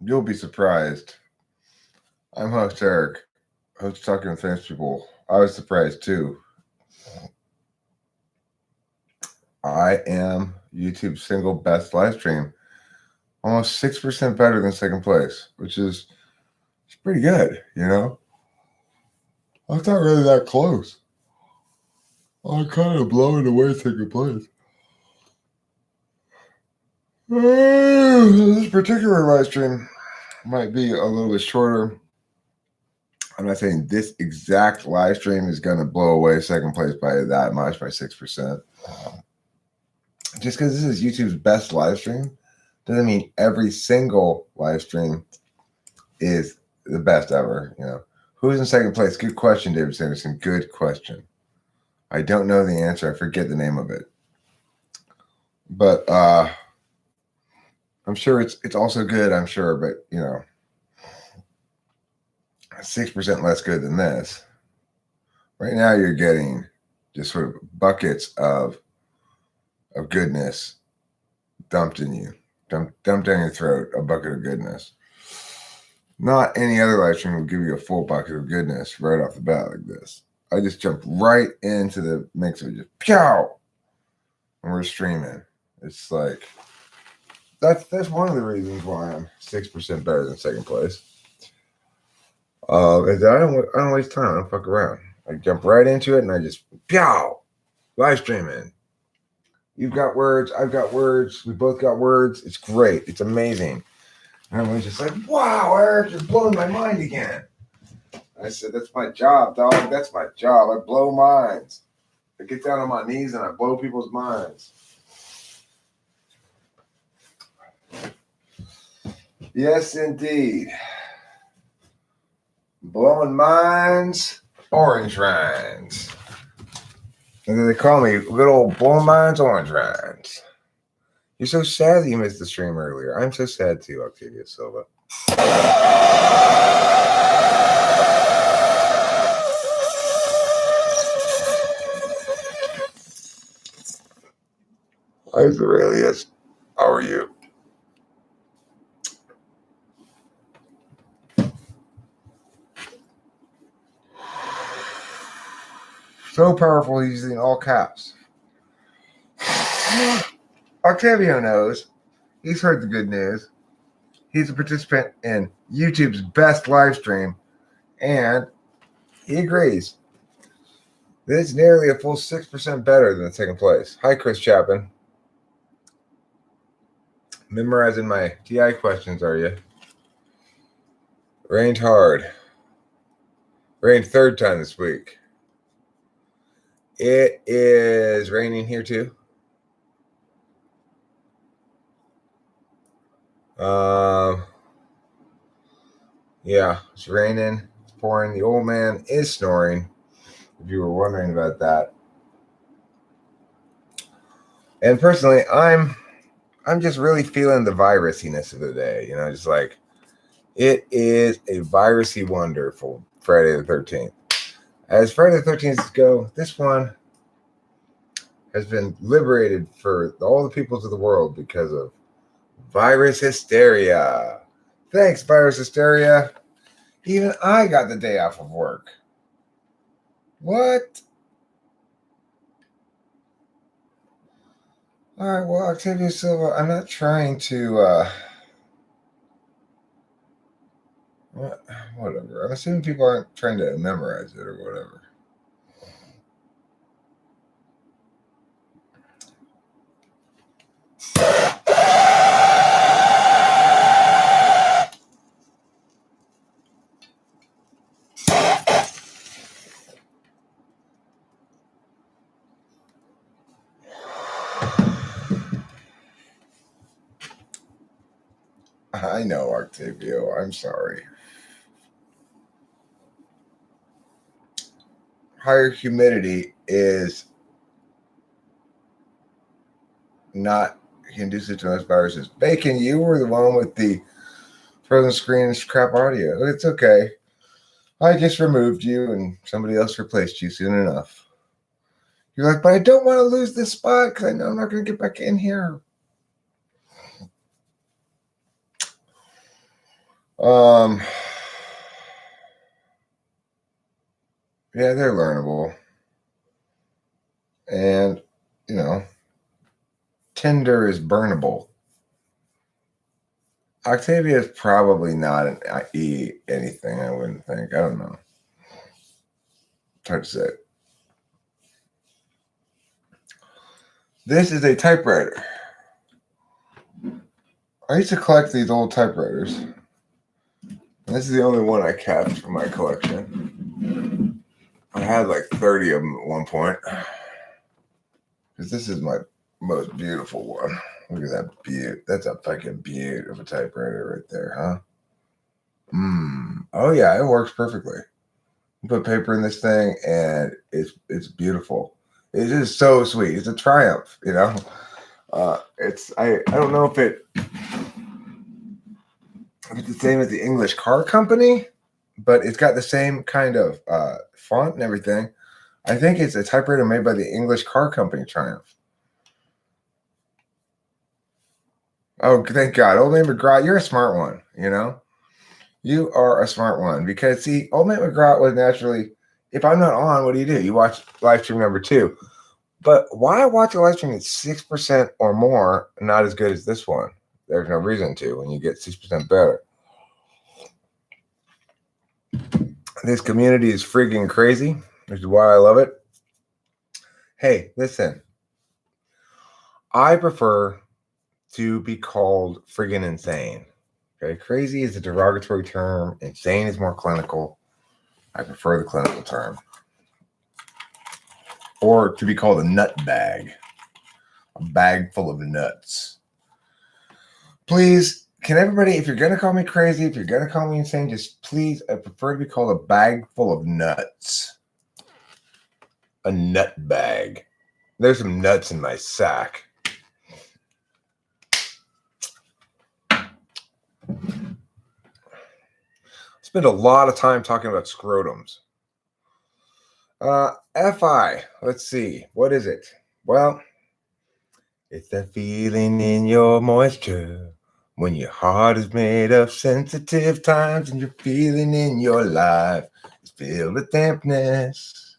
You'll be surprised. I'm host Eric, host Talking with Famous People. I was surprised too. I am YouTube's single best live stream, almost 6% better than second place, which is it's pretty good, you know? That's not really that close. I'm kind of blowing away second place. This particular live stream might be a little bit shorter. I'm not saying this exact live stream is going to blow away second place by that much, by 6%. Just because this is YouTube's best live stream doesn't mean every single live stream is the best ever. You know, who's in second place? Good question, David Sanderson. Good question. I don't know the answer. I forget the name of it. But I'm sure it's also good, I'm sure, but you know, 6% less good than this. Right now you're getting just sort of buckets of goodness dumped in you. Dumped down your throat, a bucket of goodness. Not any other live stream will give you a full bucket of goodness right off the bat like this. I just jumped right into the mix of it, just pow! And we're streaming. It's like that's one of the reasons why I'm 6% better than second place. Is that I don't waste time. I don't fuck around. I jump right into it and I just pow! Live streaming. You've got words. I've got words. We both got words. It's great. It's amazing. And everyone's just like, wow, Eric, you're blowing my mind again. I said, that's my job, dog. That's my job. I blow minds. I get down on my knees and I blow people's minds. Yes, indeed. Blowing minds, orange rinds. And then they call me good old blowing minds, orange rinds. You're so sad that you missed the stream earlier. I'm so sad too, Octavia Silva. Hi, Aurelius. How are you? So powerful, he's using all caps. Octavio knows. He's heard the good news. He's a participant in YouTube's best live stream, and he agrees that it's nearly a full 6% better than second place. Hi, Chris Chapin. Memorizing my TI questions, are you? Rained hard. Rained third time this week. It is raining here too. Yeah, it's raining, it's pouring. The old man is snoring, if you were wondering about that. And personally, I'm just really feeling the virusiness of the day, you know, just like it is a virusy wonderful Friday the 13th. As Friday the 13th go, this one has been liberated for all the peoples of the world because of virus hysteria. Thanks, virus hysteria. Even I got the day off of work. What? All right, well, Octavia Silva, I'm not trying to, whatever. I'm assuming people aren't trying to memorize it or whatever. I know, Octavio. I'm sorry. Higher humidity is not conducive to most viruses. Bacon, you were the one with the frozen screen crap audio. It's okay. I just removed you and somebody else replaced you soon enough. You're like, but I don't want to lose this spot because I know I'm not going to get back in here. Um, yeah, they're learnable. And, you know, Tinder is burnable. Octavia is probably not an E anything, I wouldn't think. I don't know. It's hard to say. This is a typewriter. I used to collect these old typewriters. This is the only one I kept from my collection. I had like 30 of them at one point. Because this is my most beautiful one. Look at that beaut. That's a fucking beaut of a typewriter right there, huh? Oh yeah, it works perfectly. You put paper in this thing and it's beautiful. It is so sweet. It's a triumph, you know. I don't know if it's the same as the English car company, but it's got the same kind of font and everything. I think it's a typewriter made by the English car company, Triumph. Oh, thank God. Old Man McGraw, you're a smart one, you know? You are a smart one because, see, Old Man McGraw was naturally, if I'm not on, what do? You watch live stream number 2. But why watch a live stream that's 6% or more, not as good as this one? There's no reason to when you get 6% better. This community is freaking crazy, which is why I love it. Hey, listen. I prefer to be called friggin' insane. Okay, crazy is a derogatory term. Insane is more clinical. I prefer the clinical term. Or to be called a nut bag. A bag full of nuts. Please, can everybody, if you're going to call me crazy, if you're going to call me insane, just please, I prefer to be called a bag full of nuts. A nut bag. There's some nuts in my sack. Spend a lot of time talking about scrotums. FI, let's see. What is it? Well, it's the feeling in your moisture when your heart is made of sensitive times and you're feeling in your life is filled with dampness.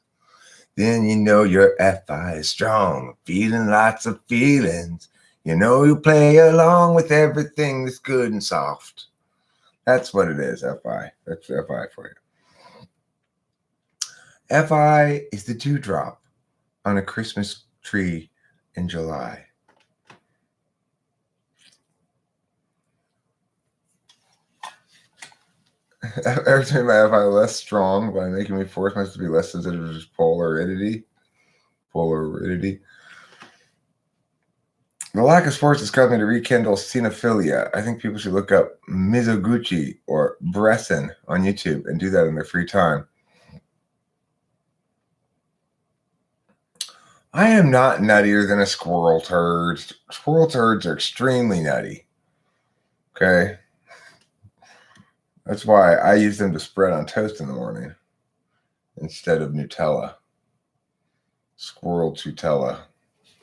Then you know your FI is strong, feeling lots of feelings. You know you play along with everything that's good and soft. That's what it is, FI. That's FI for you. FI is the dewdrop on a Christmas tree in July. Every time I FI less strong by making me force myself to be less sensitive to polarity. The lack of sports has caused me to rekindle cinephilia. I think people should look up Mizoguchi or Bresson on YouTube and do that in their free time. I am not nuttier than a squirrel turd. Squirrel turds are extremely nutty. Okay. That's why I use them to spread on toast in the morning instead of Nutella. Squirrel tutella.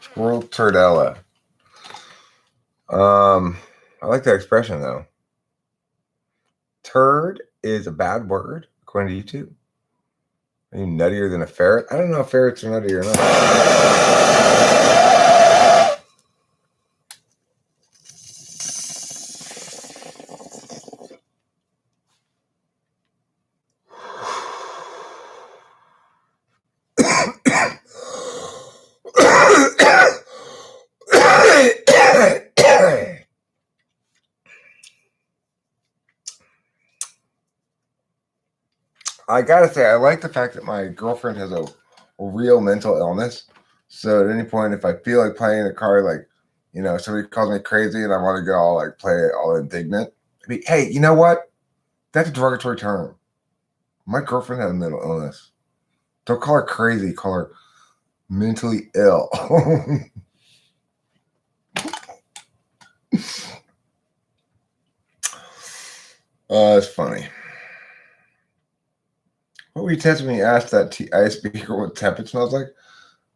Squirrel turdella. I like that expression though. Turd is a bad word according to YouTube. Are you nuttier than a ferret? I don't know if ferrets are nutty or not. I gotta say, I like the fact that my girlfriend has a real mental illness. So at any point, if I feel like playing a card, like, you know, somebody calls me crazy and I want to go all like play it all indignant, I mean, hey, you know what? That's a derogatory term. My girlfriend has a mental illness. Don't call her crazy. Call her mentally ill. It's funny. What were you testing when you asked that ice speaker what temp it smells like?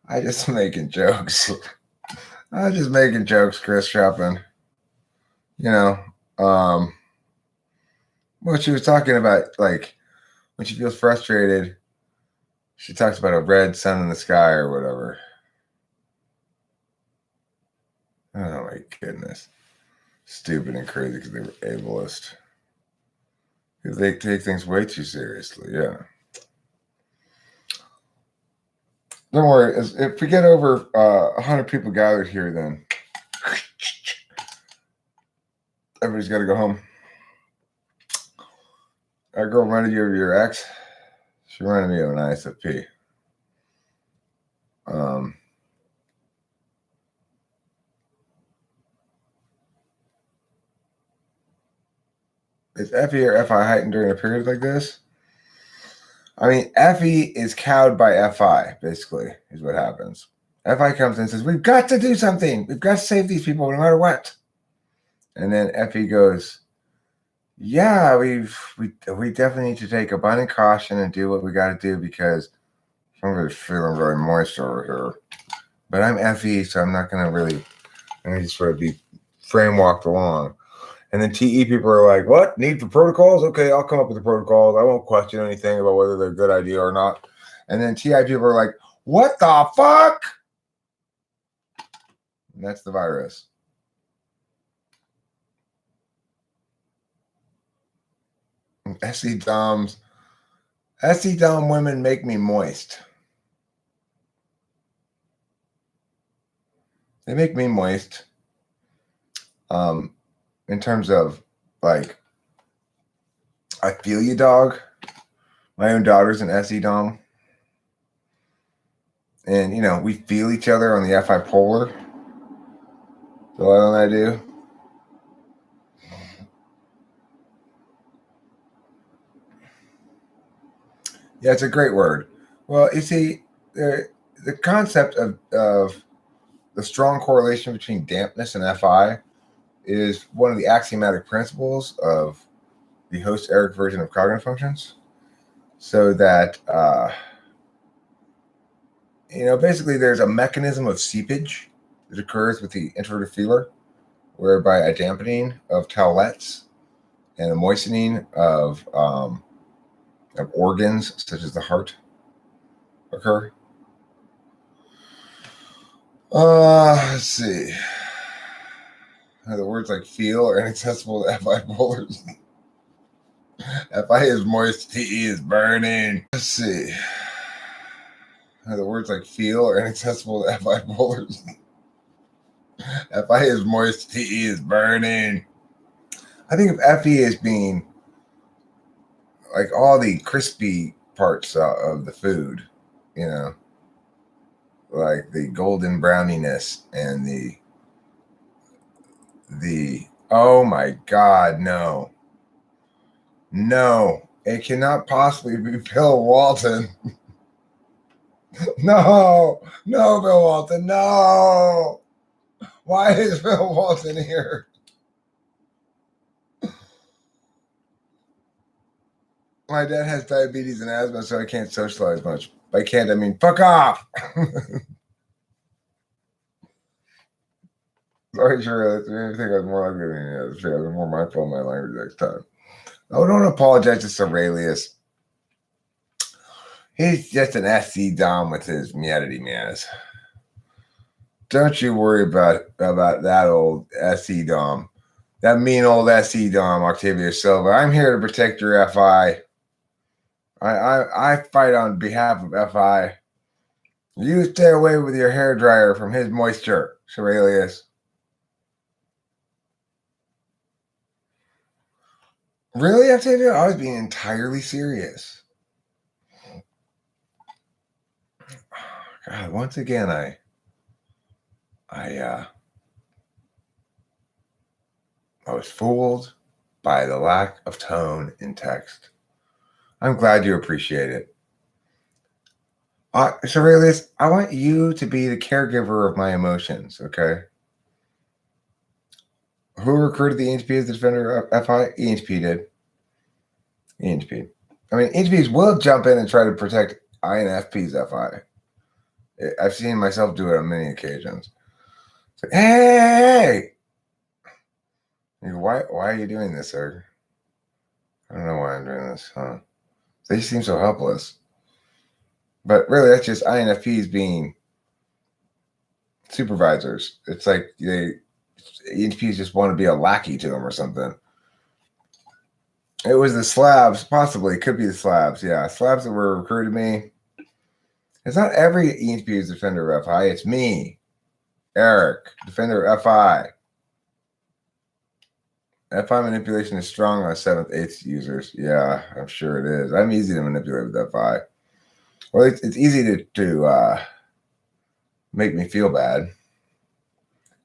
I just making jokes. I was just making jokes, Chris Chapin. You know, Well, she was talking about, like, when she feels frustrated, she talks about a red sun in the sky or whatever. Oh my goodness. Stupid and crazy because they were ableist. Because they take things way too seriously, yeah. Don't worry. If we get over 100 people gathered here, then everybody's got to go home. That girl reminded you of your ex? She reminded me of an ISFP. Is FE or FI heightened during a period like this? I mean, FE is cowed by FI, basically, is what happens. FI comes in and says, we've got to do something. We've got to save these people no matter what. And then FE goes, yeah, we definitely need to take abundant caution and do what we got to do because somebody's feeling really moist over here. But I'm FE, so I'm not going to really, I'm going to just sort of be frame walked along. And then TE people are like, what? Need for protocols? Okay, I'll come up with the protocols. I won't question anything about whether they're a good idea or not. And then TI people are like, what the fuck? And that's the virus. SE Dom women make me moist. They make me moist. In terms of, like, I feel you, dog. My own daughter's an SE Dom. And, you know, we feel each other on the FI polar. So why don't I do? Yeah, it's a great word. Well, you see, the concept of the strong correlation between dampness and FI is one of the axiomatic principles of the host-Eric version of cognitive functions. So that, you know, basically there's a mechanism of seepage that occurs with the introverted feeler, whereby a dampening of towelettes and a moistening of organs such as the heart occur. Let's see. The words like feel are inaccessible to FI polars. FI is moist, TE is burning. Let's see. The words like feel are inaccessible to FI polars. FI is moist, TE is burning. I think of FE as being like all the crispy parts of the food, you know, like the golden browniness and the oh my God, no, it cannot possibly be Bill Walton. No, Bill Walton, no. Why is Bill Walton here? My dad has diabetes and asthma, so I can't socialize much. By can't, I mean fuck off. Sorry, sure. I think I was more likely than the other. I was more mindful of my language next time. Oh, don't apologize to Aurelius. He's just an SC Dom with his meowity meows. Don't you worry about that old SC Dom. That mean old SC Dom, Octavia Silva. I'm here to protect your FI. I fight on behalf of FI. You stay away with your hairdryer from his moisture, Aurelius. Really, Octavia? I was being entirely serious. God, once again, I was fooled by the lack of tone in text. I'm glad you appreciate it. So, Aurelius, I want you to be the caregiver of my emotions, okay? Who recruited the ENTP as the defender of FI? ENTP did. ENTP. I mean, ENTPs will jump in and try to protect INFP's FI. I've seen myself do it on many occasions. It's like, hey! You go, why are you doing this, sir? don't know why I'm doing this, huh? They seem so helpless. But really, that's just INFPs being supervisors. It's like ENTPs just want to be a lackey to them or something. It was the Slavs, possibly. It could be the Slavs. Yeah, Slavs that were recruiting me. It's not every ENTP is defender of FI. It's me, Eric, defender of FI. FI manipulation is strong on 7th, 8th users. Yeah, I'm sure it is. I'm easy to manipulate with FI. Well, it's easy to make me feel bad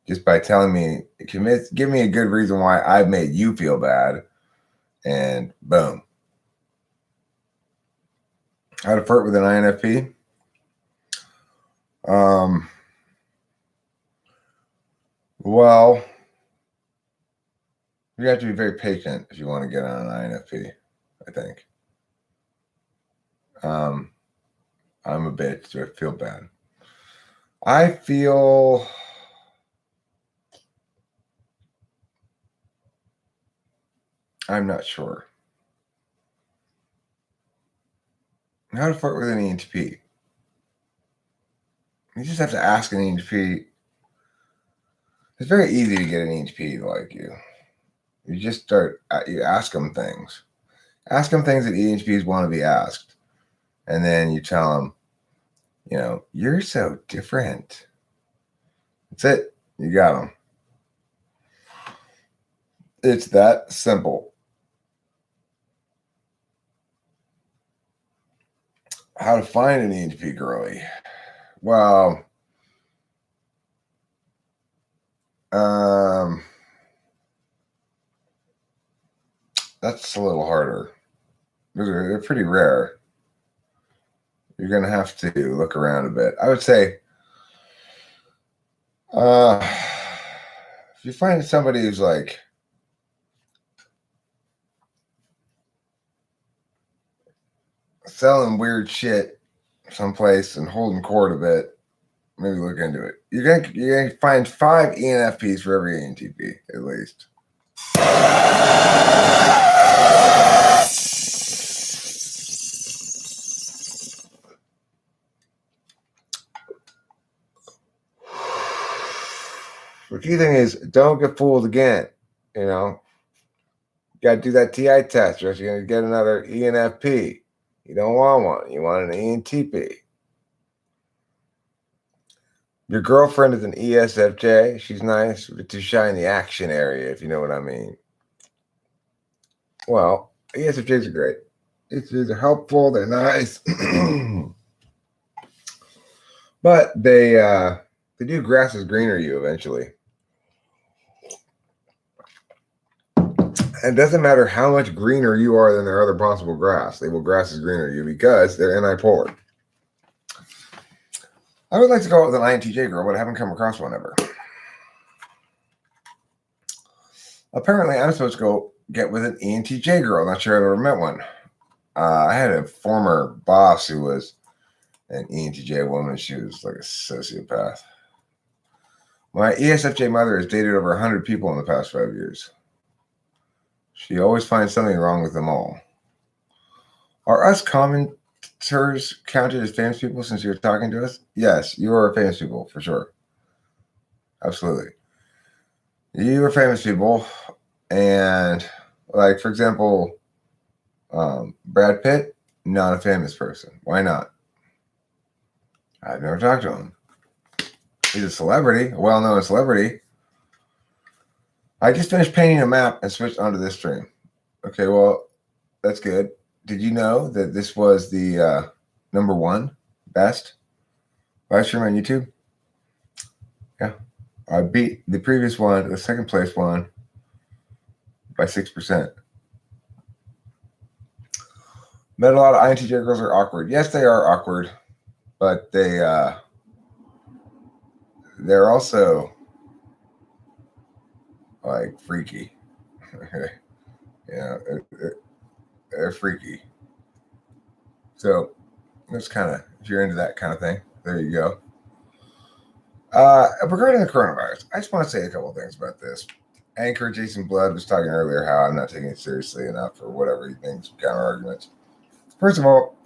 just by telling me, give me a good reason why I've made you feel bad, and boom. How to flirt with an INFP? Well, you have to be very patient if you want to get on an INFP, I think. I'm a bitch, so I feel bad. I feel I'm not sure. How to flirt with an ENTP? You just have to ask an ENTP. It's very easy to get an ENTP to like you. You just you ask them things. Ask them things that ENTPs want to be asked. And then you tell them, you're so different. That's it. You got them. It's that simple. How to find an ENTP girly? Well, that's a little harder. They're pretty rare. You're going to have to look around a bit. I would say, if you find somebody who's like selling weird shit someplace and holding court a bit, maybe look into it. You're gonna find 5 ENFPs for every ENTP, at least. The key thing is don't get fooled again. You got to do that TI test, or else you're going to get another ENFP. You don't want one. You want an ENTP. Your girlfriend is an ESFJ. She's nice, but too shy in the action area, if you know what I mean. Well, ESFJs are great. ESFJs are helpful. They're nice. But they do grass is greener you eventually. And it doesn't matter how much greener you are than their other possible grass. They will grass is greener you because they're anti-polar. I would like to go out with an INTJ girl, but I haven't come across one ever. Apparently, I'm supposed to go get with an ENTJ girl. Not sure I've ever met one. I had a former boss who was an ENTJ woman. She was like a sociopath. My ESFJ mother has dated over 100 people in the past 5 years. She always finds something wrong with them all. Are us commenters counted as famous people since you're talking to us? Yes, you are famous people, for sure. Absolutely. You are famous people. And, like, for example, Brad Pitt, not a famous person. Why not? I've never talked to him. He's a celebrity, a well-known celebrity. I just finished painting a map and switched onto this stream. Okay, well, that's good. Did you know that this was the #1 best live stream on YouTube? Yeah. I beat the previous one, the second place one, by 6%. Met a lot of INTJ girls are awkward. Yes, they are awkward, but they're also like freaky. They're freaky. So that's kind of, if you're into that kind of thing, there you go. Regarding the coronavirus, I just want to say a couple of things about this. Anchor Jason Blood was talking earlier how I'm not taking it seriously enough or whatever he thinks, counter arguments. First of all,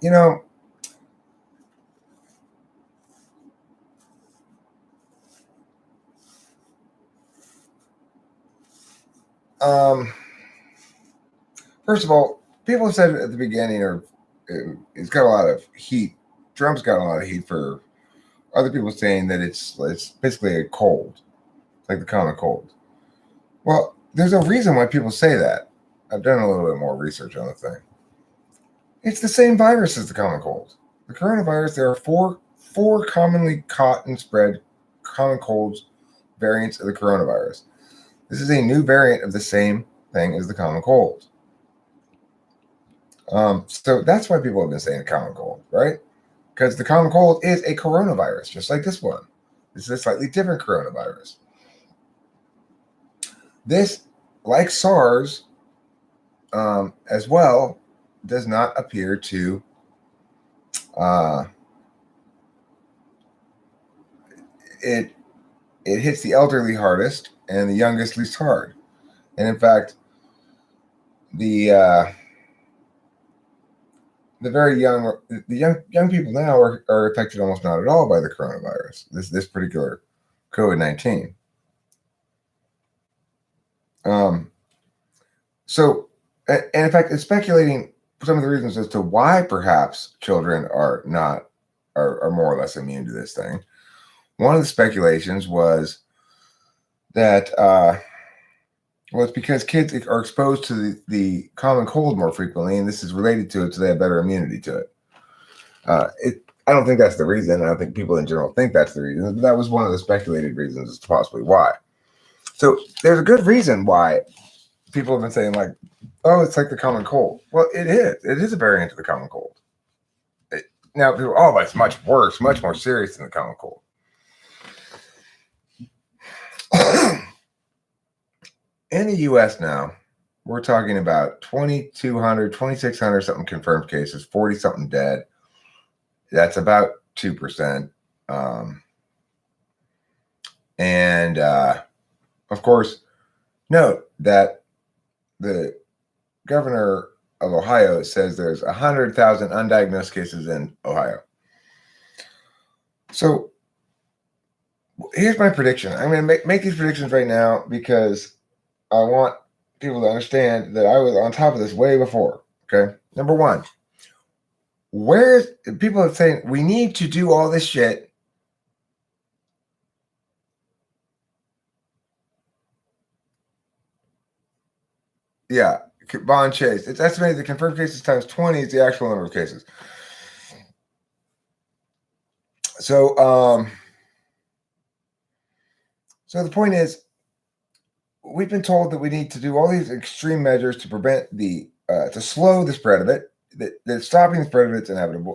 first of all, people have said at the beginning, or it's got a lot of heat. Trump's got a lot of heat for other people saying that it's basically a cold, like the common cold. Well, there's a reason why people say that. I've done a little bit more research on the thing. It's the same virus as the common cold. The coronavirus, there are four commonly caught and spread common colds variants of the coronavirus. This is a new variant of the same thing as the common cold. So that's why people have been saying common cold, right? Because the common cold is a coronavirus, just like this one. This is a slightly different coronavirus. This, like SARS, as well, does not appear to it hits the elderly hardest and the youngest least hard. And in fact, the very young people now are affected almost not at all by the coronavirus. This particular COVID-19. So, and in fact, it's speculating some of the reasons as to why perhaps children are more or less immune to this thing. One of the speculations was that it's because kids are exposed to the common cold more frequently, and this is related to it, so they have better immunity to it. I don't think that's the reason. I don't think people in general think that's the reason. But that was one of the speculated reasons as to possibly why. So there's a good reason why people have been saying, like, oh, it's like the common cold. Well, it is. It is a variant of the common cold. Now, people, but it's much worse, much more serious than the common cold. In the U.S. now, we're talking about 2,200, 2,600 something confirmed cases, 40 something dead. That's about 2%. And of course, note that the governor of Ohio says there's 100,000 undiagnosed cases in Ohio. So here's my prediction. I'm going to make these predictions right now because I want people to understand that I was on top of this way before. Okay. Number one, people are saying we need to do all this shit. Yeah. Bond Chase. It's estimated the confirmed cases times 20 is the actual number of cases. So, so the point is, we've been told that we need to do all these extreme measures to prevent to slow the spread of it. That stopping the spread of it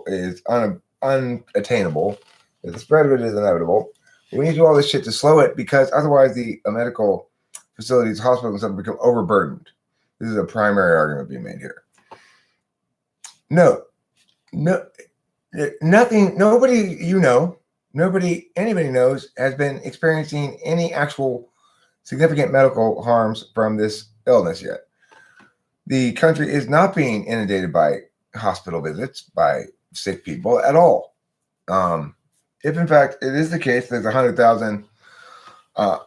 is unattainable. That the spread of it is inevitable. We need to do all this shit to slow it because otherwise the medical facilities, hospitals, and stuff become overburdened. This is a primary argument being made here. Anybody knows has been experiencing any actual significant medical harms from this illness yet. The country is not being inundated by hospital visits by sick people at all. If in fact it is the case, there's 100,000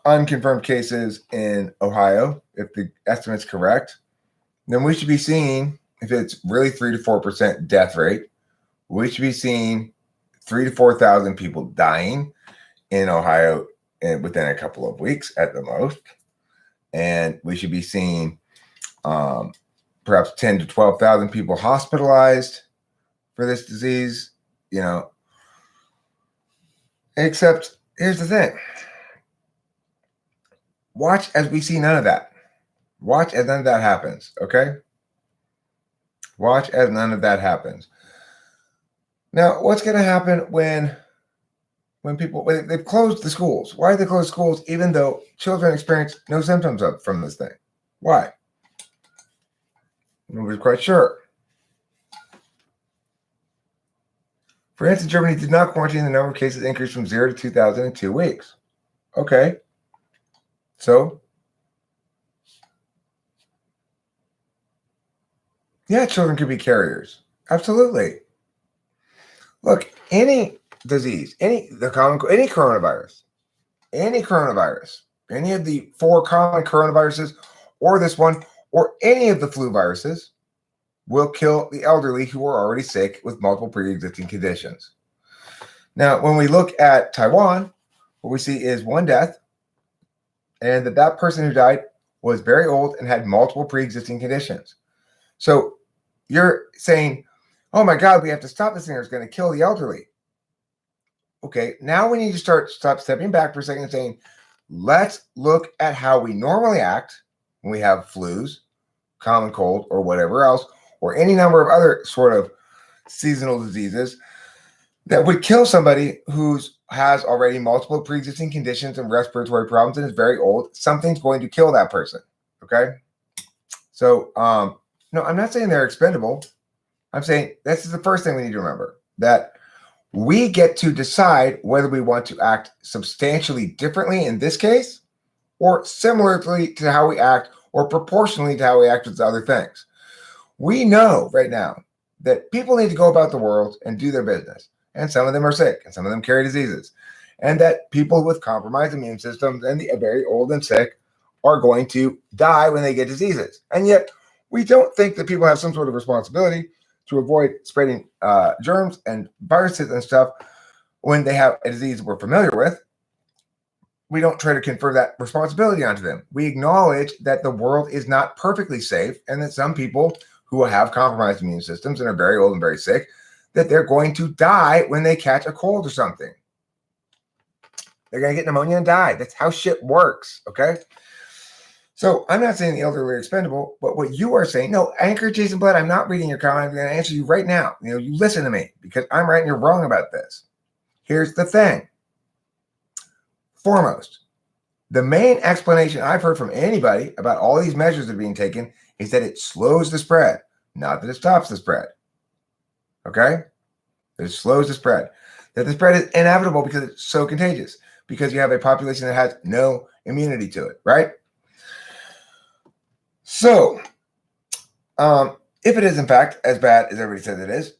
unconfirmed cases in Ohio. If the estimate's correct, then we should be seeing, if it's really 3 to 4% death rate, we should be seeing 3,000 to 4,000 people dying in Ohio within a couple of weeks at the most. And we should be seeing perhaps 10 to 12,000 people hospitalized for this disease, except here's the thing. Watch as we see none of that. Watch as none of that happens, okay? Watch as none of that happens. Now, what's going to happen when they've closed the schools? Why did they close schools even though children experience no symptoms from this thing? Why? Nobody's quite sure. France and Germany did not quarantine. The number of cases increased from 0 to 2,000 in 2 weeks. Okay. So Yeah, children could be carriers. Absolutely. Look, any disease, any coronavirus, any of the 4 common coronaviruses, or this one, or any of the flu viruses, will kill the elderly who are already sick with multiple pre-existing conditions. Now, when we look at Taiwan, what we see is 1 death, and that person who died was very old and had multiple pre-existing conditions. So you're saying, oh my God, we have to stop this thing, or it's going to kill the elderly. Okay, now we need to stop stepping back for a second and saying, let's look at how we normally act when we have flus, common cold, or whatever else, or any number of other sort of seasonal diseases that would kill somebody who has already multiple pre-existing conditions and respiratory problems and is very old. Something's going to kill that person. Okay. So, no, I'm not saying they're expendable. I'm saying this is the first thing we need to remember, that we get to decide whether we want to act substantially differently in this case, or similarly to how we act, or proportionally to how we act with other things. We know right now that people need to go about the world and do their business. And some of them are sick, and some of them carry diseases. And that people with compromised immune systems and the very old and sick are going to die when they get diseases. And yet we don't think that people have some sort of responsibility to avoid spreading germs and viruses and stuff when they have a disease we're familiar with. We don't try to confer that responsibility onto them. We acknowledge that the world is not perfectly safe, and that some people who have compromised immune systems and are very old and very sick, that they're going to die when they catch a cold or something. They're going to get pneumonia and die. That's how shit works, okay? So I'm not saying the elderly are expendable, but what you are saying, no, Anchor Jason Blood, I'm not reading your comment. I'm going to answer you right now. You listen to me, because I'm right and you're wrong about this. Here's the thing. Foremost, the main explanation I've heard from anybody about all these measures that are being taken is that it slows the spread, not that it stops the spread. Okay? That it slows the spread. That the spread is inevitable because it's so contagious, because you have a population that has no immunity to it, right? So, if it is in fact as bad as everybody says it is,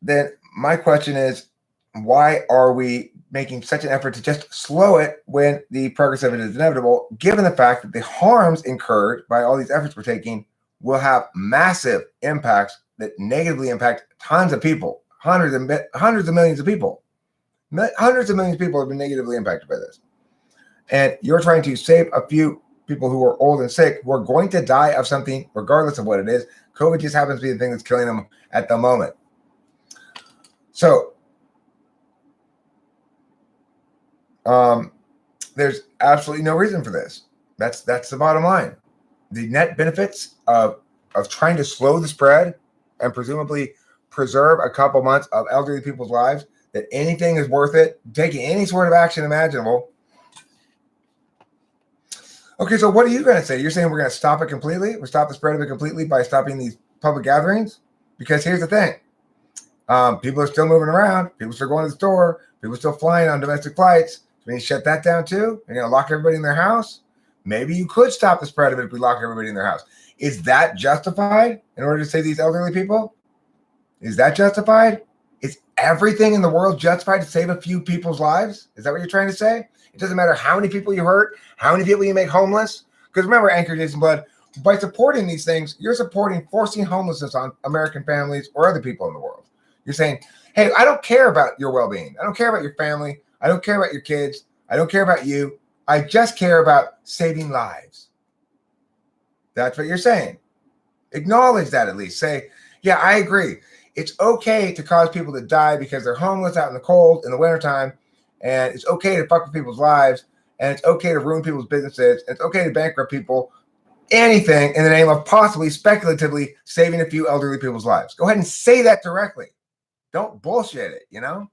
then my question is, why are we making such an effort to just slow it when the progress of it is inevitable, given the fact that the harms incurred by all these efforts we're taking will have massive impacts that negatively impact tons of people, hundreds of millions of people. Hundreds of millions of people have been negatively impacted by this. And you're trying to save a few people who are old and sick who are going to die of something regardless of what it is. COVID just happens to be the thing that's killing them at the moment. So, there's absolutely no reason for this. That's the bottom line. The net benefits of trying to slow the spread and presumably preserve a couple months of elderly people's lives, that anything is worth it, taking any sort of action imaginable. Okay, so what are you going to say? You're saying we're going to stop it completely? We'll stop the spread of it completely by stopping these public gatherings? Because here's the thing. People are still moving around. People are still going to the store. People are still flying on domestic flights. So you shut that down too? You're going to lock everybody in their house? Maybe you could stop the spread of it if we lock everybody in their house. Is that justified in order to save these elderly people? Is that justified? Is everything in the world justified to save a few people's lives? Is that what you're trying to say? It doesn't matter how many people you hurt, how many people you make homeless. Because remember, Anchor Jason Blood, by supporting these things, you're supporting forcing homelessness on American families or other people in the world. You're saying, hey, I don't care about your well-being. I don't care about your family. I don't care about your kids. I don't care about you. I just care about saving lives. That's what you're saying. Acknowledge that at least. Say, yeah, I agree. It's okay to cause people to die because they're homeless out in the cold in the wintertime. And it's okay to fuck with people's lives. And it's okay to ruin people's businesses. And it's okay to bankrupt people. Anything in the name of possibly speculatively saving a few elderly people's lives. Go ahead and say that directly. Don't bullshit it, you know?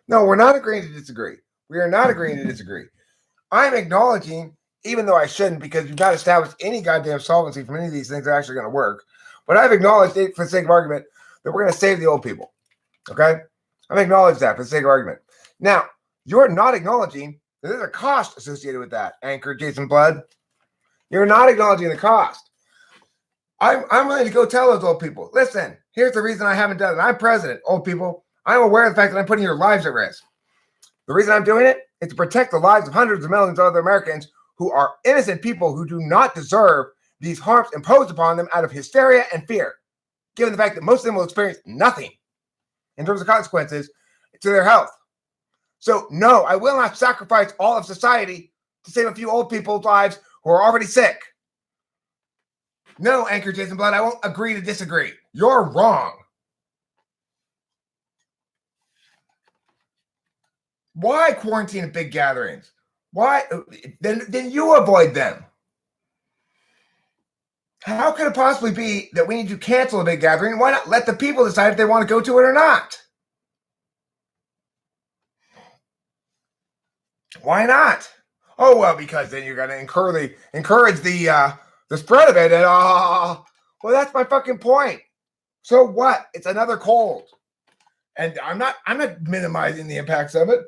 No, we're not agreeing to disagree. We are not agreeing to disagree. I'm acknowledging, even though I shouldn't, because you've not established any goddamn solvency from any of these things that are actually going to work. But I've acknowledged it for the sake of argument that we're going to save the old people. Okay? I've acknowledged that for the sake of argument. Now, you're not acknowledging that there's a cost associated with that, Anchor Jason Blood. You're not acknowledging the cost. I'm willing to go tell those old people, listen, here's the reason I haven't done it. I'm president, old people. I'm aware of the fact that I'm putting your lives at risk. The reason I'm doing it is to protect the lives of hundreds of millions of other Americans who are innocent people who do not deserve these harms imposed upon them out of hysteria and fear, given the fact that most of them will experience nothing in terms of consequences to their health. So, no, I will not sacrifice all of society to save a few old people's lives who are already sick. No, Anchor Jason Blood, I won't agree to disagree. You're wrong. Why quarantine at big gatherings? Why? Then you avoid them. How could it possibly be that we need to cancel a big gathering? Why not let the people decide if they want to go to it or not? Why not? Oh, well, because then you're going to encourage the spread of it. And well, that's my fucking point. So what? It's another cold. And I'm not minimizing the impacts of it.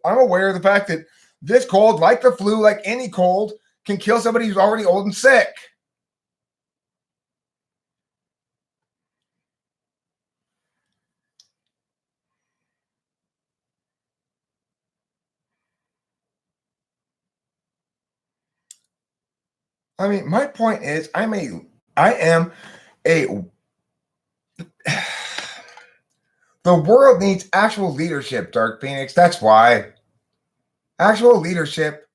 I'm aware of the fact that this cold, like the flu, like any cold, can kill somebody who's already old and sick. I mean, my point is, I am a the world needs actual leadership, Dark Phoenix. That's why. Actual leadership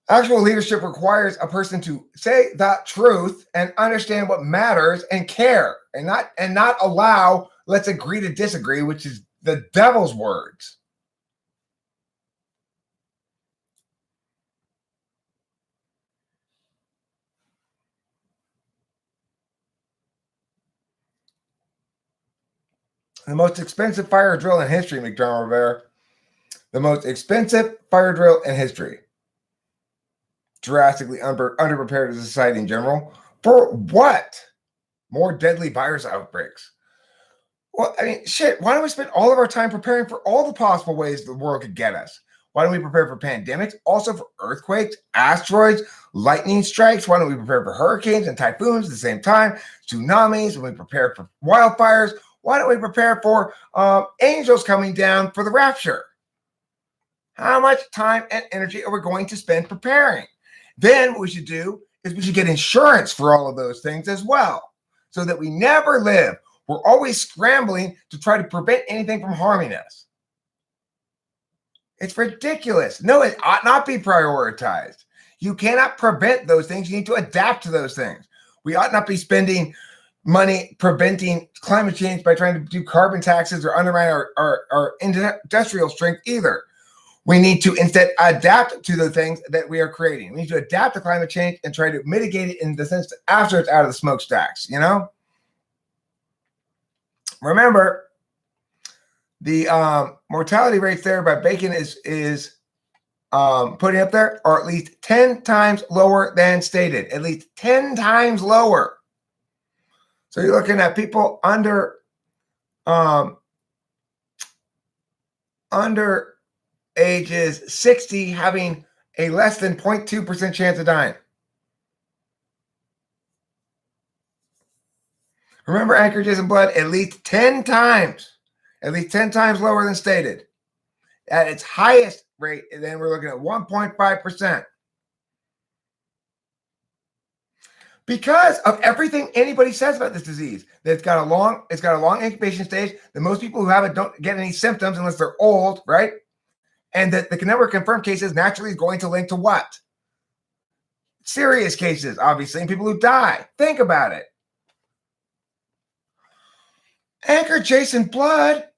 requires a person to say the truth and understand what matters and care, and not allow let's agree to disagree, which is the devil's words. The most expensive fire drill in history, McDermott Rivera. The most expensive fire drill in history. Drastically underprepared as a society in general. For what? More deadly virus outbreaks. Well, I mean, shit, why don't we spend all of our time preparing for all the possible ways the world could get us? Why don't we prepare for pandemics, also for earthquakes, asteroids, lightning strikes? Why don't we prepare for hurricanes and typhoons at the same time? Tsunamis, when we prepare for wildfires? Why don't we prepare for angels coming down for the rapture? How much time and energy are we going to spend preparing? Then what we should do is we should get insurance for all of those things as well, so that we never live. We're always scrambling to try to prevent anything from harming us. It's ridiculous. No, it ought not be prioritized. You cannot prevent those things. You need to adapt to those things. We ought not be spending money preventing climate change by trying to do carbon taxes or undermine our industrial strength either. We need to instead adapt to the things that we are creating. We need to adapt to climate change and try to mitigate it in the sense that after it's out of the smokestacks, you know? Remember, the mortality rates there by Bacon is putting up there are at least 10 times lower than stated. At least 10 times lower. So you're looking at people under ages 60 having a less than 0.2% chance of dying. Remember, anchorages in blood, at least 10 times lower than stated. At its highest rate, and then we're looking at 1.5%. Because of everything anybody says about this disease, that it's got a long incubation stage, that most people who have it don't get any symptoms unless they're old, right? And that the number of confirmed cases naturally is going to link to what? Serious cases, obviously, and people who die. Think about it. Anchor Jason Blood,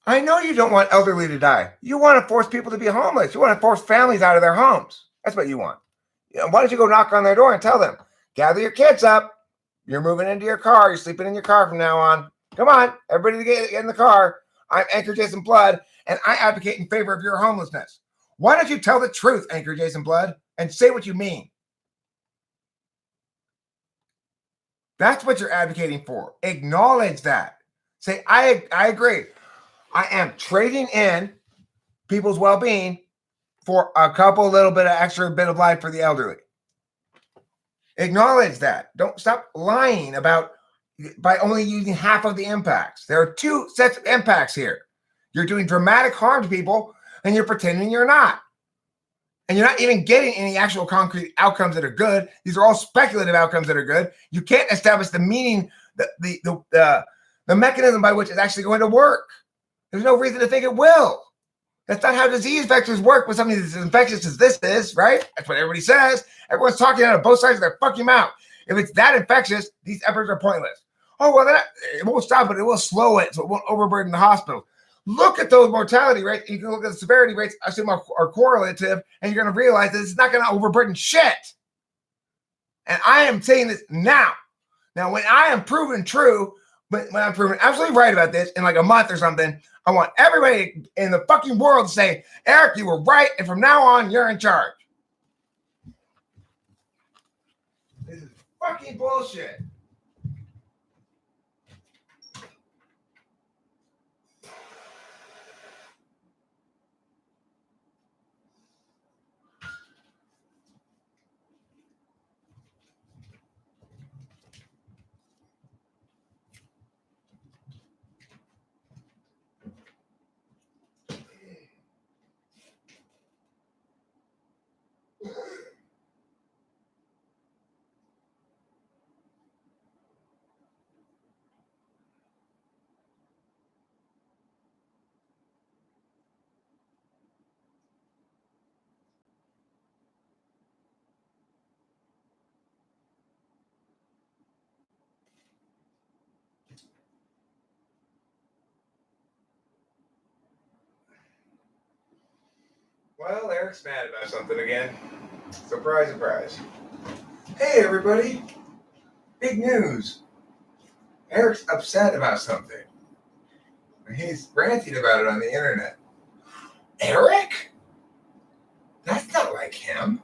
I know you don't want elderly to die. You want to force people to be homeless. You want to force families out of their homes. That's what you want. Why don't you go knock on their door and tell them, gather your kids up. You're moving into your car. You're sleeping in your car from now on. Come on, everybody get in the car. I'm Anchor Jason Blood, and I advocate in favor of your homelessness. Why don't you tell the truth, Anchor Jason Blood, and say what you mean? That's what you're advocating for. Acknowledge that. Say, I agree. I am trading in people's well-being for a couple little bit of extra bit of life for the elderly. Acknowledge that. Don't stop lying about by only using half of the impacts. There are two sets of impacts here. You're doing dramatic harm to people and you're pretending you're not. And you're not even getting any actual concrete outcomes that are good. These are all speculative outcomes that are good. You can't establish the meaning, the mechanism by which it's actually going to work. There's no reason to think it will. That's not how disease vectors work with something that's as infectious as this is, right? That's what everybody says. Everyone's talking out of both sides of their fucking mouth. If it's that infectious, these efforts are pointless. Oh, well, it won't stop it. It will slow it so it won't overburden the hospital. Look at those mortality rates. You can look at the severity rates, I assume are correlative, and you're going to realize that it's not going to overburden shit. And I am saying this now. Now, when I am proven true, when I'm proven absolutely right about this in like a month or something, I want everybody in the fucking world to say, Eric, you were right, and from now on, you're in charge. This is fucking bullshit. Well, Eric's mad about something again. Surprise, surprise. Hey, everybody. Big news. Eric's upset about something. He's ranting about it on the internet. Eric? That's not like him.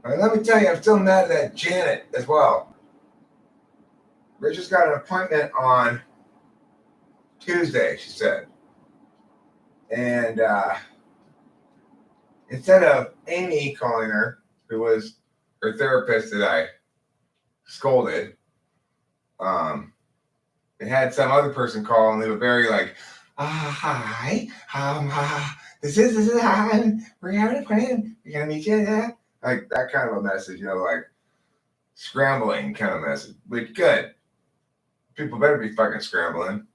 And let me tell you, I'm still mad at Janet as well. Rachel's got an appointment on Tuesday, she said. And instead of Amy calling her, who was her therapist that I scolded, it had some other person call, and they were very like, hi, this is hi, we're having a plan, we're gonna meet you there. Like that kind of a message, like scrambling kind of message. But good. People better be fucking scrambling.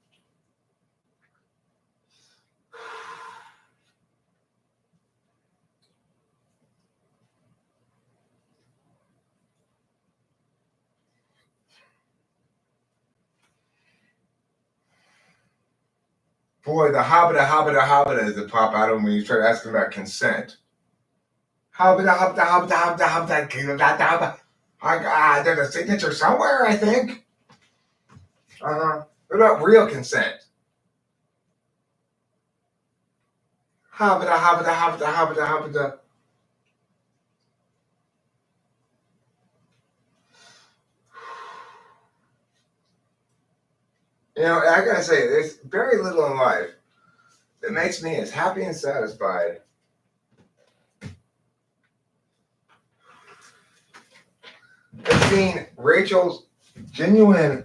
Boy, the hobbita that pop out of them when you start asking about consent. Hobbita. There's a signature somewhere, I think. What about real consent? Hobbita. I gotta say, there's very little in life that makes me as happy and satisfied as seeing Rachel's genuine,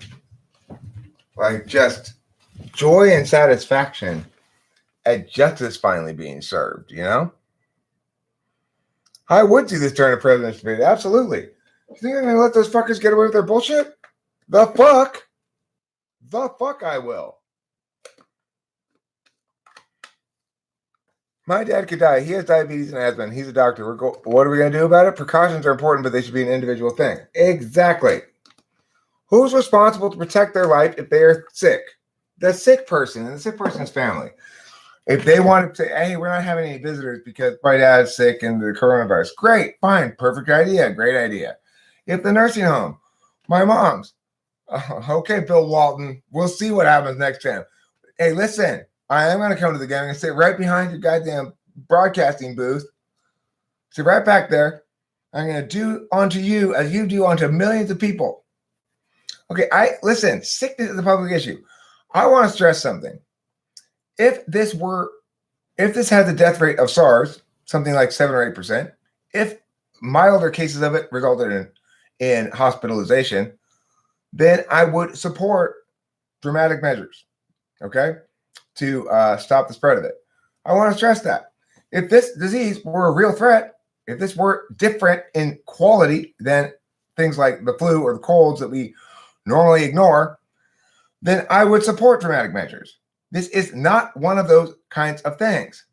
just joy and satisfaction at justice finally being served, I would see this turn of president's debate. Absolutely. You think I'm going to let those fuckers get away with their bullshit? The fuck I will. My dad could die. He has diabetes and asthma, and he's a doctor. What are we going to do about it? Precautions are important, but they should be an individual thing. Exactly. Who's responsible to protect their life if they are sick? The sick person and the sick person's family. If they want to say, hey, we're not having any visitors because my dad's sick and the coronavirus, great, fine, perfect idea, great idea. If the nursing home, my mom's, okay, Bill Walton, we'll see what happens next time. Hey, listen, I am going to come to the game and sit right behind your goddamn broadcasting booth. Sit right back there. I'm going to do unto you as you do unto millions of people. Okay, listen, sickness is a public issue. I want to stress something. If this had the death rate of SARS, something like 7 or 8%, if milder cases of it resulted in hospitalization, then I would support dramatic measures, okay, to stop the spread of it. I want to stress that. If this disease were a real threat, if this were different in quality than things like the flu or the colds that we normally ignore, then I would support dramatic measures. This is not one of those kinds of things.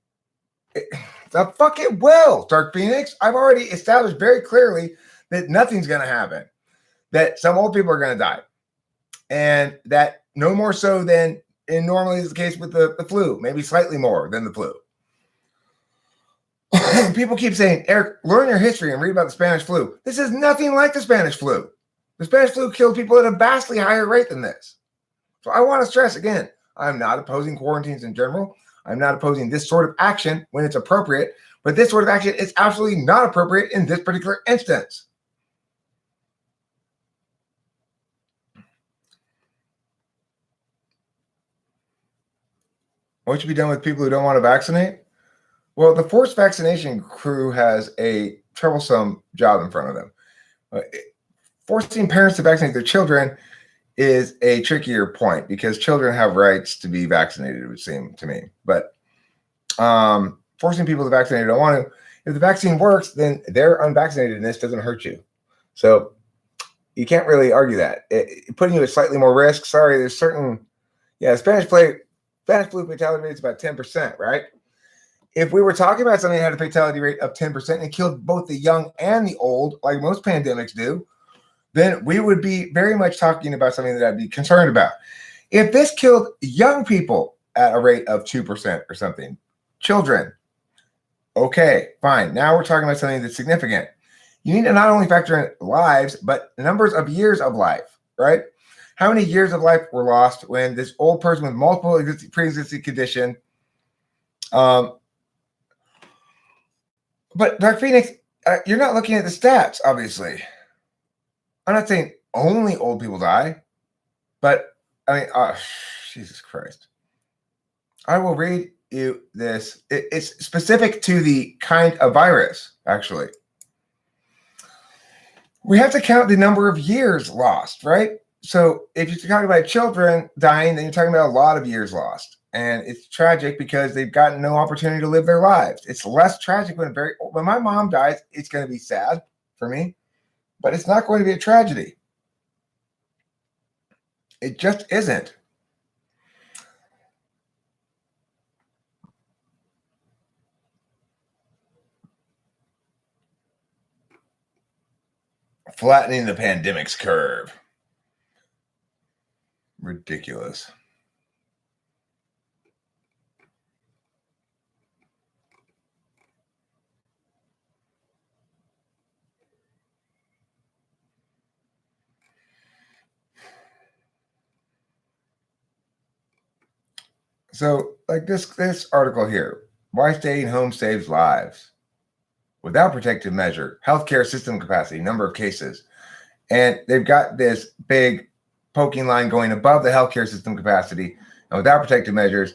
The fuck it will, Dark Phoenix. I've already established very clearly that nothing's going to happen, that some old people are going to die, and that no more so than normally is the case with the flu, maybe slightly more than the flu. People keep saying, Eric, learn your history and read about the Spanish flu. This is nothing like the Spanish flu. The Spanish flu killed people at a vastly higher rate than this. So I want to stress again, I'm not opposing quarantines in general. I'm not opposing this sort of action when it's appropriate, but this sort of action is absolutely not appropriate in this particular instance. What should be done with people who don't want to vaccinate? Well, the forced vaccination crew has a troublesome job in front of them. Forcing parents to vaccinate their children is a trickier point because children have rights to be vaccinated, it would seem to me. But forcing people to vaccinate who don't want to, if the vaccine works, then their unvaccinatedness doesn't hurt you. So you can't really argue that. Putting you at slightly more risk, sorry, there's certain, Spanish flu fatality rate is about 10%, right? If we were talking about something that had a fatality rate of 10% and killed both the young and the old, like most pandemics do, then we would be very much talking about something that I'd be concerned about. If this killed young people at a rate of 2% or something, children, okay, fine. Now we're talking about something that's significant. You need to not only factor in lives, but numbers of years of life, right? How many years of life were lost when this old person with multiple pre-existing condition, but Dark Phoenix, you're not looking at the stats, obviously. I'm not saying only old people die, but I mean, Jesus Christ. I will read you this. It's specific to the kind of virus, actually. We have to count the number of years lost, right? So if you're talking about children dying, then you're talking about a lot of years lost. And it's tragic because they've gotten no opportunity to live their lives. It's less tragic when my mom dies, it's going to be sad for me, but it's not going to be a tragedy. It just isn't. Flattening the pandemic's curve. Ridiculous. So, like this article here, why staying home saves lives. Without protective measure, healthcare system capacity, number of cases. And they've got this big poking line going above the healthcare system capacity. And without protective measures,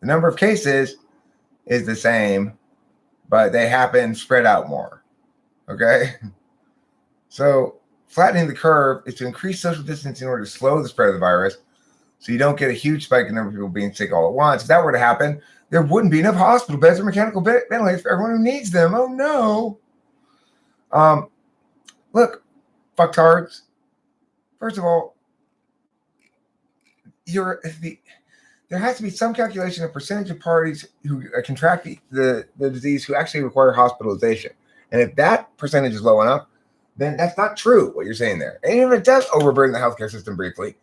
the number of cases is the same, but they happen spread out more. Okay? So flattening the curve is to increase social distancing in order to slow the spread of the virus so you don't get a huge spike in the number of people being sick all at once. If that were to happen, there wouldn't be enough hospital beds or mechanical ventilators for everyone who needs them. Oh, no. Look, fucktards. First of all, there has to be some calculation of percentage of parties who contract the disease who actually require hospitalization. And if that percentage is low enough, then that's not true, what you're saying there. And even if it does overburden the healthcare system briefly,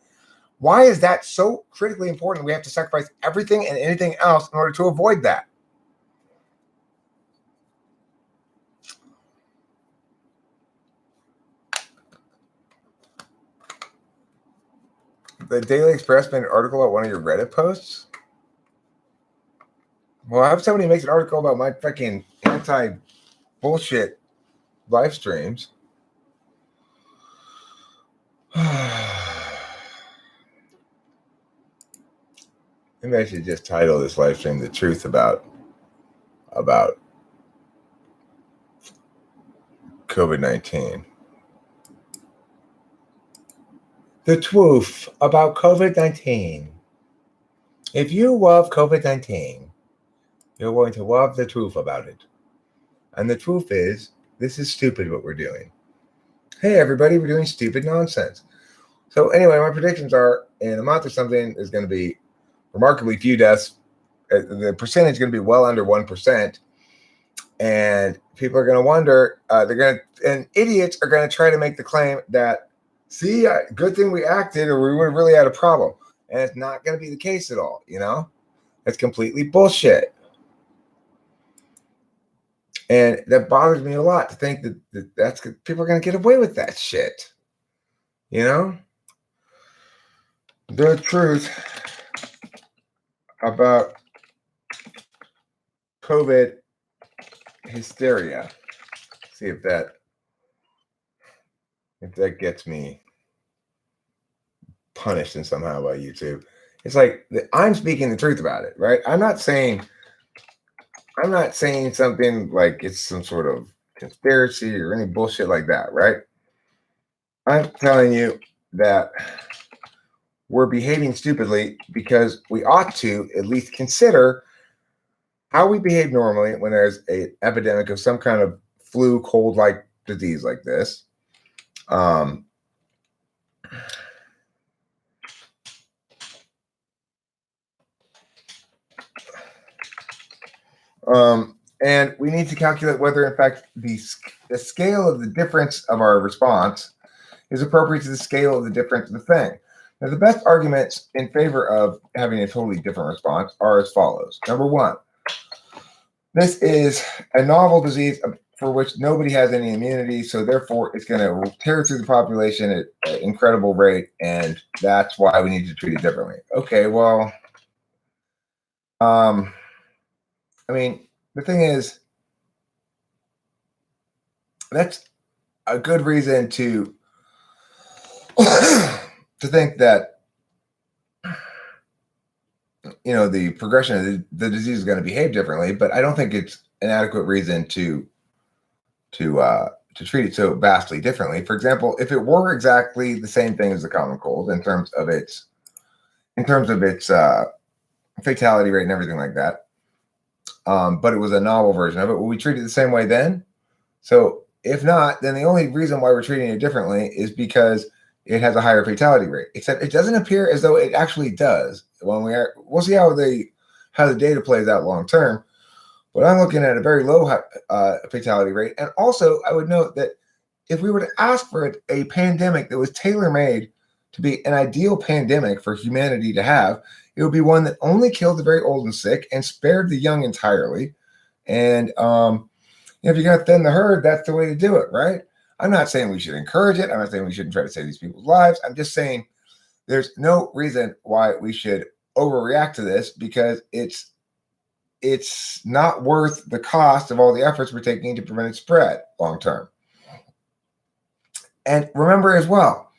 Why is that so critically important? We have to sacrifice everything and anything else in order to avoid that. The Daily Express made an article about one of your Reddit posts. Well, I have somebody makes an article about my fucking anti-bullshit live streams. Maybe I should just title this live stream "The Truth About COVID-19." The truth about COVID-19. If you love COVID-19, you're going to love the truth about it. And the truth is, this is stupid what we're doing. Hey, everybody, we're doing stupid nonsense. So anyway, my predictions are in a month or something, there's going to be remarkably few deaths. The percentage is going to be well under 1%. And people are going to wonder, and idiots are going to try to make the claim that, see, good thing we acted or we would have really had a problem. And it's not going to be the case at all, you know? It's completely bullshit. And that bothers me a lot to think that's people are going to get away with that shit. You know? The truth about COVID hysteria. See if that gets me punished in somehow by YouTube. It's like I'm speaking the truth about it, right? I'm not saying something like it's some sort of conspiracy or any bullshit like that, right? I'm telling you that we're behaving stupidly because we ought to at least consider how we behave normally when there's an epidemic of some kind of flu, cold-like disease like this. And we need to calculate whether, in fact, the scale of the difference of our response is appropriate to the scale of the difference of the thing. Now, the best arguments in favor of having a totally different response are as follows. Number one, this is a novel disease for which nobody has any immunity, so therefore it's going to tear through the population at an incredible rate, and that's why we need to treat it differently. Okay, well, I mean, the thing is, that's a good reason to think that, you know, the progression of the disease is going to behave differently, but I don't think it's an adequate reason to treat it so vastly differently. For example, if it were exactly the same thing as the common cold in terms of its fatality rate and everything like that, but it was a novel version of it, would we treat it the same way then? So if not, then the only reason why we're treating it differently is because it has a higher fatality rate. Except it doesn't appear as though it actually does. We'll see how the data plays out long term. But I'm looking at a very low fatality rate. And also, I would note that if we were to ask for a pandemic that was tailor-made to be an ideal pandemic for humanity to have, it would be one that only killed the very old and sick and spared the young entirely. And if you're going to thin the herd, that's the way to do it, right? I'm not saying we should encourage it. I'm not saying we shouldn't try to save these people's lives. I'm just saying there's no reason why we should overreact to this, because it's not worth the cost of all the efforts we're taking to prevent its spread long term. And remember as well,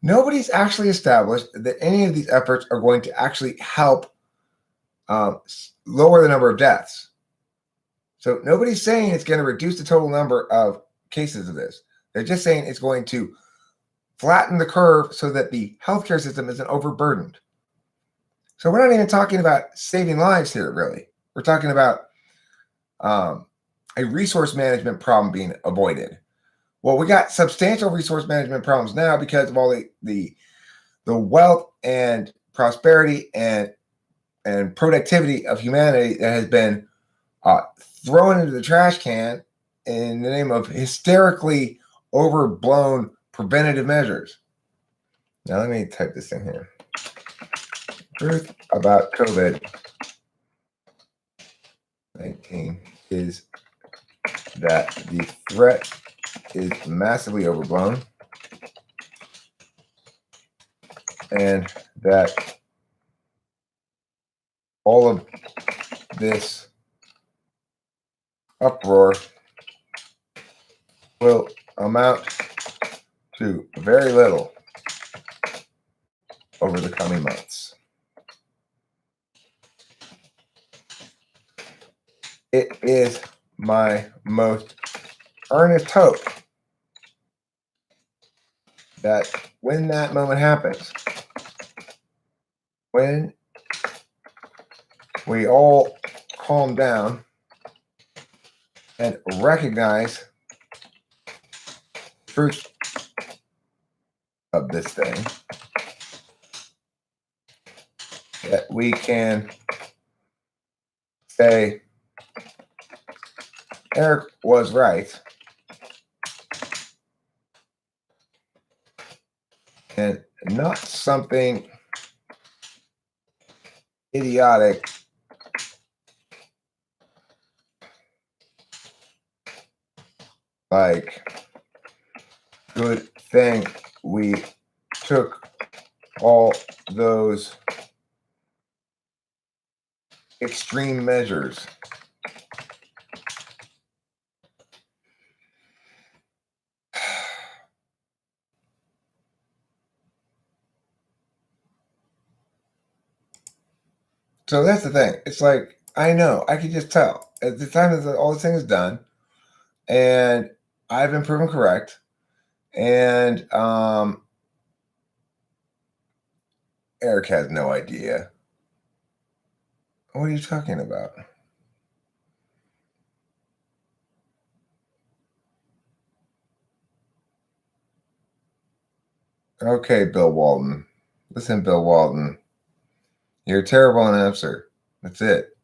nobody's actually established that any of these efforts are going to actually help lower the number of deaths. So nobody's saying it's going to reduce the total number of cases of this. They're just saying it's going to flatten the curve so that the healthcare system isn't overburdened. So we're not even talking about saving lives here, really. We're talking about a resource management problem being avoided. Well, we got substantial resource management problems now because of all the wealth and prosperity and productivity of humanity that has been thrown into the trash can in the name of hysterically overblown preventative measures. Now let me type this in here. Truth about COVID-19 is that the threat is massively overblown and that all of this uproar will amount to very little over the coming months. It is my most earnest hope that when that moment happens, when we all calm down and recognize the truth of this thing, that we can say, Eric was right, and not something idiotic like, good thing we took all those extreme measures. So that's the thing. It's like, I know, I can just tell at the time that all this thing is done, and I've been proven correct, and Eric has no idea. What are you talking about? Okay, Bill Walton. Listen, Bill Walton. You're a terrible announcer. That's it.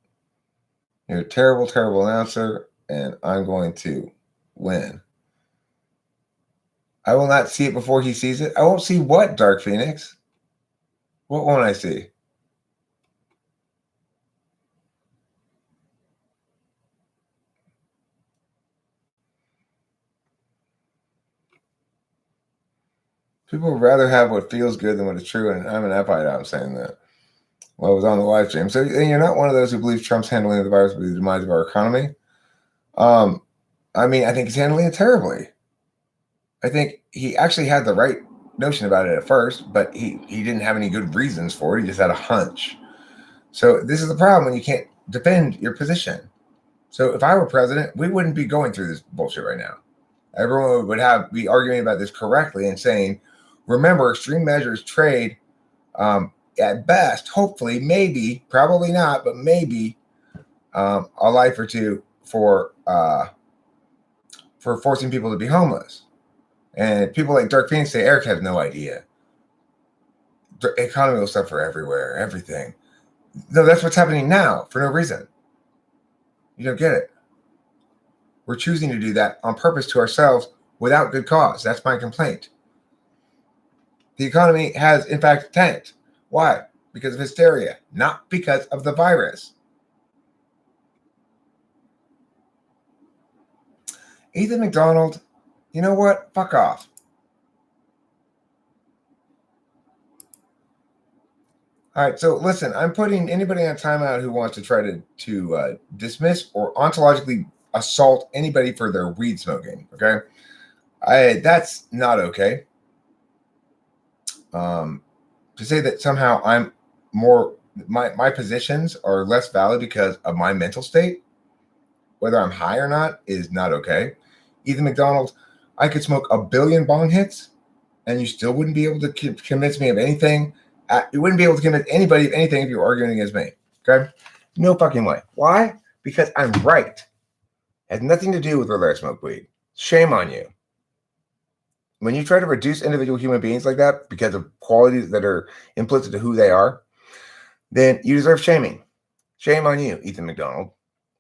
You're a terrible, terrible announcer, and I'm going to win. I will not see it before he sees it. I won't see what, Dark Phoenix? What won't I see? People would rather have what feels good than what is true, and I'm an epide. I'm saying that. Well, it was on the live stream. So you're not one of those who believes Trump's handling of the virus will be the demise of our economy. I mean, I think he's handling it terribly. I think he actually had the right notion about it at first, but he didn't have any good reasons for it. He just had a hunch. So this is the problem when you can't defend your position. So if I were president, we wouldn't be going through this bullshit right now. Everyone would be arguing about this correctly and saying, remember, extreme measures trade at best, hopefully, maybe, probably not, but maybe a life or two for forcing people to be homeless. And people like Dark Phoenix say Eric has no idea. The economy will suffer everywhere, everything. No, that's what's happening now for no reason. You don't get it. We're choosing to do that on purpose to ourselves without good cause. That's my complaint. The economy has, in fact, tanked. Why? Because of hysteria, not because of the virus. Ethan McDonald, you know what? Fuck off. All right, so listen, I'm putting anybody on timeout who wants to try to dismiss or ontologically assault anybody for their weed smoking, okay? That's not okay. To say that somehow I'm more, my positions are less valid because of my mental state, whether I'm high or not, is not okay. Ethan McDonald, I could smoke 1 billion bong hits and you still wouldn't be able to convince me of anything. You wouldn't be able to convince anybody of anything if you were arguing against me. Okay? No fucking way. Why? Because I'm right. It has nothing to do with whether I smoke weed. Shame on you. When you try to reduce individual human beings like that because of qualities that are implicit to who they are, then you deserve shaming. Shame on you, Ethan McDonald.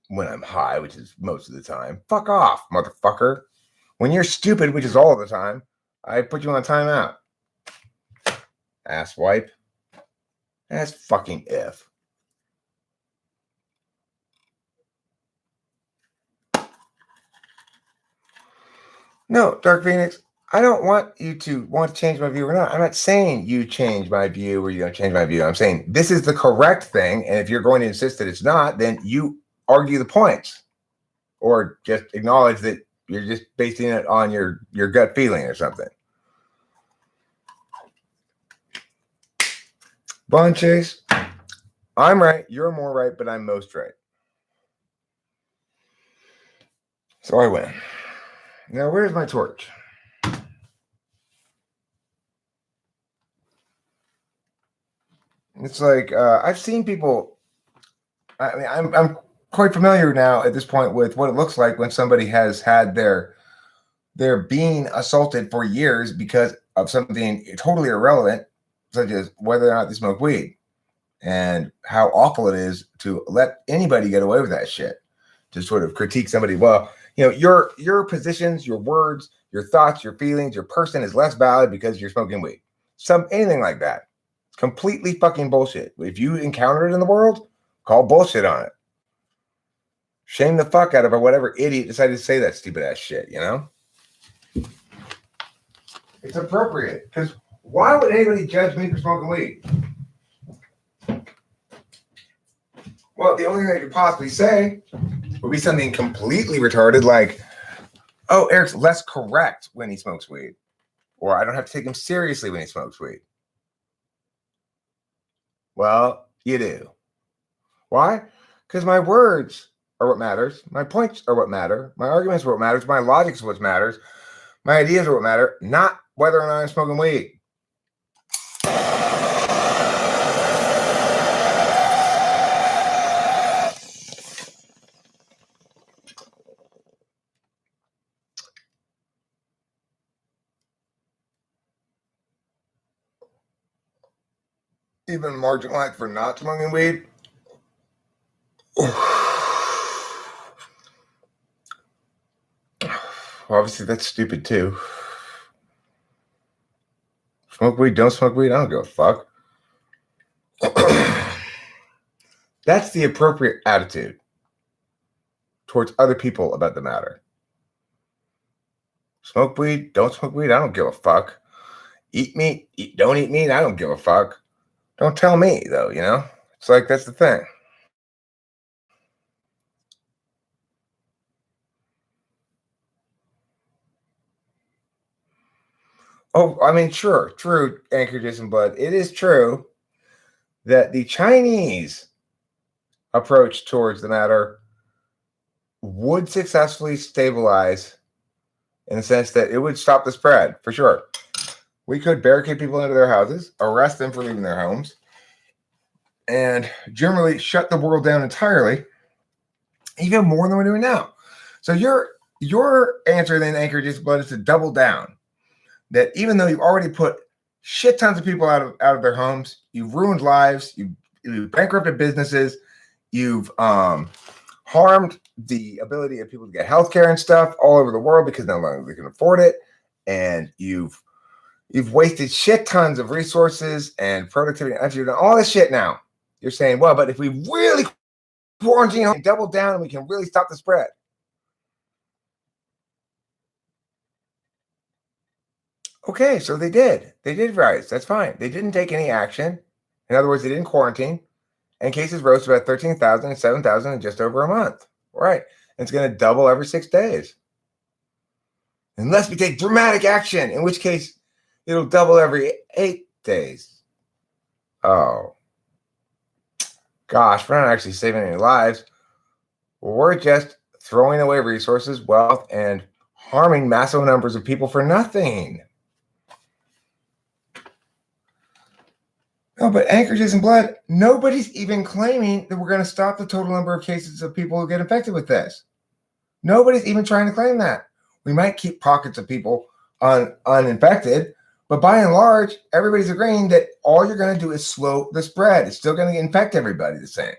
When I'm high, which is most of the time. Fuck off, motherfucker. When you're stupid, which is all the time, I put you on timeout. Ass wipe. That's fucking if. No, Dark Phoenix, I don't want you to want to change my view or not. I'm not saying you change my view or you don't change my view. I'm saying this is the correct thing. And if you're going to insist that it's not, then you argue the points or just acknowledge that you're just basing it on your gut feeling or something. Bond Chase, I'm right. You're more right, but I'm most right. So I win. Now, where's my torch? It's like I've seen people. I mean, I'm quite familiar now at this point with what it looks like when somebody has had their being assaulted for years because of something totally irrelevant, such as whether or not they smoke weed, and how awful it is to let anybody get away with that shit. To sort of critique somebody, well, you know, your positions, your words, your thoughts, your feelings, your person is less valid because you're smoking weed. Anything like that. Completely fucking bullshit. If you encounter it in the world, call bullshit on it. Shame the fuck out of her, whatever idiot decided to say that stupid ass shit, you know? It's appropriate, because why would anybody judge me for smoking weed? Well, the only thing they could possibly say would be something completely retarded like, oh, Eric's less correct when he smokes weed. Or I don't have to take him seriously when he smokes weed. Well, you do. Why? Because my words are what matters. My points are what matter. My arguments are what matters. My logic is what matters. My ideas are what matter, not whether or not I'm smoking weed. Even marginalized for not smoking weed. Obviously, that's stupid too. Smoke weed, don't smoke weed, I don't give a fuck. That's the appropriate attitude towards other people about the matter. Smoke weed, don't smoke weed, I don't give a fuck. Eat meat, don't eat meat, I don't give a fuck. Don't tell me, though, you know? It's like, that's the thing. Oh, I mean, sure, true, anchoragism, but it is true that the Chinese approach towards the matter would successfully stabilize in the sense that it would stop the spread, for sure. We could barricade people into their houses, arrest them for leaving their homes, and generally shut the world down entirely, even more than we're doing now. So your answer then, anchoragism, but is to double down. That even though you've already put shit tons of people out of their homes, you've ruined lives, you've bankrupted businesses, you've harmed the ability of people to get healthcare and stuff all over the world because no longer they can afford it, and you've wasted shit tons of resources and productivity and energy and all this shit. Now you're saying, well, but if we really quarantine and double down and we can really stop the spread. Okay, so they did. They did rise. That's fine. They didn't take any action. In other words, they didn't quarantine. And cases rose to about 13,000 and 7,000 in just over a month. Right. And it's going to double every 6 days. Unless we take dramatic action, in which case it'll double every 8 days. Oh. Gosh, we're not actually saving any lives. We're just throwing away resources, wealth, and harming massive numbers of people for nothing. No, but anchoragism blood, nobody's even claiming that we're going to stop the total number of cases of people who get infected with this. Nobody's even trying to claim that. We might keep pockets of people uninfected, but by and large, everybody's agreeing that all you're going to do is slow the spread. It's still going to infect everybody the same.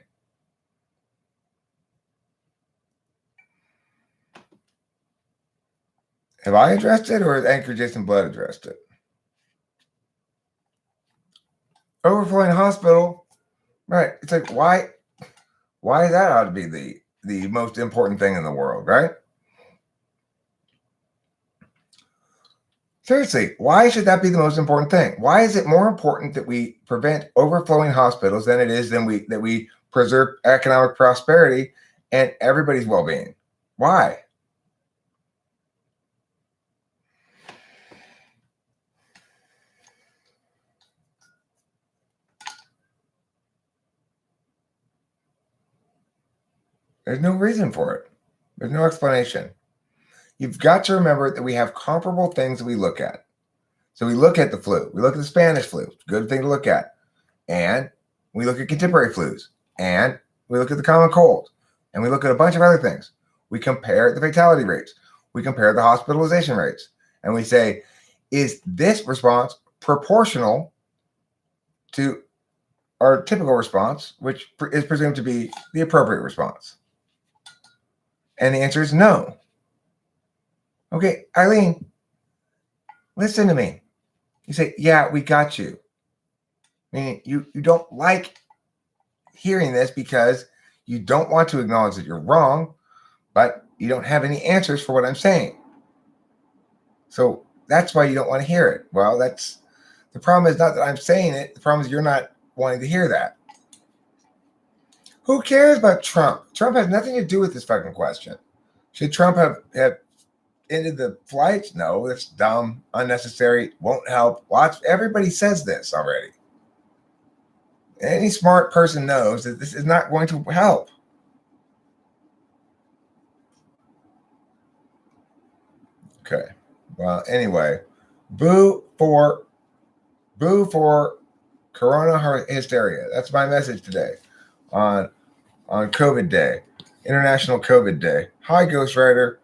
Have I addressed it, or has anchoragism blood addressed it? Overflowing hospital Right. It's like, why that ought to be the most important thing in the world, right? Seriously, why should that be the most important thing? Why is it more important that we prevent overflowing hospitals than it is that we preserve economic prosperity and everybody's well-being? Why? There's no reason for it. There's no explanation. You've got to remember that we have comparable things that we look at. So we look at the flu. We look at the Spanish flu. Good thing to look at. And we look at contemporary flus. And we look at the common cold. And we look at a bunch of other things. We compare the fatality rates. We compare the hospitalization rates. And we say, is this response proportional to our typical response, which is presumed to be the appropriate response? And the answer is no. Okay, Eileen, listen to me. You say, yeah, we got you. Meaning you don't like hearing this because you don't want to acknowledge that you're wrong, but you don't have any answers for what I'm saying. So that's why you don't want to hear it. Well, that's the problem is not that I'm saying it. The problem is you're not wanting to hear that. Who cares about Trump? Trump has nothing to do with this fucking question. Should Trump have ended the flights? No, that's dumb, unnecessary, won't help. Everybody says this already. Any smart person knows that this is not going to help. Okay. Well, anyway, boo for corona hysteria. That's my message today on COVID Day, International COVID Day. Hi, Ghostwriter.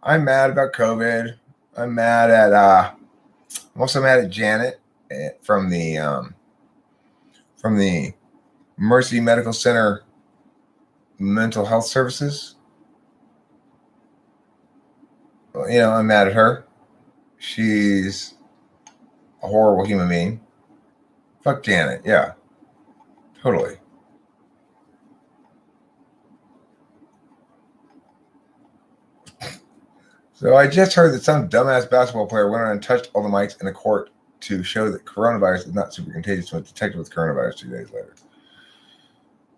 I'm mad about COVID. I'm mad at I'm also mad at Janet from the Mercy Medical Center Mental Health Services. You know, I'm mad at her. She's a horrible human being. Fuck Janet. Yeah, totally. So I just heard that some dumbass basketball player went around and touched all the mics in the court to show that coronavirus is not super contagious when it's detected with coronavirus 2 days later.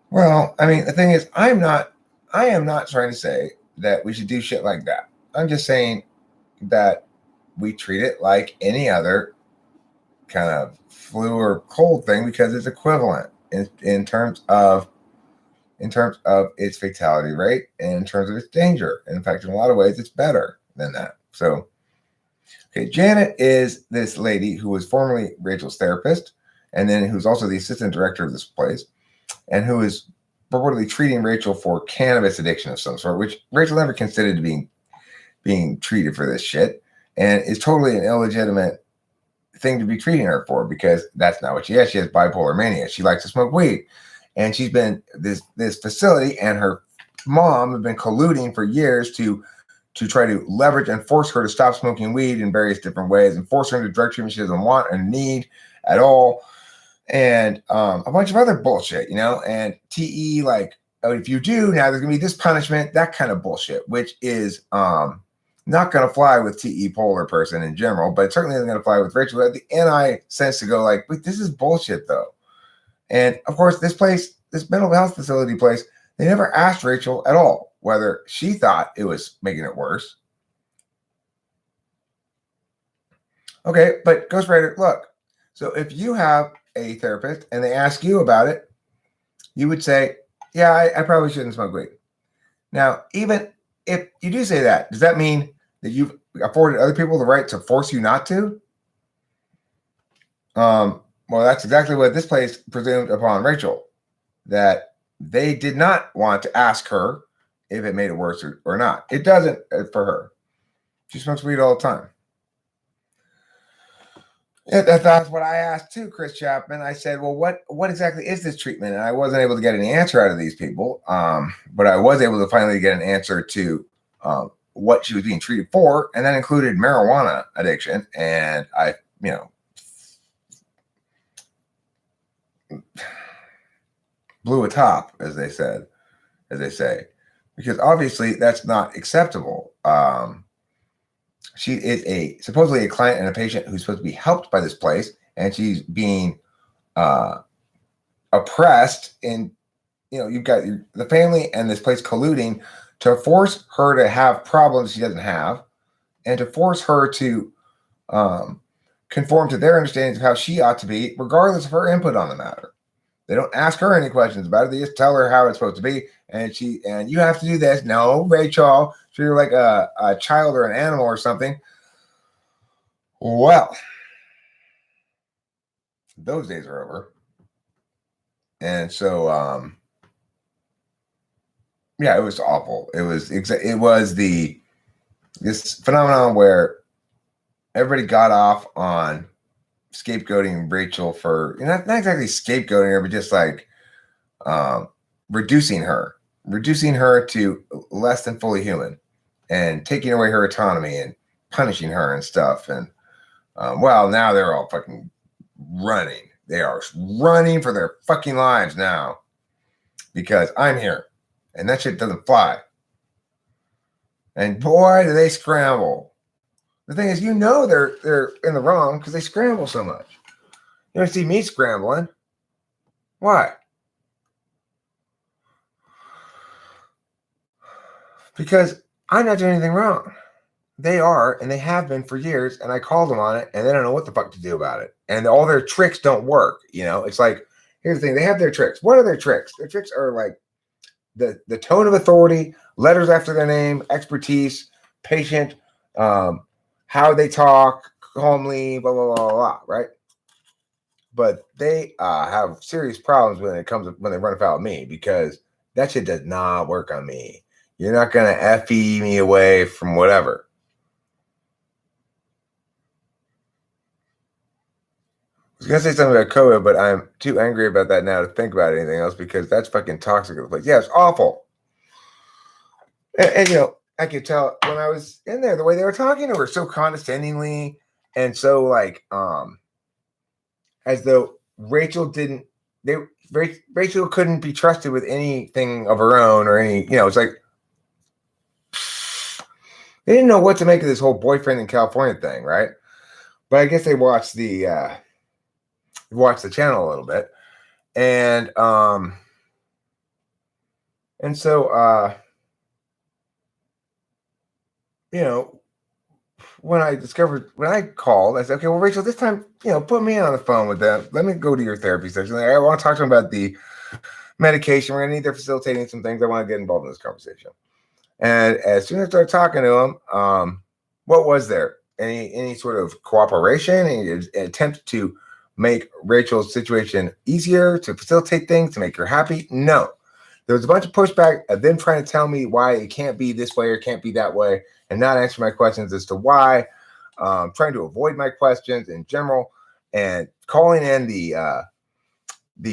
Well, I mean, the thing is, I am not trying to say that we should do shit like that. I'm just saying that we treat it like any other kind of flu or cold thing because it's equivalent in terms of its fatality rate and in terms of its danger. And in fact, in a lot of ways, it's better than that. So, okay, Janet is this lady who was formerly Rachel's therapist, and then who's also the assistant director of this place, and who is purportedly treating Rachel for cannabis addiction of some sort, which Rachel never considered being treated for this shit, and is totally an illegitimate thing to be treating her for because that's not what she has. She has bipolar mania. She likes to smoke weed, and she's been this facility and her mom have been colluding for years to try to leverage and force her to stop smoking weed in various different ways and force her into drug treatment she doesn't want or need at all. And a bunch of other bullshit, you know, and TE, like, oh, if you do, now there's gonna be this punishment, that kind of bullshit, which is not gonna fly with TE polar person in general, but certainly isn't gonna fly with Rachel. At the NI sense to go like, wait, this is bullshit though. And of course, this mental health facility place, they never asked Rachel at all whether she thought it was making it worse. Okay, but Ghostwriter, look, so if you have a therapist and they ask you about it, you would say, yeah, I probably shouldn't smoke weed. Now, even if you do say that, does that mean that you've afforded other people the right to force you not to? Well, that's exactly what this place presumed upon Rachel, that they did not want to ask her if it made it worse or not. It doesn't for her. She smokes weed all the time. That's what I asked too, Chris Chapman. I said, well, what exactly is this treatment? And I wasn't able to get any answer out of these people. But I was able to finally get an answer to what she was being treated for. And that included marijuana addiction. And I, you know, blew a top, as they say, because obviously that's not acceptable. She is supposedly a client and a patient who's supposed to be helped by this place, and she's being oppressed. And you've got the family and this place colluding to force her to have problems she doesn't have, and to force her to conform to their understandings of how she ought to be, regardless of her input on the matter. They don't ask her any questions about it. They just tell her how it's supposed to be. And you have to do this. No, Rachel, treat her like a child or an animal or something. Well, those days are over. And so, yeah, it was awful. It was this phenomenon where everybody got off on scapegoating Rachel for not exactly scapegoating her, but just like reducing her to less than fully human, and taking away her autonomy and punishing her and stuff. And well, now they're all fucking running. They are running for their fucking lives now because I'm here, and that shit doesn't fly. And boy, do they scramble. The thing is, they're in the wrong because they scramble so much. You don't see me scrambling. Why? Because I'm not doing anything wrong. They are, and they have been for years, and I called them on it, and they don't know what the fuck to do about it. And all their tricks don't work. It's like, here's the thing. They have their tricks. What are their tricks? Their tricks are like the tone of authority, letters after their name, expertise, patient, how they talk, calmly, blah, blah, blah, blah, right? But they have serious problems when they run afoul of me, because that shit does not work on me. You're not going to FE me away from whatever. I was going to say something about COVID, but I'm too angry about that now to think about anything else, because that's fucking toxic of the place. Yeah, it's awful. And I could tell when I was in there, the way they were talking to her so condescendingly, and so like, as though Rachel couldn't be trusted with anything of her own, or any, it's like, they didn't know what to make of this whole boyfriend in California thing, right? But I guess they watched the channel a little bit, and so when I called, I said, okay, well, Rachel, this time, put me on the phone with them. Let me go to your therapy session. I want to talk to them about the medication. We're going to need, they're facilitating some things. I want to get involved in this conversation. And as soon as I started talking to them, what was there? Any sort of cooperation, any attempt to make Rachel's situation easier, to facilitate things, to make her happy? No. There was a bunch of pushback of them trying to tell me why it can't be this way or can't be that way, and not answer my questions as to why, trying to avoid my questions in general, and calling in the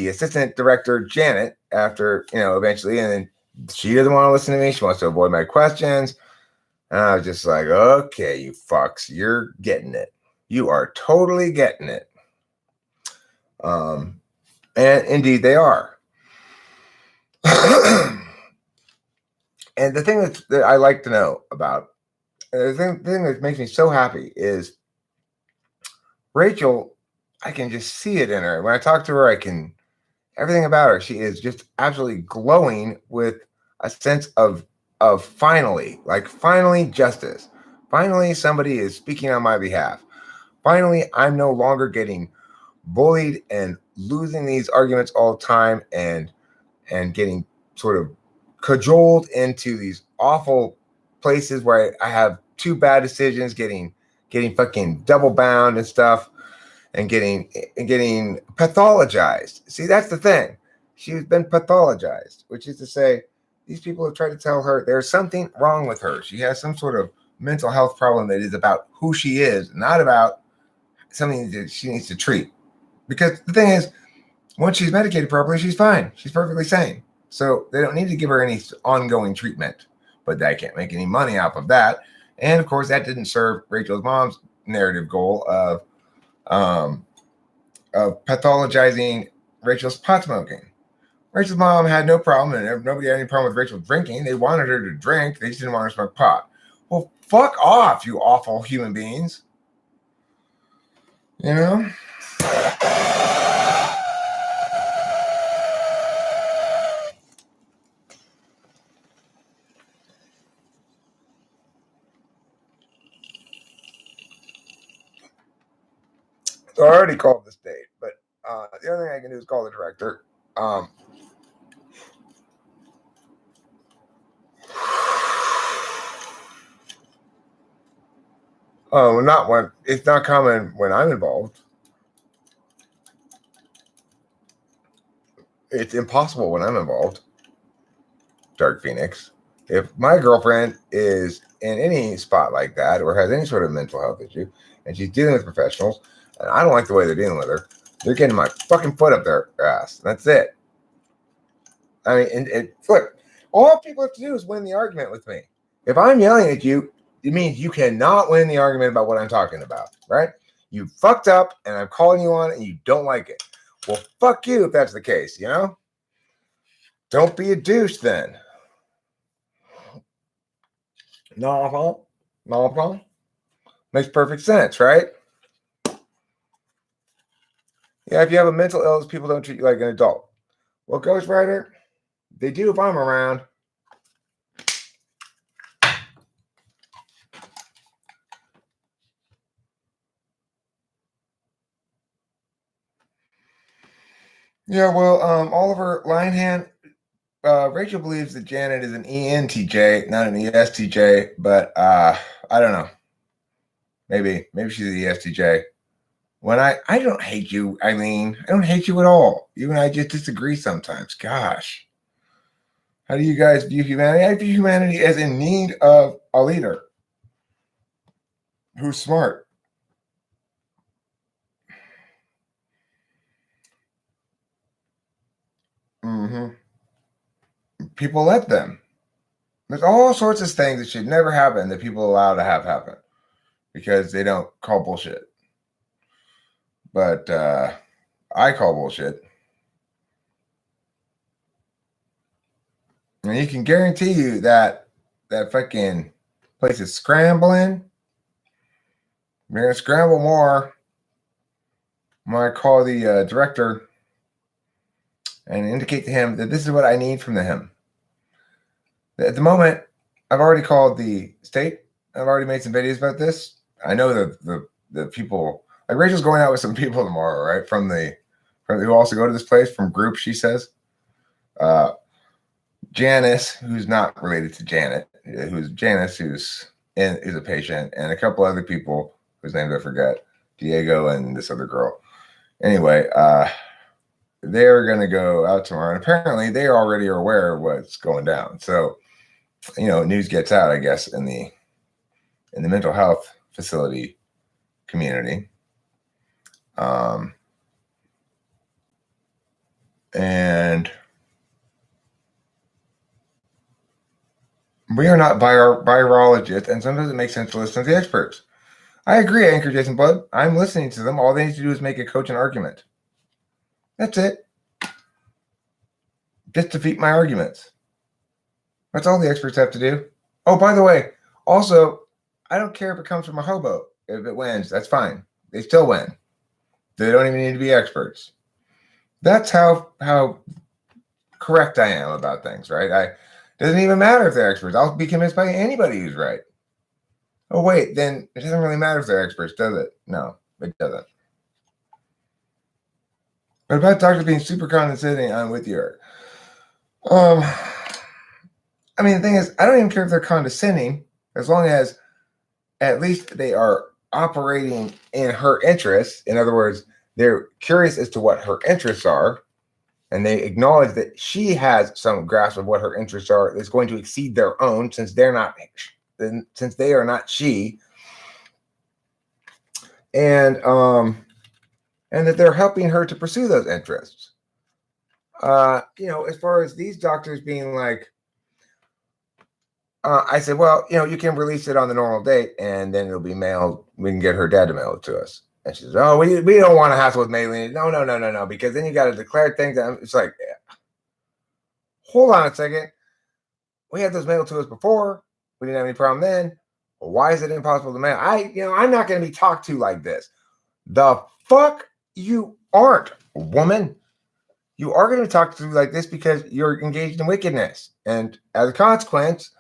assistant director, Janet, after, eventually, and then she doesn't want to listen to me. She wants to avoid my questions. And I was just like, okay, you fucks, you're getting it. You are totally getting it. And indeed they are. And the thing that I like to know about, the thing that makes me so happy is Rachel, I can just see it in her. When I talk to her, everything about her, she is just absolutely glowing with a sense of finally justice. Finally, somebody is speaking on my behalf. Finally, I'm no longer getting bullied and losing these arguments all the time, and getting sort of cajoled into these awful places where I have two bad decisions, getting fucking double bound and stuff, and getting pathologized. See, that's the thing. She's been pathologized, which is to say, these people have tried to tell her there's something wrong with her. She has some sort of mental health problem that is about who she is, not about something that she needs to treat. Because the thing is, once she's medicated properly, she's fine. She's perfectly sane. So they don't need to give her any ongoing treatment. But they can't make any money off of that. And of course, that didn't serve Rachel's mom's narrative goal of pathologizing Rachel's pot smoking. Rachel's mom had no problem, and nobody had any problem with Rachel drinking. They wanted her to drink. They just didn't want her to smoke pot. Well, fuck off, you awful human beings. You know? So I already called the state, but the other thing I can do is call the director. Not when it's not common when I'm involved. It's impossible when I'm involved. Dark Phoenix. If my girlfriend is in any spot like that or has any sort of mental health issue and she's dealing with professionals and I don't like the way they're dealing with her, they're getting my fucking foot up their ass. That's it. I mean, and look, all people have to do is win the argument with me. If I'm yelling at you, it means you cannot win the argument about what I'm talking about, right? You fucked up and I'm calling you on it and you don't like it. Well, fuck you if that's the case, you know? Don't be a douche then. No, makes perfect sense, right? Yeah, if you have a mental illness, people don't treat you like an adult. Well, Ghostwriter, they do if I'm around. Yeah, well, Oliver Linehand, Rachel believes that Janet is an ENTJ, not an ESTJ, but I don't know. Maybe she's an ESTJ. When I don't hate you, Eileen. I don't hate you at all. You and I just disagree sometimes. Gosh. How do you guys view humanity? I view humanity as in need of a leader who's smart. People let them. There's all sorts of things that should never happen that people allow to have happen because they don't call bullshit. But I call bullshit. And you can guarantee you that fucking place is scrambling. We're going to scramble more. I'm going to call the director and indicate to him that this is what I need from him. At the moment, I've already called the state. I've already made some videos about this. I know that the people, like Rachel's going out with some people tomorrow, right? From who also go to this place from group, she says. Janice, who's not related to Janet, who's a patient, and a couple other people whose names I forget, Diego and this other girl. Anyway, they're going to go out tomorrow, and apparently they already are aware of what's going down. So, news gets out, I guess, in the mental health facility community. And we are not virologists, and sometimes it makes sense to listen to the experts. I agree, Anchor Jason Blood. I'm listening to them. All they need to do is make a cogent argument. That's it. Just defeat my arguments. That's all the experts have to do. Oh, by the way, also, I don't care if it comes from a hobo. If it wins, that's fine. They still win. They don't even need to be experts. That's how correct I am about things, right? Doesn't even matter if they're experts. I'll be convinced by anybody who's right. Oh, wait, then it doesn't really matter if they're experts, does it? No, it doesn't. But about doctors being super condescending, I'm with you. I mean, the thing is, I don't even care if they're condescending, as long as at least they are operating in her interests. In other words, they're curious as to what her interests are, and they acknowledge that she has some grasp of what her interests are that's going to exceed their own, since they are not she, and that they're helping her to pursue those interests. As far as these doctors being like, I said, well, you can release it on the normal date, and then it'll be mailed. We can get her dad to mail it to us. And she says, oh, we don't want to hassle with mailing. No, because then you got to declare things. It's like, hold on a second. We had those mailed to us before. We didn't have any problem then. Well, why is it impossible to mail? I'm not going to be talked to like this. The fuck you aren't, woman. You are going to be talked to like this because you're engaged in wickedness. And as a consequence,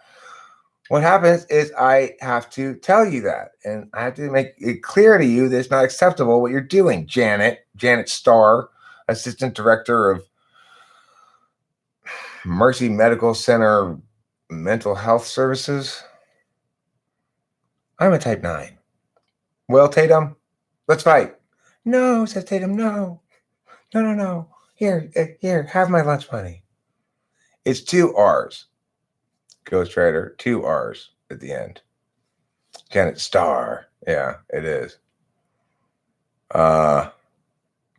what happens is I have to tell you that. And I have to make it clear to you that it's not acceptable what you're doing, Janet Starr, Assistant Director of Mercy Medical Center Mental Health Services. I'm a type 9. Well, Tatum, let's fight. No, says Tatum, no. No. Here, have my lunch money. It's 2 R's. Ghostwriter, 2 R's at the end. Janet Starr. Yeah, it is.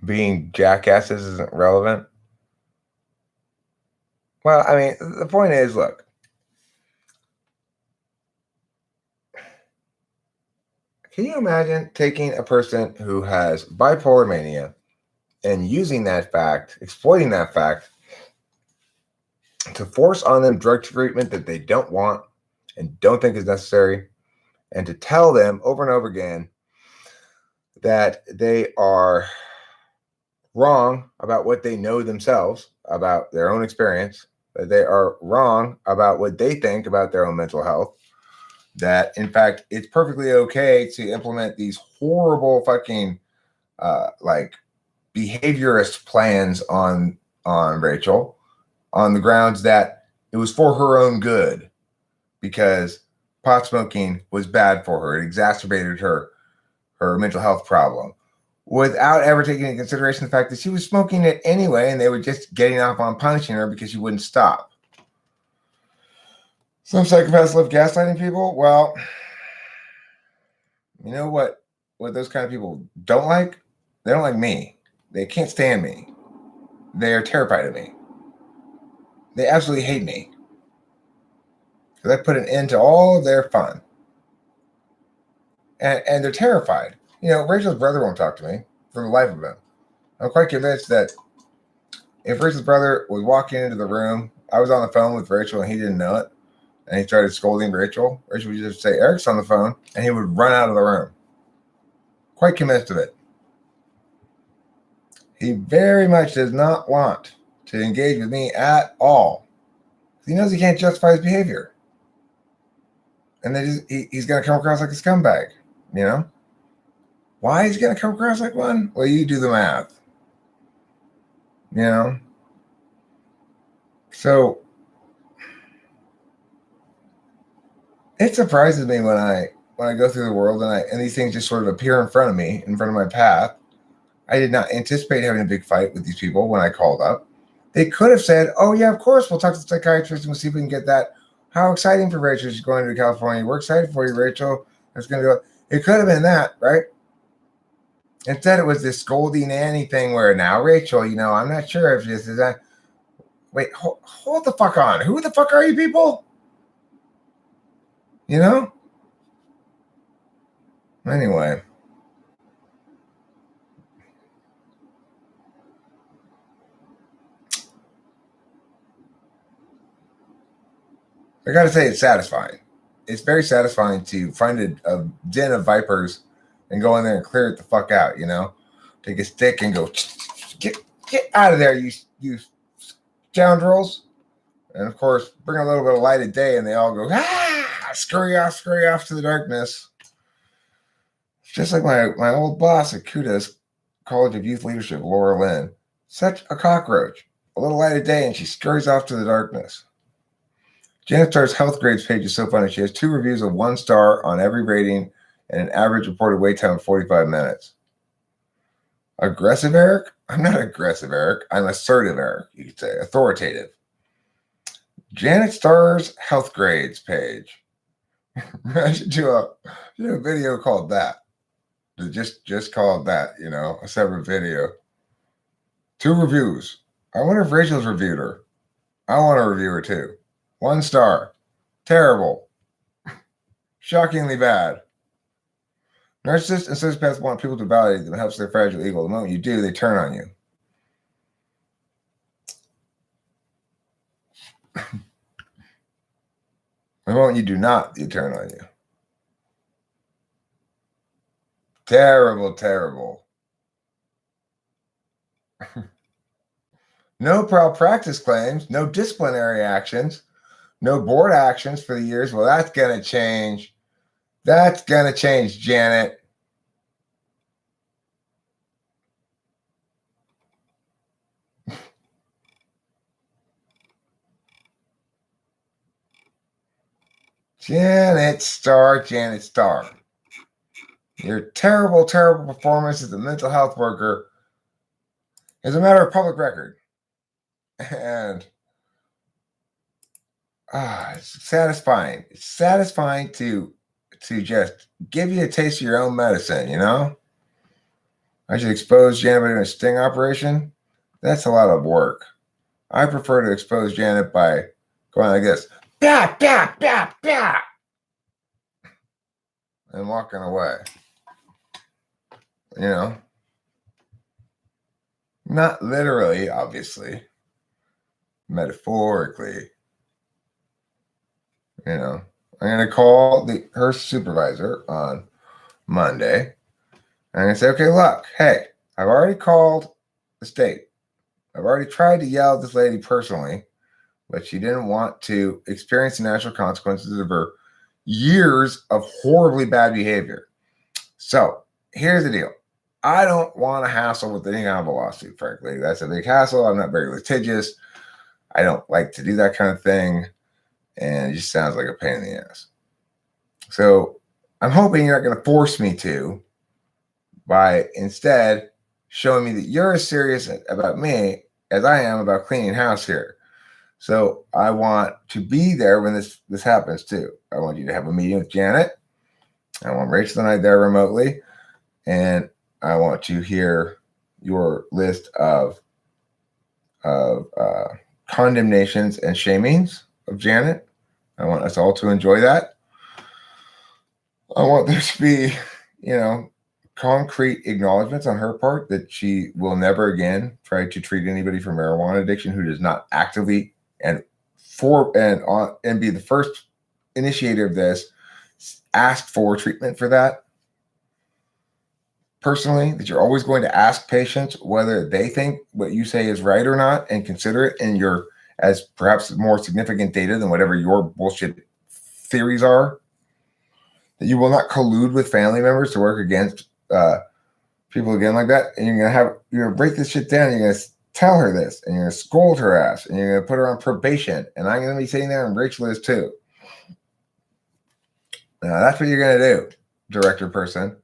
Being jackasses isn't relevant. Well, I mean, the point is, look. Can you imagine taking a person who has bipolar mania and using that fact, exploiting that fact, to force on them drug treatment that they don't want and don't think is necessary, and to tell them over and over again that they are wrong about what they know themselves, about their own experience, that they are wrong about what they think about their own mental health, that in fact it's perfectly okay to implement these horrible fucking like behaviorist plans on Rachel on the grounds that it was for her own good because pot smoking was bad for her. It exacerbated her mental health problem without ever taking into consideration the fact that she was smoking it anyway and they were just getting off on punishing her because she wouldn't stop. Some psychopaths love gaslighting people. Well, you know what those kind of people don't like? They don't like me. They can't stand me. They are terrified of me. They absolutely hate me. Because I put an end to all of their fun. And they're terrified. You know, Rachel's brother won't talk to me for the life of him. I'm quite convinced that if Rachel's brother was walking into the room, I was on the phone with Rachel and he didn't know it, and he started scolding Rachel, Rachel would just say, Eric's on the phone, and he would run out of the room. Quite convinced of it. He very much does not want to engage with me at all. He knows he can't justify his behavior. And then he's going to come across like a scumbag, you know? Why is he going to come across like one? Well, you do the math, you know? So it surprises me when I go through the world and these things just sort of appear in front of me, in front of my path. I did not anticipate having a big fight with these people when I called up. They could have said, oh, yeah, of course, we'll talk to the psychiatrist and we'll see if we can get that. How exciting for Rachel. She's going to California. We're excited for you, Rachel. It's going to go. It could have been that, right? Instead, it was this scolding nanny thing where now, Rachel, you know, I'm not sure if this is that. Wait, hold the fuck on. Who the fuck are you people? You know? Anyway. I got to say, it's satisfying. It's very satisfying to find a den of vipers and go in there and clear it the fuck out, you know? Take a stick and go, get out of there, you scoundrels. And of course, bring a little bit of light of day and they all go, scurry off to the darkness. Just like my old boss at Kudos College of Youth Leadership, Laura Lynn. Such a cockroach. A little light of day and she scurries off to the darkness. Janet Starr's health grades page is so funny. She has 2 reviews of 1 star on every rating and an average reported wait time of 45 minutes. Aggressive Eric? I'm not aggressive Eric. I'm assertive Eric, you could say. Authoritative. Janet Starr's health grades page. I should do a video called that. Just called that, you know, a separate video. 2 reviews. I wonder if Rachel's reviewed her. I want to review her too. 1 star. Terrible. Shockingly bad. Narcissists and sociopaths want people to validate them. It helps their fragile ego. The moment you do, they turn on you. The moment you do not, you turn on you. Terrible, terrible. No malpractice claims, no disciplinary actions, no board actions for the years. Well, that's going to change. That's going to change, Janet. Janet Starr. Your terrible, terrible performance as a mental health worker is a matter of public record. And it's satisfying. It's satisfying to just give you a taste of your own medicine, you know? I should expose Janet by doing a sting operation. That's a lot of work. I prefer to expose Janet by going like this. Bah, bah, bah, bah, and walking away. You know? Not literally, obviously. Metaphorically. You know? I'm going to call her supervisor on Monday. I'm going to say, okay, look, hey, I've already called the state. I've already tried to yell at this lady personally, but she didn't want to experience the natural consequences of her years of horribly bad behavior. So here's the deal. I don't want to hassle with any kind of a lawsuit, frankly. That's a big hassle. I'm not very litigious. I don't like to do that kind of thing. And it just sounds like a pain in the ass. So I'm hoping you're not going to force me to, by instead showing me that you're as serious about me as I am about cleaning house here. So I want to be there when this happens too. I want you to have a meeting with Janet. I want Rachel and I there remotely. And I want to hear your list of condemnations and shamings of Janet. I want us all to enjoy that. I want there to be, concrete acknowledgments on her part that she will never again try to treat anybody for marijuana addiction who does not actively and be the first initiator of this, ask for treatment for that. Personally, that you're always going to ask patients whether they think what you say is right or not and consider it in your as perhaps more significant data than whatever your bullshit theories are. That you will not collude with family members to work against people again like that. And you're going to break this shit down. You're going to tell her this and you're going to scold her ass and you're going to put her on probation. And I'm going to be sitting there and Rachel is too. Now that's what you're going to do, director person.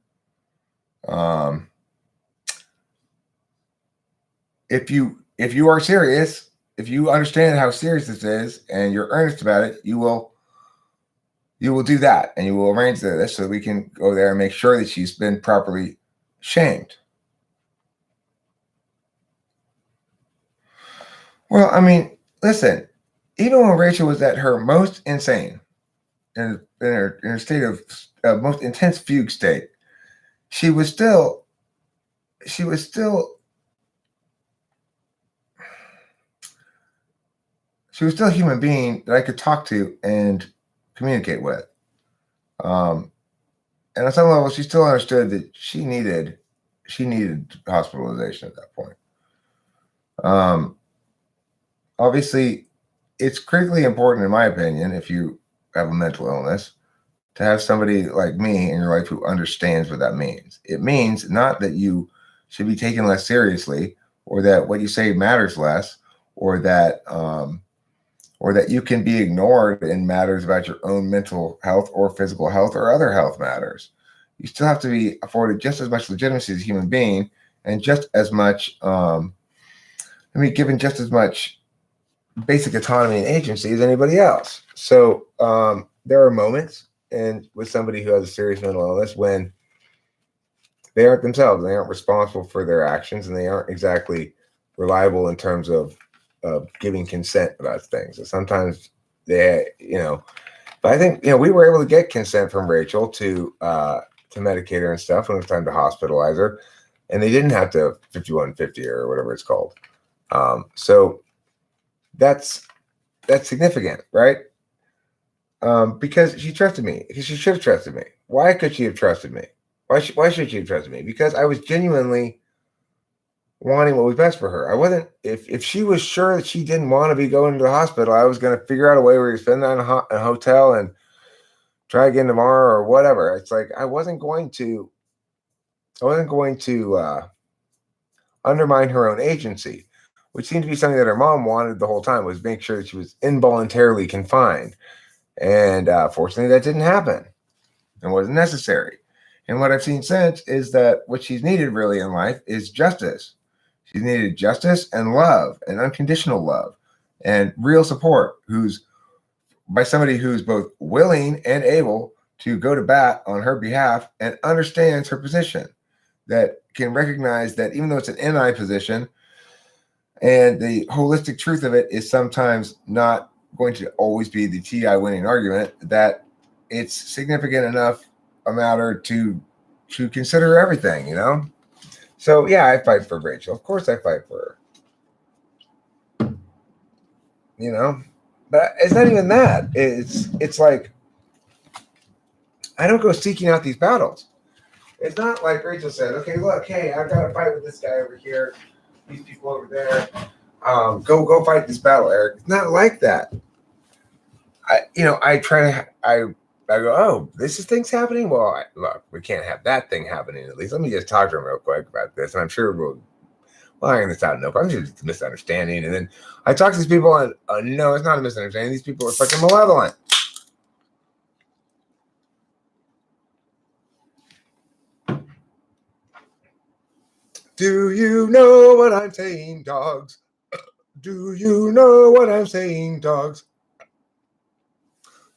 If you are serious, if you understand how serious this is and you're earnest about it, you will do that and you will arrange this so we can go there and make sure that she's been properly shamed. Well, I mean, listen, even when Rachel was at her most insane, in her state of most intense fugue state, she was still a human being that I could talk to and communicate with. And on some level, she still understood that she needed hospitalization at that point. Obviously, it's critically important, in my opinion, if you have a mental illness, to have somebody like me in your life who understands what that means. It means not that you should be taken less seriously, or that what you say matters less, or that you can be ignored in matters about your own mental health or physical health or other health matters. You still have to be afforded just as much legitimacy as a human being and just as much, given just as much basic autonomy and agency as anybody else. So there are moments with somebody who has a serious mental illness when they aren't themselves, they aren't responsible for their actions, and they aren't exactly reliable in terms of giving consent about things. And sometimes but I think, we were able to get consent from Rachel to medicate her and stuff when it was time to hospitalize her. And they didn't have to 5150 or whatever it's called. So that's that's significant, right? Because she trusted me. Because she should have trusted me. Why could she have trusted me? Why should she have trusted me? Because I was genuinely wanting what was best for her. I wasn't. If she was sure that she didn't want to be going to the hospital, I was going to figure out a way where you spend that in a hotel and try again tomorrow or whatever. It's like I wasn't going to undermine her own agency, which seemed to be something that her mom wanted the whole time, was make sure that she was involuntarily confined. And fortunately, that didn't happen and wasn't necessary. And what I've seen since is that what she's needed really in life is justice. She's needed justice and love and unconditional love and real support, who's by somebody who's both willing and able to go to bat on her behalf and understands her position, that can recognize that even though it's an NI position and the holistic truth of it is sometimes not going to always be the TI winning argument, that it's significant enough a matter to consider everything, So yeah, I fight for Rachel. Of course I fight for her. But it's not even that. It's like I don't go seeking out these battles. It's not like Rachel said, okay, look, hey, I've got to fight with this guy over here, these people over there. Go fight this battle, Eric. It's not like that. I go, oh, this is things happening? Well, look, we can't have that thing happening at least. Let me just talk to him real quick about this. And I'm sure we'll iron this out. No, I'm sure it's a misunderstanding. And then I talk to these people and no, it's not a misunderstanding. These people are fucking malevolent. Do you know what I'm saying, dogs? Do you know what I'm saying, dogs?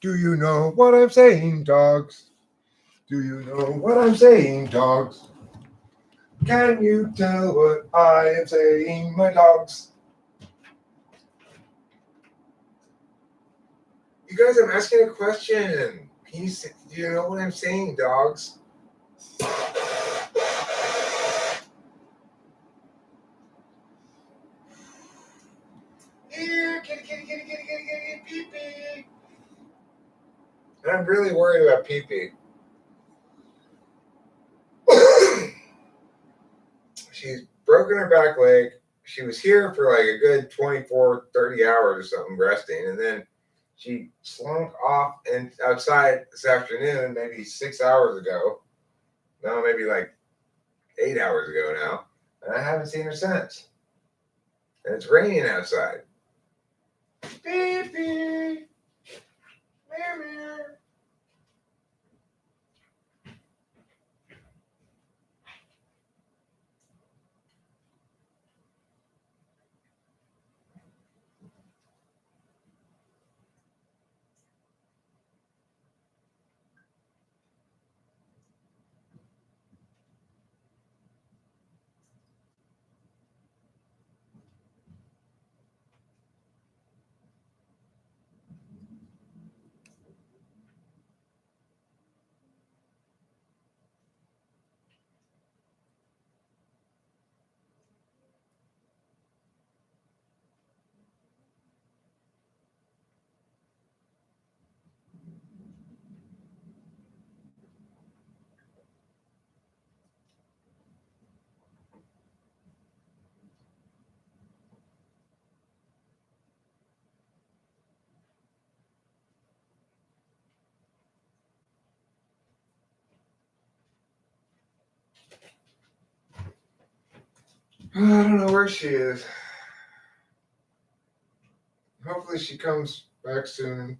Do you know what I'm saying, dogs? Do you know what I'm saying, dogs? Can you tell what I am saying, my dogs? You guys, I'm asking a question. Do you know what I'm saying, dogs? Here, kitty, pee-pee. And I'm really worried about pee-pee. She's broken her back leg. She was here for like a good 24, 30 hours or something resting. And then she slunk off and outside this afternoon, maybe 6 hours ago. No, maybe like 8 hours ago now. And I haven't seen her since. And it's raining outside. Beep, beep. Meow, meow. I don't know where she is. Hopefully she comes back soon.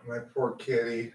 My poor kitty.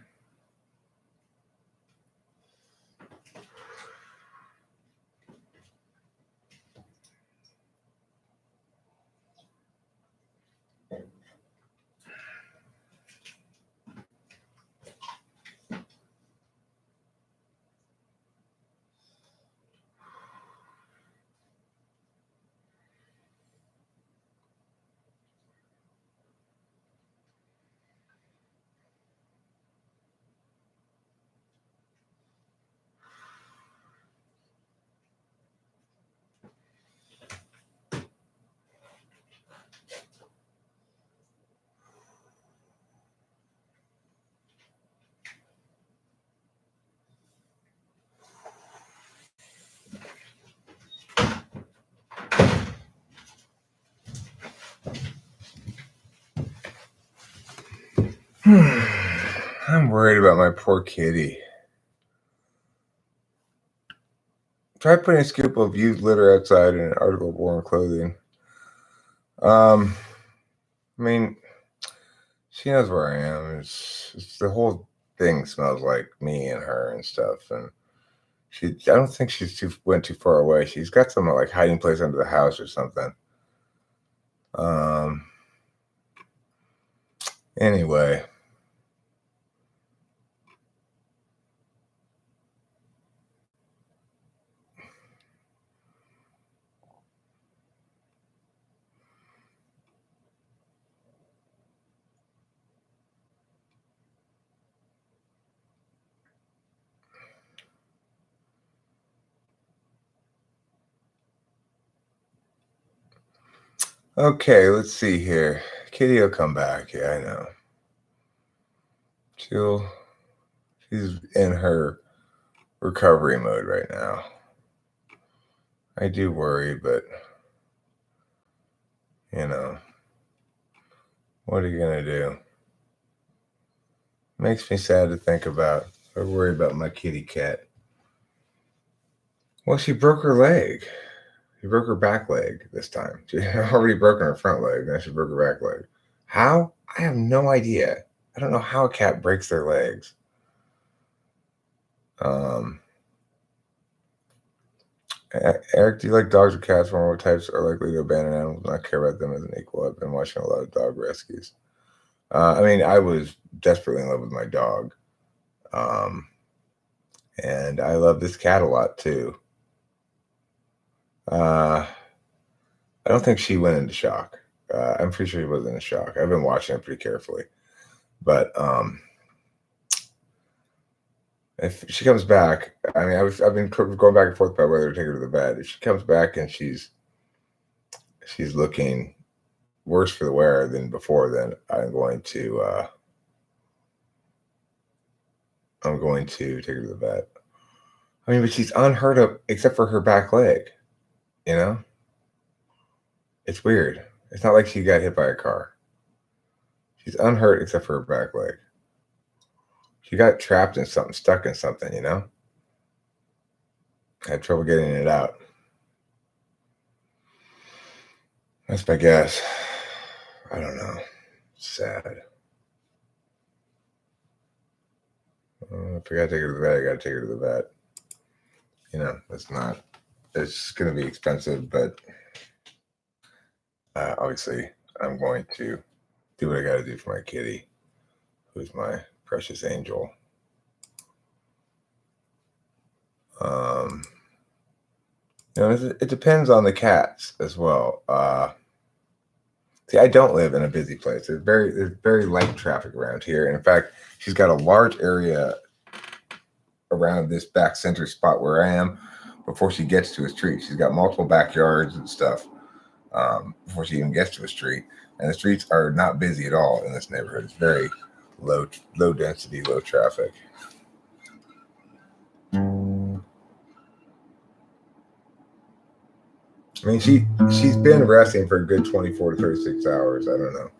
I'm worried about my poor kitty. Try putting a scoop of used litter outside in an article of worn clothing. I mean, she knows where I am. It's the whole thing smells like me and her and stuff. And I don't think went too far away. She's got some like hiding place under the house or something. Anyway. Okay, let's see here. Kitty will come back. Yeah, I know. She's in her recovery mode right now. I do worry, but what are you gonna do? Makes me sad to think about. I worry about my kitty cat. Well, she broke her leg. She broke her back leg this time. She had already broken her front leg, then she broke her back leg. How? I have no idea. I don't know how a cat breaks their legs. Eric, do you like dogs or cats? What types are likely to abandon animals and not care about them as an equal? I've been watching a lot of dog rescues. I mean, I was desperately in love with my dog. And I love this cat a lot too. I don't think she went into shock. I'm pretty sure she wasn't in shock. I've been watching it pretty carefully. But if she comes back, I mean, I've been going back and forth about whether to take her to the vet. If she comes back and she's looking worse for the wear than before, then I'm going to take her to the vet. I mean, but she's unhurt of except for her back leg. It's weird. It's not like she got hit by a car. She's unhurt except for her back leg. She got trapped in something, stuck in something, Had trouble getting it out. That's my guess. I don't know. Sad. If I gotta take her to the vet, I gotta take her to the vet. It's going to be expensive, but obviously I'm going to do what I got to do for my kitty, who's my precious angel. It depends on the cats as well. See, I don't live in a busy place. There's very light traffic around here. And in fact, she's got a large area around this back center spot where I am before she gets to a street. She's got multiple backyards and stuff before she even gets to a street. And the streets are not busy at all in this neighborhood. It's very low density, low traffic. I mean, she's been resting for a good 24 to 36 hours. I don't know.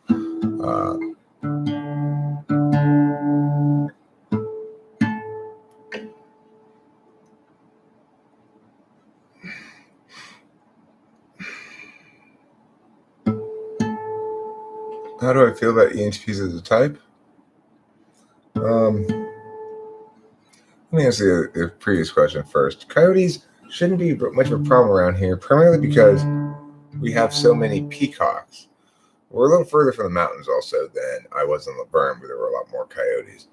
How do I feel about ENTPs as a type? Let me answer the previous question first. Coyotes shouldn't be much of a problem around here, primarily because we have so many peacocks. We're a little further from the mountains also than I was in La Verne, where there were a lot more coyotes.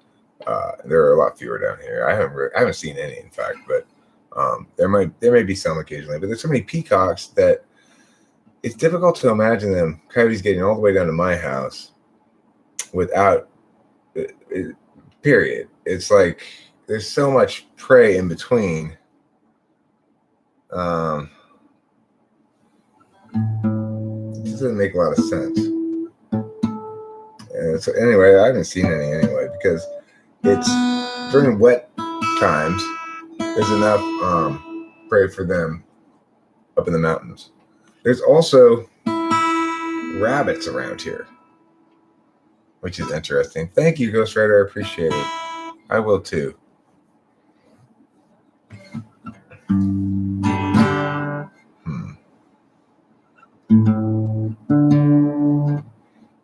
There are a lot fewer down here. I haven't seen any, in fact, but there may be some occasionally. But there's so many peacocks that it's difficult to imagine coyotes getting all the way down to my house without. Period. It's like there's so much prey in between. It doesn't make a lot of sense. So anyway, I haven't seen any anyway because it's during wet times. There's enough prey for them up in the mountains. There's also rabbits around here. which is interesting. Thank you, Ghostwriter. I appreciate it. I will too.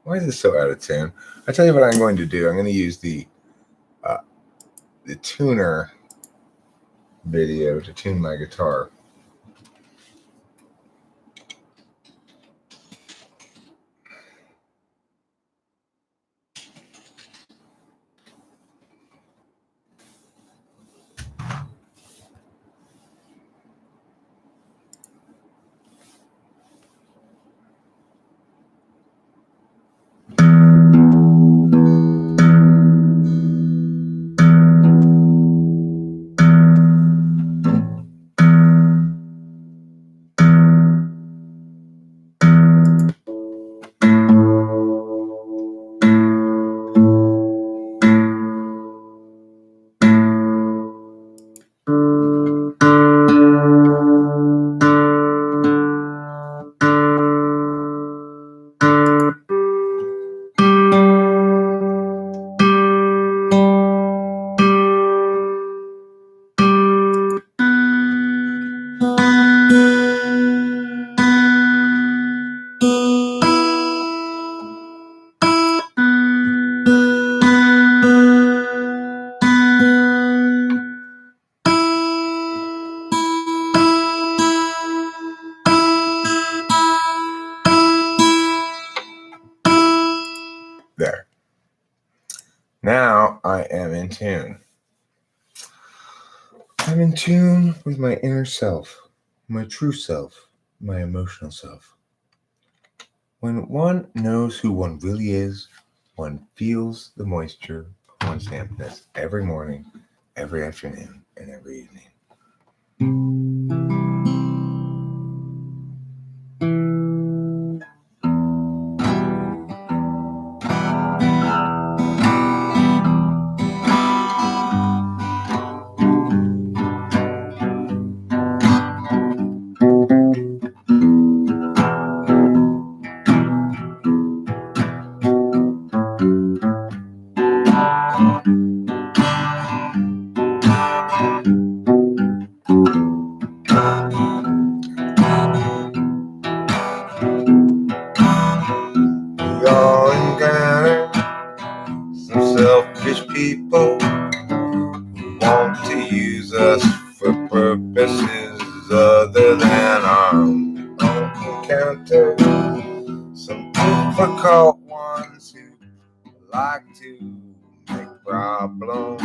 Why is this so out of tune? I tell you what I'm going to do. I'm going to use the tuner video to tune my guitar. There. Now I am in tune. I'm in tune with my inner self, my true self, my emotional self. When one knows who one really is, one feels the moisture of one's dampness every morning, every afternoon, and every evening. We all encounter some selfish people who want to use us for purposes other than our own encounter. Some difficult ones who like to make problems.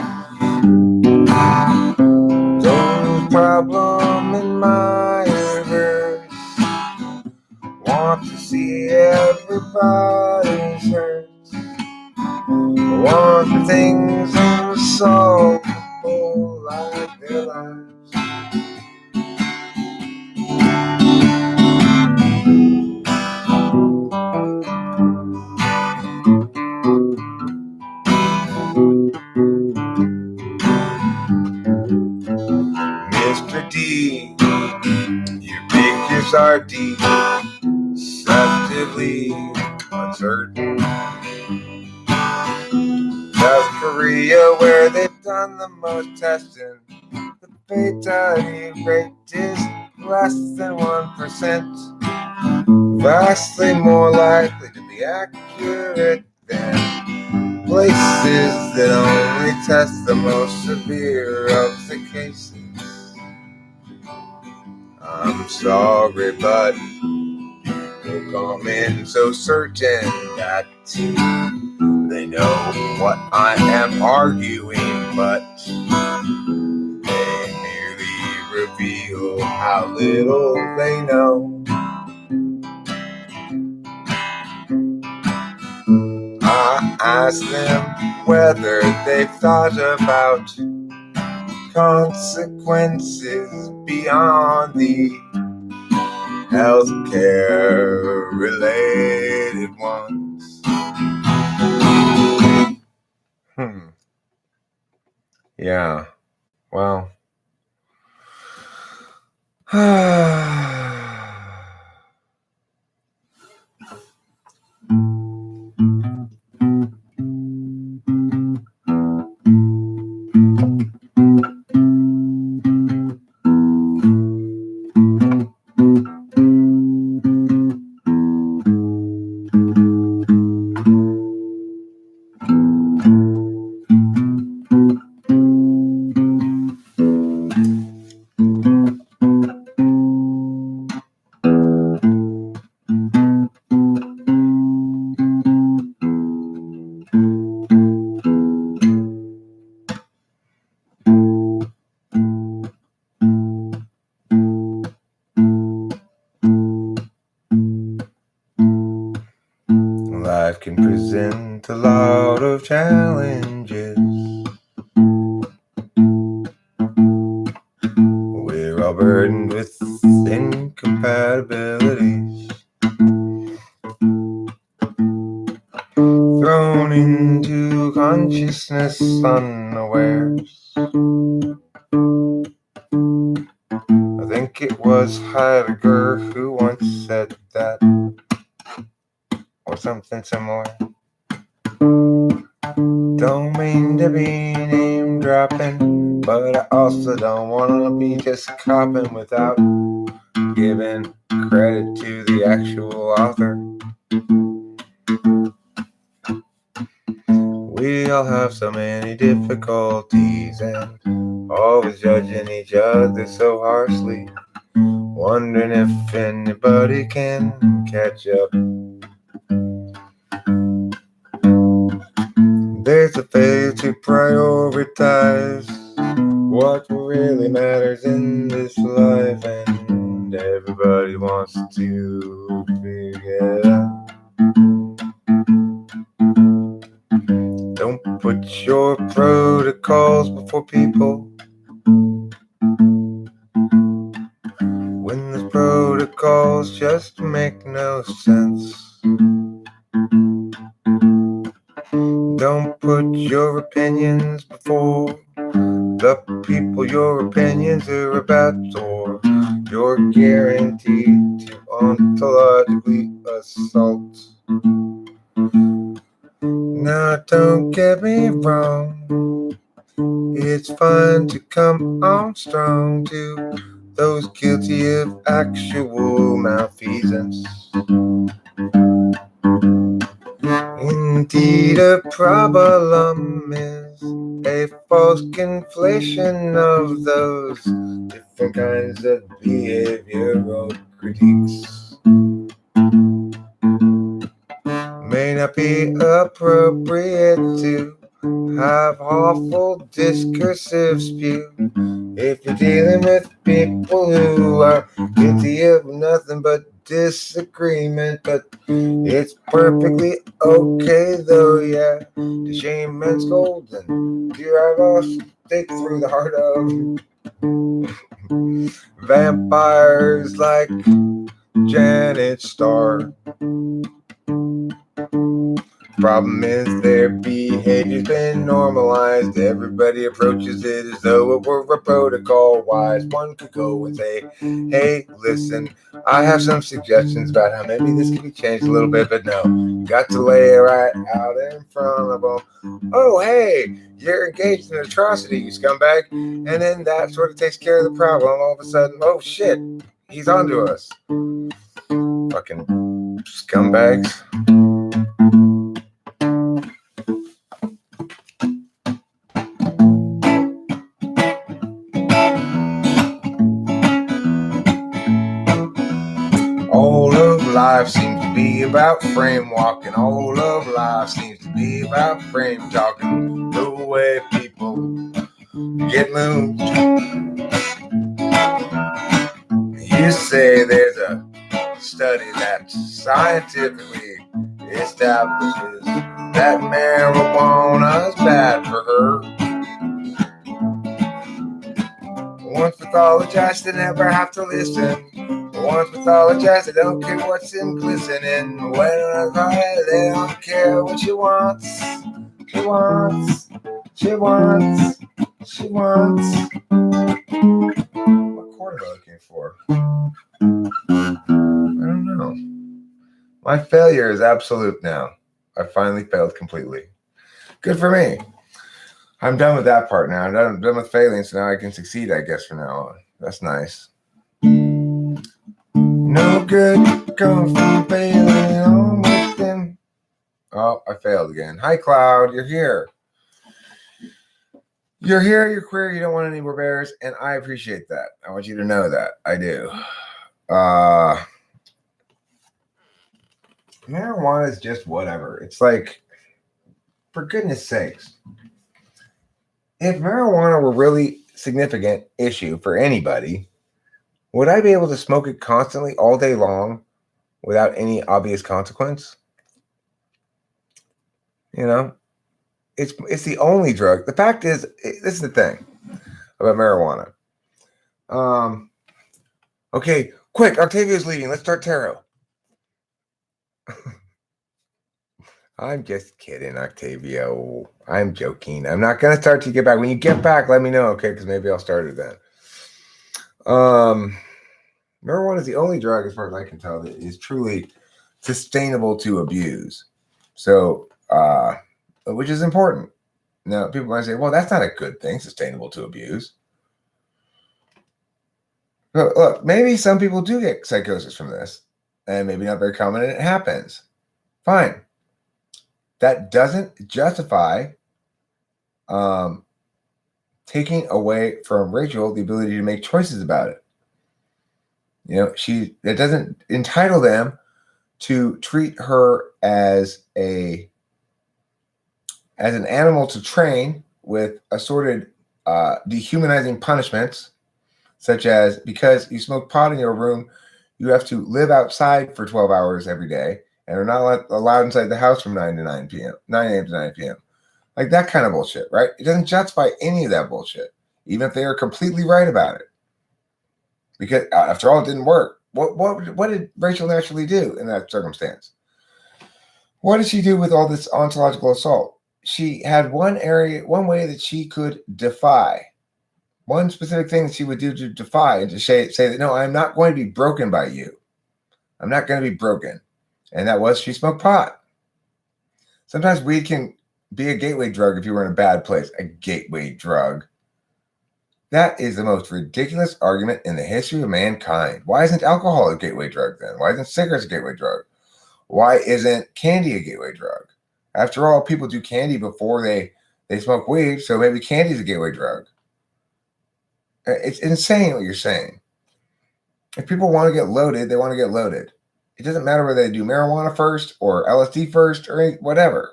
Don't problem in my universe. Want to see everybody's hurt. Want things unsolvable like their lives. Mr. D, your pictures are deceptively uncertain. South Korea, where they've done the most testing, the fatality rate is less than 1%. Vastly more likely to be accurate than places that only test the most severe of the cases. I'm sorry, but people come in so certain that they know what I am arguing, but they merely reveal how little they know. I ask them whether they've thought about consequences beyond the healthcare related ones. Yeah. Well. Life can present a lot of challenges. We're all burdened with incompatibilities, thrown into consciousness unawares. I think it was Heidegger who once said that, or something similar. Don't mean to be name dropping, but I also don't want to be just copping without giving credit to the actual author. We all have so many difficulties and always judging each other so harshly, wondering if anybody can catch up. There's a failure to prioritize what really matters in this life, and everybody wants to figure it out. Don't put your protocols before people when the protocols just make no sense. Don't put your opinions before the people your opinions are about, or you're guaranteed to ontologically assault. Now don't get me wrong, it's fun to come on strong to those guilty of actual malfeasance. Indeed, a problem is a false conflation of those different kinds of behavioral critiques. May not be appropriate to have awful discursive spew if you're dealing with people who are guilty of nothing but disagreement, but it's perfectly okay though, yeah, to shame men's gold and drive a stake through the heart of vampires like Janet Starr. Problem is their behavior's been normalized. Everybody approaches it as though it were a protocol. Wise one could go and say, hey, listen, I have some suggestions about how maybe this could be changed a little bit, but no, you got to lay it right out in front of them. Oh, hey, you're engaged in an atrocity, you scumbag. And then that sort of takes care of the problem. All of a sudden, oh shit, he's onto us. Fucking scumbags. All of life seems to be about frame walking. All of life seems to be about frame talking. The way people get moved. You say there's a study that scientifically establishes that marijuana's bad for her. Once pathologized, they never have to listen. Once pathologized, they don't care what's in glistening. When I call it, they don't care what she wants. She wants. She wants. She wants. What chord am I looking for? I don't know. My failure is absolute now. I finally failed completely. Good for me. I'm done with that part now. I'm done with failing, so now I can succeed, I guess, from now on. That's nice. No good going from failing on with them. Oh, I failed again. Hi, Cloud. You're here. You're here. You're queer. You don't want any more bears, and I appreciate that. I want you to know that. I do. Marijuana is just whatever. It's like, for goodness sakes, if marijuana were really significant issue for anybody, would I be able to smoke it constantly all day long without any obvious consequence? You know, it's the only drug. The fact is, this is the thing about marijuana. Okay, quick, Octavia's leaving. Let's start tarot. I'm just kidding, Octavio. I'm joking. I'm not going to start till you get back. When you get back, let me know, okay? Because maybe I'll start it then. Marijuana is the only drug, as far as I can tell, that is truly sustainable to abuse. So, which is important. Now, people might say, well, that's not a good thing, sustainable to abuse. But look, maybe some people do get psychosis from this, and maybe not very common, and it happens. Fine. That doesn't justify taking away from Rachel the ability to make choices about it. You know, it doesn't entitle them to treat her as an animal to train with assorted dehumanizing punishments, such as because you smoke pot in your room, you have to live outside for 12 hours every day and are not allowed inside the house from 9 a.m. to 9 p.m. Like that kind of bullshit, right? It doesn't justify any of that bullshit, even if they are completely right about it. Because after all, it didn't work. What did Rachel naturally do in that circumstance? What did she do with all this ontological assault? She had one way that she could defy, one specific thing that she would do to defy and to say that, no, I'm not going to be broken by you. I'm not going to be broken. And that was she smoked pot. Sometimes weed can be a gateway drug if you were in a bad place. A gateway drug. That is the most ridiculous argument in the history of mankind. Why isn't alcohol a gateway drug then? Why isn't cigarettes a gateway drug? Why isn't candy a gateway drug? After all, people do candy before they smoke weed, so maybe candy is a gateway drug. It's insane what you're saying. If people want to get loaded, they want to get loaded. It doesn't matter whether they do marijuana first or LSD first or whatever.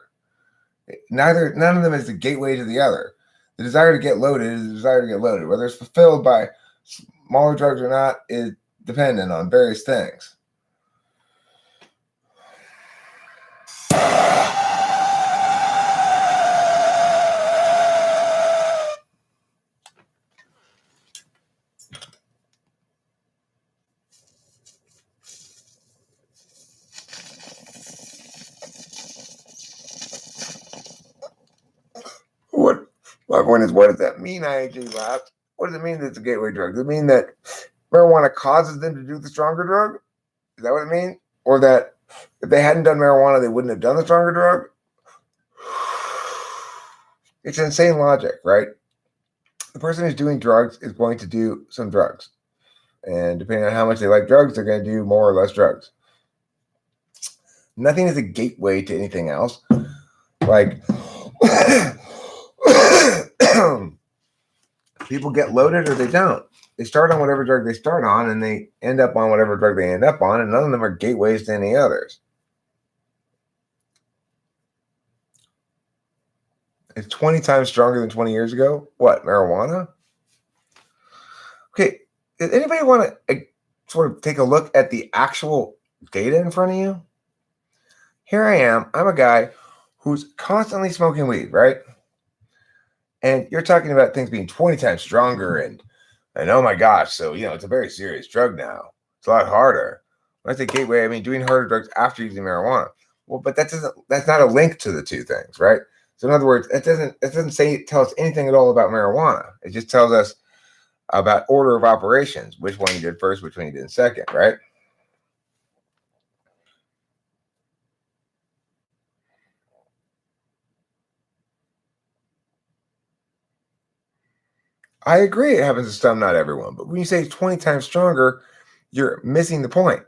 None of them is the gateway to the other. The desire to get loaded is the desire to get loaded. Whether it's fulfilled by smaller drugs or not is dependent on various things. My point is, what does that mean? I actually laughed. What does it mean that it's a gateway drug? Does it mean that marijuana causes them to do the stronger drug? Is that what it means? Or that if they hadn't done marijuana, they wouldn't have done the stronger drug? It's insane logic, right? The person who's doing drugs is going to do some drugs. And depending on how much they like drugs, they're going to do more or less drugs. Nothing is a gateway to anything else. Like, people get loaded or they don't. They start on whatever drug they start on, and they end up on whatever drug they end up on, and none of them are gateways to any others. It's 20 times stronger than 20 years ago. What, marijuana? Okay, does anybody want to sort of take a look at the actual data in front of you? Here I am. I'm a guy who's constantly smoking weed, right? And you're talking about things being 20 times stronger and oh my gosh, so, it's a very serious drug now. It's a lot harder. When I say gateway, I mean doing harder drugs after using marijuana. Well, but that's not a link to the two things, right? So in other words, it doesn't tell us anything at all about marijuana. It just tells us about order of operations, which one you did first, which one you did second, right? I agree it happens to some, not everyone. But when you say 20 times stronger, you're missing the point.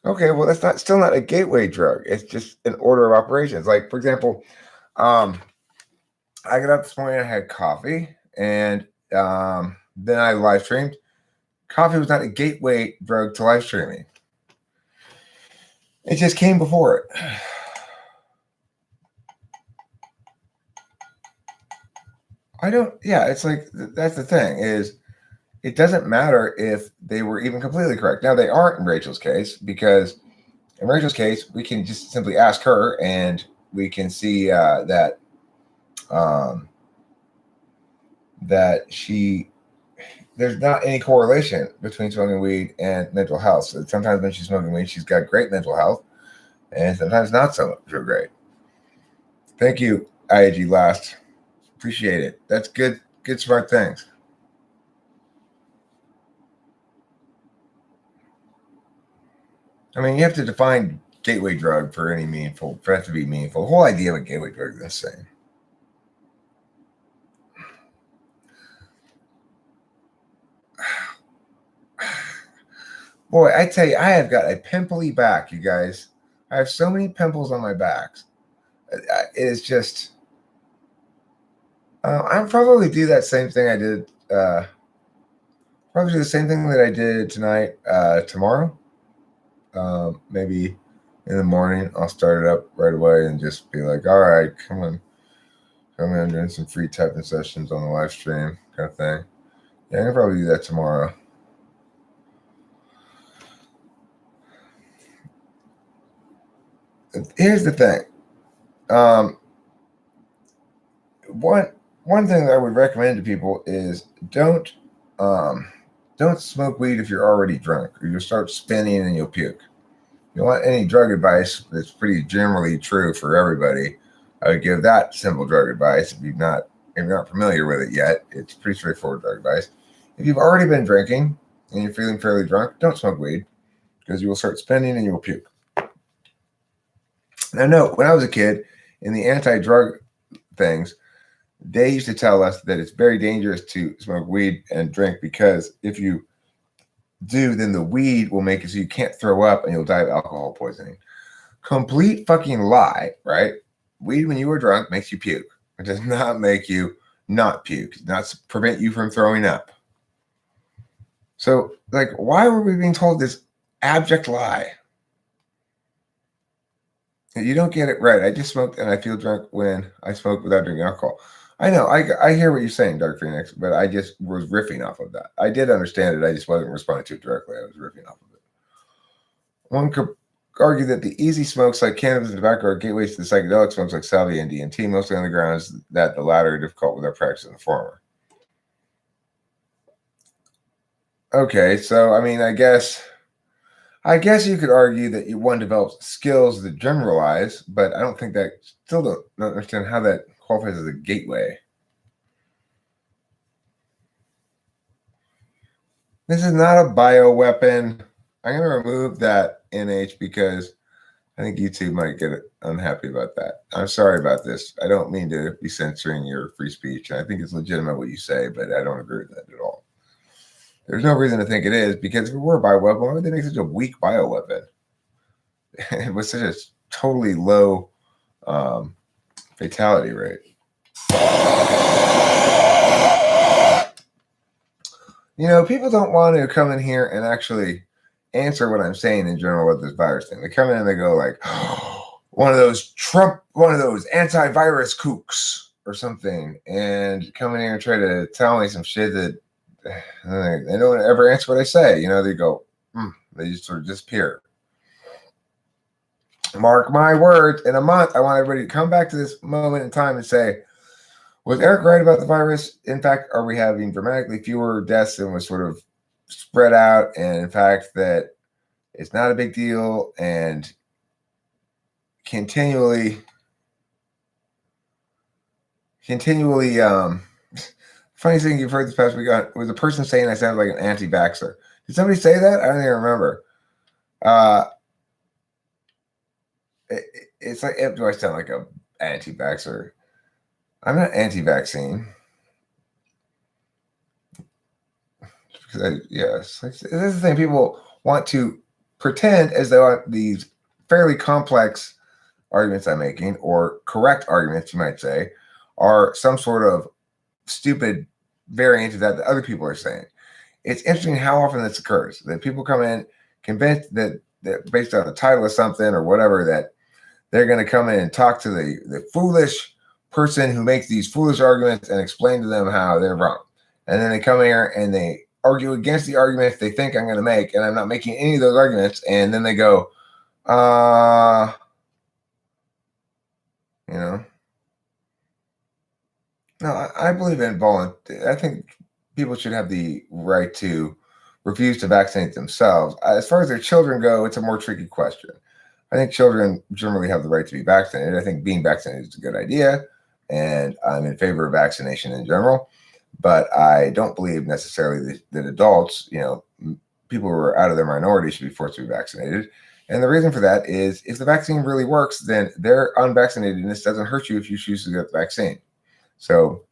Okay, well, that's still not a gateway drug. It's just an order of operations. Like, for example, I got up this morning, I had coffee, and then I live streamed. Coffee was not a gateway drug to live streaming. It just came before it. It's like, that's the thing is, it doesn't matter if they were even completely correct. Now, they aren't in Rachel's case because In Rachel's case, we can just simply ask her, and we can see that there's not any correlation between smoking weed and mental health. So sometimes when she's smoking weed, she's got great mental health, and sometimes not so great. Thank you, IAG Last. Appreciate it. That's good, smart things. I mean, you have to define gateway drug for that to be meaningful. The whole idea of a gateway drug is insane. Boy, I tell you, I have got a pimply back, you guys. I have so many pimples on my backs. It is just... I'll probably do that same thing I did... probably do the same thing that I did tonight, tomorrow. Maybe in the morning, I'll start it up right away and just be like, all right, come on. I'm doing some free typing sessions on the live stream kind of thing. Yeah, I can probably do that tomorrow. Here's the thing. One thing that I would recommend to people is don't smoke weed if you're already drunk, or you'll start spinning and you'll puke. If you want any drug advice that's pretty generally true for everybody, I would give that simple drug advice. If you're not familiar with it yet, it's pretty straightforward drug advice. If you've already been drinking and you're feeling fairly drunk, don't smoke weed, because you will start spinning and you will puke. Now, no, when I was a kid, in the anti-drug things, they used to tell us that it's very dangerous to smoke weed and drink, because if you do, then the weed will make it so you can't throw up and you'll die of alcohol poisoning. Complete fucking lie, right? Weed, when you were drunk, makes you puke. It does not make you not puke. It does not prevent you from throwing up. So, like, why were we being told this abject lie? You don't get it right. I just smoked and I feel drunk when I smoke without drinking alcohol. I know. I hear what you're saying, Dark Phoenix, but I just was riffing off of that. I did understand it. I just wasn't responding to it directly. I was riffing off of it. One could argue that the easy smokes like cannabis and tobacco are gateways to the psychedelic smokes like salvia and DMT, mostly on the grounds that the latter are difficult without practicing the former. Okay, so I mean, I guess you could argue that one develops skills that generalize, but I don't think that, still don't understand how that qualifies as a gateway. This is not a bioweapon. I'm going to remove that NH because I think YouTube might get unhappy about that. I'm sorry about this. I don't mean to be censoring your free speech. I think it's legitimate what you say, but I don't agree with that at all. There's no reason to think it is, because if it were a bioweapon, why would they make such a weak bioweapon? It was such a totally low fatality rate. You know, people don't want to come in here and actually answer what I'm saying in general with this virus thing. They come in and they go like, oh, one of those antivirus kooks or something, and come in here and try to tell me some shit that they don't ever answer what I say. You know, they go, they just sort of disappear. Mark my words, in a month, I want everybody to come back to this moment in time and say, was Eric right about the virus? In fact, are we having dramatically fewer deaths than was sort of spread out? And in fact, that it's not a big deal, and continually, funniest thing you've heard this past week was a person saying I sounded like an anti-vaxxer. Did somebody say that? I don't even remember. It's like, do I sound like an anti-vaxxer? I'm not anti-vaccine. Yes, this is the thing. People want to pretend as though these fairly complex arguments I'm making, or correct arguments, you might say, are some sort of stupid variant of that other people are saying. It's interesting how often this occurs, that people come in convinced that based on the title of something or whatever, that they're going to come in and talk to the foolish person who makes these foolish arguments and explain to them how they're wrong. And then they come here and they argue against the arguments they think I'm going to make, and I'm not making any of those arguments. And then they go, Uh, you know, no, I believe in I think people should have the right to refuse to vaccinate themselves. As far as their children go, it's a more tricky question. I think children generally have the right to be vaccinated. I think being vaccinated is a good idea, and I'm in favor of vaccination in general. But I don't believe necessarily that adults, people who are out of their minority should be forced to be vaccinated. And the reason for that is if the vaccine really works, then their unvaccinatedness doesn't hurt you if you choose to get the vaccine. So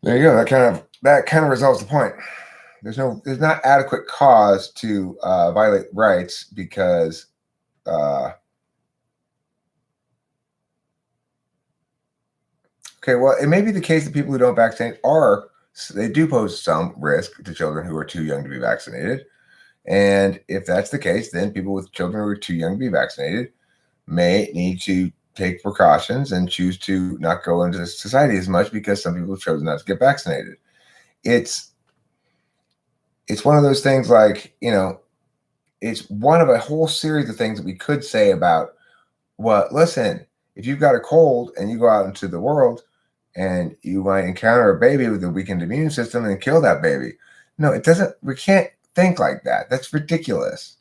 there you go. That kind of resolves the point. There's not adequate cause to violate rights because okay, well, it may be the case that people who don't vaccinate they do pose some risk to children who are too young to be vaccinated. And if that's the case, then people with children who are too young to be vaccinated may need to take precautions and choose to not go into society as much because some people have chosen not to get vaccinated. It's one of those things like, it's one of a whole series of things that we could say about, well, listen, if you've got a cold and you go out into the world and you might encounter a baby with a weakened immune system and kill that baby. No, it doesn't. We can't think like that. That's ridiculous.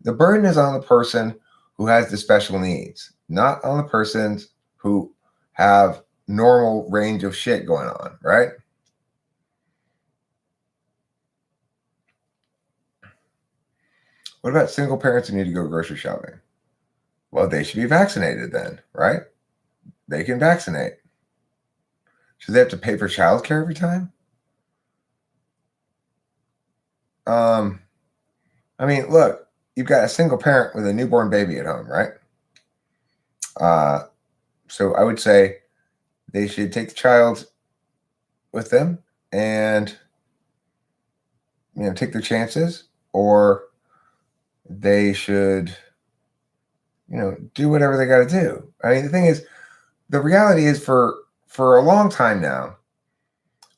The burden is on the person who has the special needs, not on the persons who have normal range of shit going on, right? What about single parents who need to go grocery shopping? Well, they should be vaccinated then, right? They can vaccinate. Should they have to pay for childcare every time? I mean, look, you've got a single parent with a newborn baby at home, right? So I would say they should take the child with them and take their chances, or they should do whatever they got to do. I mean, the thing is, the reality is for a long time now,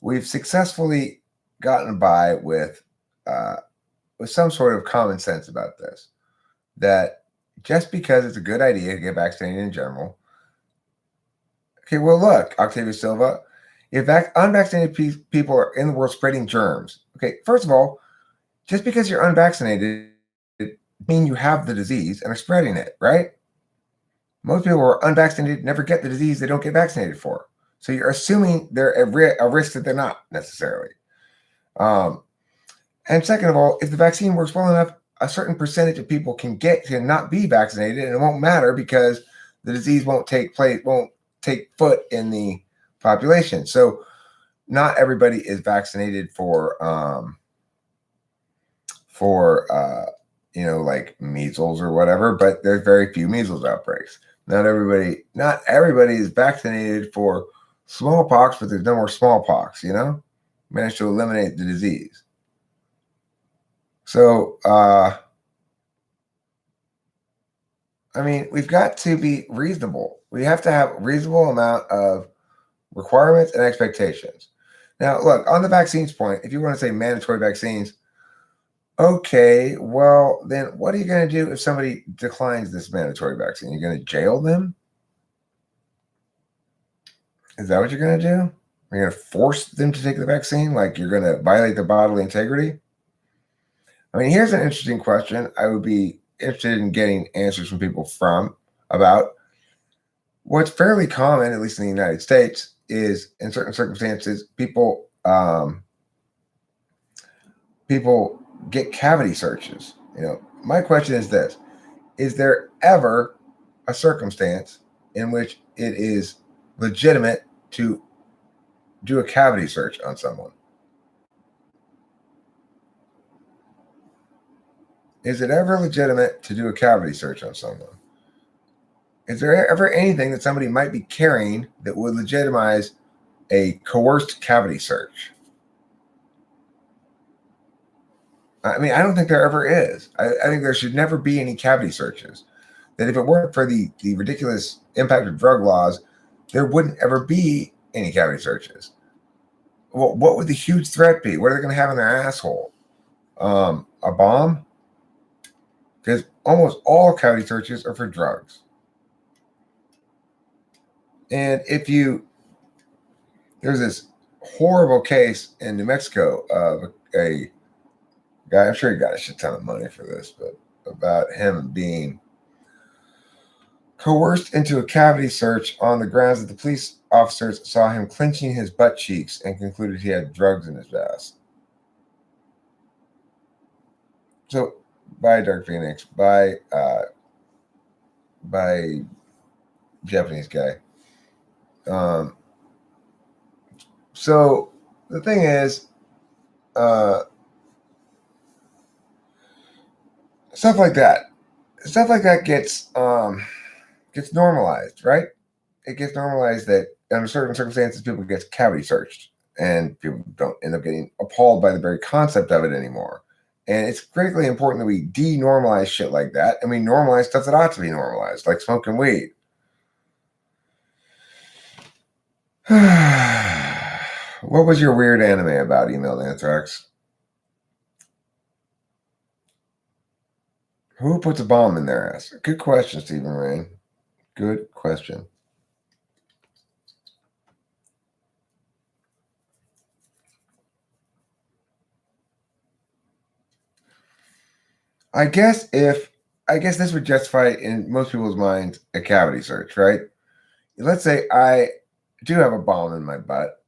we've successfully gotten by with some sort of common sense about this, that just because it's a good idea to get vaccinated in general. Okay, well, look, Octavia Silva, if unvaccinated people are in the world spreading germs, okay, first of all, just because you're unvaccinated mean you have the disease and are spreading it, right? Most people who are unvaccinated never get the disease they don't get vaccinated for. So you're assuming they're a risk that they're not necessarily. And second of all, if the vaccine works well enough, a certain percentage of people can not be vaccinated, and it won't matter because the disease won't take foot in the population. So not everybody is vaccinated for like measles or whatever, but there's very few measles outbreaks. Not everybody is vaccinated for smallpox, but there's no more smallpox, managed to eliminate the disease. So, I mean, we've got to be reasonable. We have to have a reasonable amount of requirements and expectations. Now, look, on the vaccines point, if you want to say mandatory vaccines, okay, well, then what are you going to do if somebody declines this mandatory vaccine? You're going to jail them? Is that what you're going to do? You're going to force them to take the vaccine? Like you're going to violate their bodily integrity? I mean, here's an interesting question. I would be interested in getting answers from people about what's fairly common, at least in the United States, is in certain circumstances, people get cavity searches. My question is this: is there ever a circumstance in which it is legitimate to do a cavity search on someone? Is it ever legitimate to do a cavity search on someone? Is there ever anything that somebody might be carrying that would legitimize a coerced cavity search? I mean, I don't think there ever is. I think there should never be any cavity searches. That if it weren't for the ridiculous impact of drug laws, there wouldn't ever be any cavity searches. Well, what would the huge threat be? What are they going to have in their asshole? A bomb? because almost all cavity searches are for drugs. And there's this horrible case in New Mexico of a guy, I'm sure he got a shit ton of money for this, but about him being coerced into a cavity search on the grounds that the police officers saw him clenching his butt cheeks and concluded he had drugs in his vest. So, by Dark Phoenix, by Japanese guy. So the thing is, stuff like that gets normalized, right? It gets normalized that under certain circumstances, people get cavity searched, and people don't end up getting appalled by the very concept of it anymore. And it's critically important that we denormalize shit like that, and we normalize stuff that ought to be normalized, like smoking weed. What was your weird anime about? Emailed Anthrax. Who puts a bomb in their ass? Good question, Stephen Rain. Good question. I guess this would justify, in most people's minds, a cavity search, right? Let's say I do have a bomb in my butt,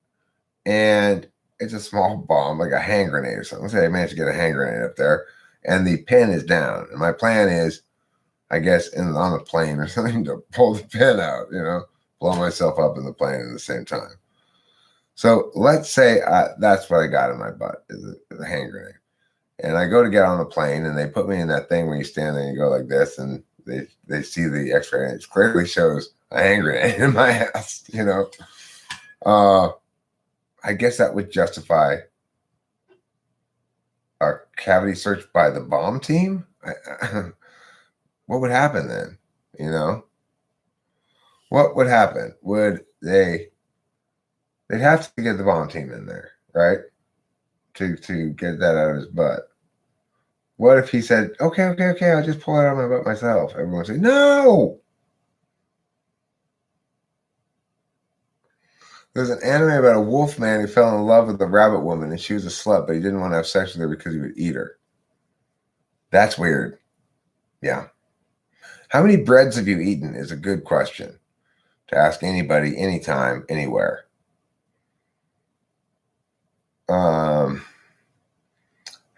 and it's a small bomb, like a hand grenade or something. Let's say I managed to get a hand grenade up there, and the pin is down. And my plan is, I guess, on a plane or something, to pull the pin out, blow myself up in the plane at the same time. So let's say that's what I got in my butt, is a hand grenade. And I go to get on the plane, and they put me in that thing where you stand there and you go like this, and they see the X-ray, and it clearly shows a hand grenade in my ass, I guess that would justify a cavity search by the bomb team. What would happen then? What would happen? They'd have to get the bomb team in there, right? To get that out of his butt. What if he said, okay, I'll just pull it out of my butt myself? Everyone would say, no! There's an anime about a wolf man who fell in love with a rabbit woman, and she was a slut, but he didn't want to have sex with her because he would eat her. That's weird. Yeah. How many breads have you eaten is a good question to ask anybody, anytime, anywhere. How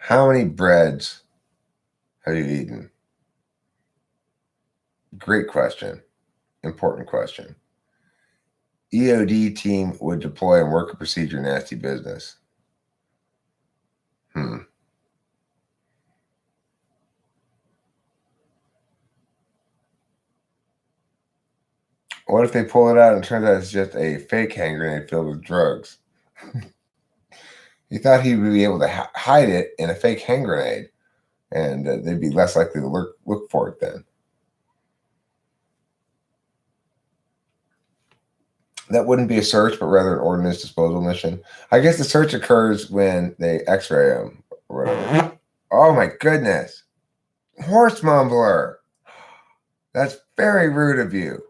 many breads have you eaten? Great question. Important question. EOD team would deploy and work a procedure, nasty business. What if they pull it out and it turns out it's just a fake hand grenade filled with drugs? He thought he would be able to hide it in a fake hand grenade, and they'd be less likely to look for it then. That wouldn't be a search, but rather an ordnance disposal mission. I guess the search occurs when they x-ray them or whatever. Oh my goodness. Horse mumbler. That's very rude of you.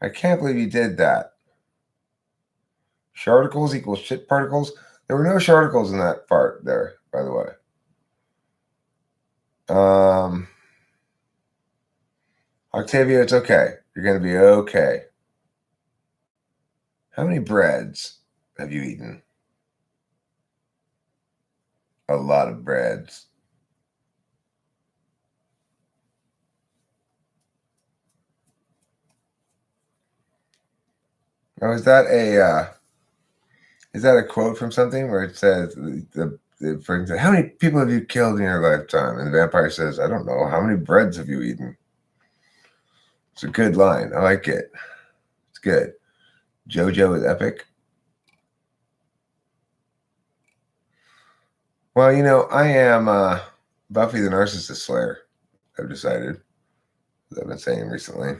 I can't believe you did that. Sharticles equals shit particles. There were no sharticles in that part there, by the way. Octavia, it's okay. You're going to be okay. How many breads have you eaten? A lot of breads. Oh, is that a quote from something where it says, for example, how many people have you killed in your lifetime? And the vampire says, I don't know. How many breads have you eaten? It's a good line. I like it. It's good. JoJo is epic. Well, I am Buffy the Narcissist Slayer, I've decided, as I've been saying recently.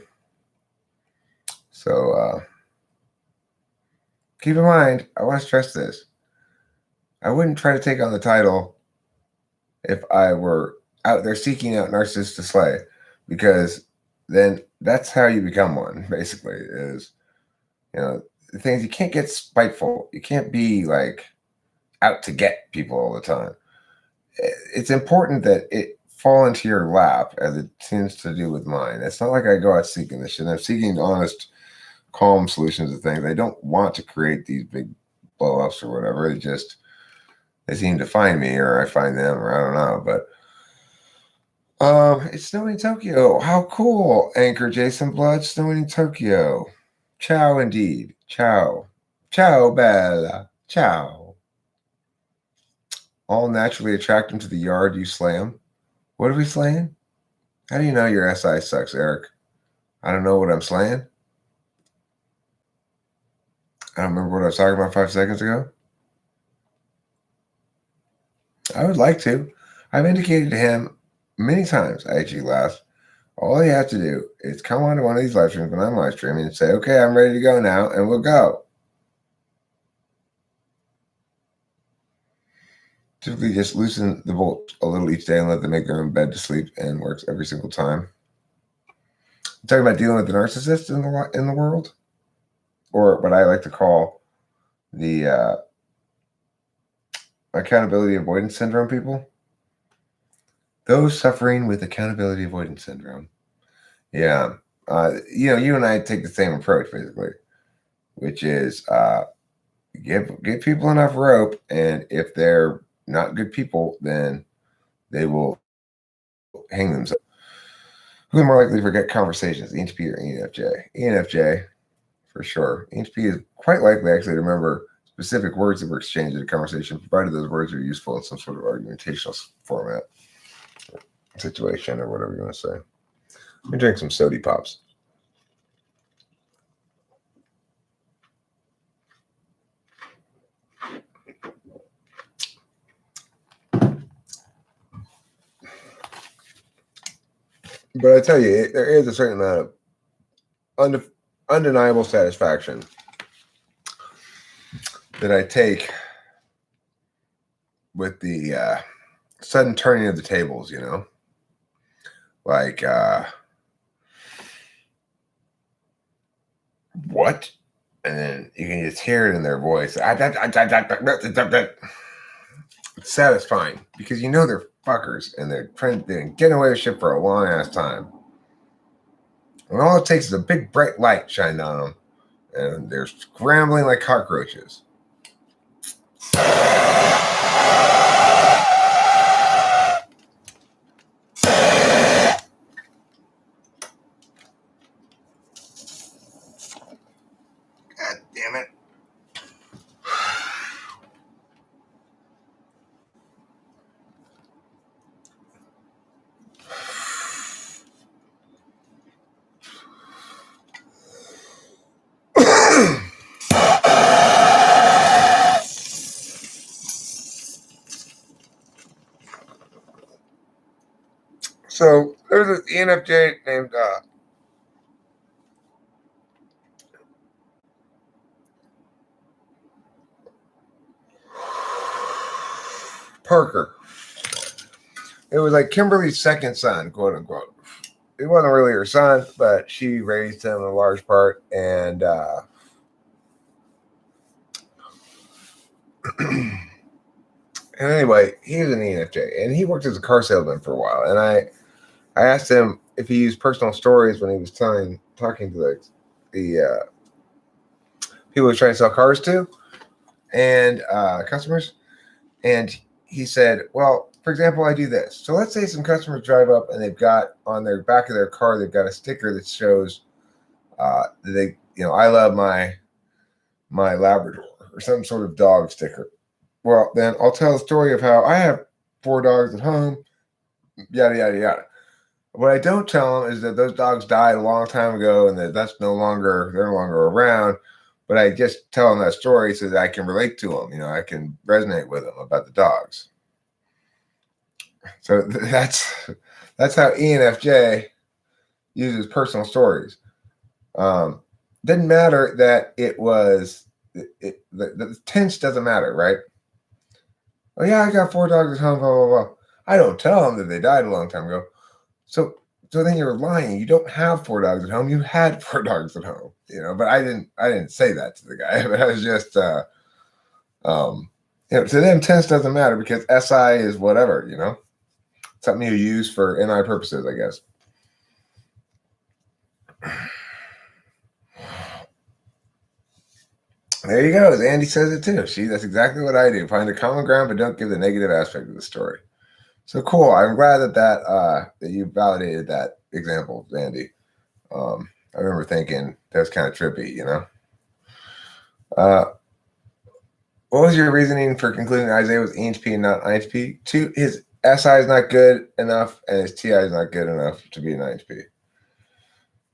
So keep in mind, I want to stress this. I wouldn't try to take on the title if I were out there seeking out narcissists to slay, because then that's how you become one, basically, is, the things you can't get spiteful. You can't be like out to get people all the time. It's important that it fall into your lap, as it seems to do with mine. It's not like I go out seeking this shit. I'm seeking honest, calm solutions to things. I don't want to create these big blow ups or whatever. They seem to find me, or I find them, or I don't know. But it's snowing in Tokyo. How cool, Anchor Jason Blood. Snowing in Tokyo. Ciao, indeed. Ciao. Ciao, Bella. Ciao. All naturally attract him to the yard, you slay him. What are we slaying? How do you know your SI sucks, Eric? I don't know what I'm slaying. I don't remember what I was talking about 5 seconds ago. I would like to. I've indicated to him many times, IG Last, all you have to do is come on to one of these live streams when I'm live streaming and say, okay, I'm ready to go now, and we'll go. Typically just loosen the bolt a little each day and let them make their own bed to sleep, and works every single time. I'm talking about dealing with the narcissist in the world, or what I like to call the accountability avoidance syndrome people. Those suffering with accountability avoidance syndrome. Yeah. You and I take the same approach, basically, which is give people enough rope, and if they're not good people, then they will hang themselves. Who are more likely to forget conversations, ENTP or ENFJ? ENFJ, for sure. ENTP is quite likely, actually, to remember specific words that were exchanged in a conversation, provided those words are useful in some sort of argumentational format, situation, or whatever you want to say. Let me drink some sody pops. But I tell you, there is a certain amount of undeniable satisfaction that I take with the sudden turning of the tables, like, what? And then you can just hear it in their voice. It's satisfying because they're fuckers and they're getting away with shit for a long ass time. And all it takes is a big bright light shined on them, and they're scrambling like cockroaches. God damn it. So there's this ENFJ named Parker. It was like Kimberly's second son, quote unquote. It wasn't really her son, but she raised him in a large part. And and anyway, he was an ENFJ, and he worked as a car salesman for a while. And I asked him if he used personal stories when he was talking to the people he was trying to sell cars to, and customers. And he said, well, for example, I do this. So let's say some customers drive up and they've got on their back of their car, they've got a sticker that shows that I love my Labrador, or some sort of dog sticker. Well, then I'll tell a story of how I have 4 dogs at home, yada, yada, yada. What I don't tell them is that those dogs died a long time ago and that they're no longer around. But I just tell them that story so that I can relate to them. I can resonate with them about the dogs. So that's how ENFJ uses personal stories. Didn't matter that it was the tense doesn't matter, right? Oh yeah, I got 4 dogs at home, blah blah blah. I don't tell them that they died a long time ago. So then you're lying. You don't have 4 dogs at home. You had 4 dogs at home, but I didn't say that to the guy, but I was just, to them, tense doesn't matter because SI is whatever, something you use for NI purposes, I guess. There you go. As Andy says it too. That's exactly what I do. Find a common ground, but don't give the negative aspect of the story. So cool. I'm glad that you validated that example, Andy. I remember thinking that was kind of trippy, What was your reasoning for concluding Isaiah was ENTP and not INTP? His SI is not good enough, and his TI is not good enough to be an INTP.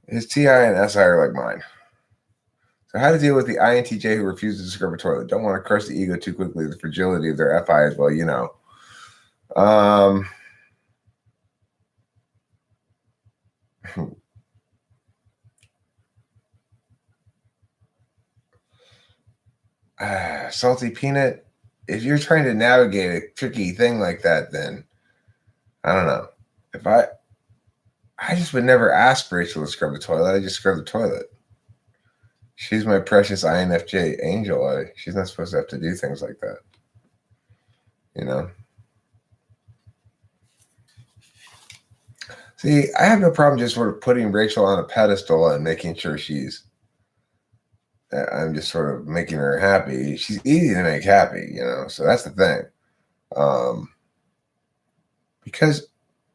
His TI and SI are like mine. So how to deal with the INTJ who refuses to scrub a toilet? Don't want to crush the ego too quickly. The fragility of their FI as well, Salty peanut. If you're trying to navigate a tricky thing like that, then I don't know. If I just would never ask Rachel to scrub the toilet. I just scrub the toilet. She's my precious INFJ angel. She's not supposed to have to do things like that. See, I have no problem just sort of putting Rachel on a pedestal and making sure I'm just sort of making her happy. She's easy to make happy, so that's the thing. Because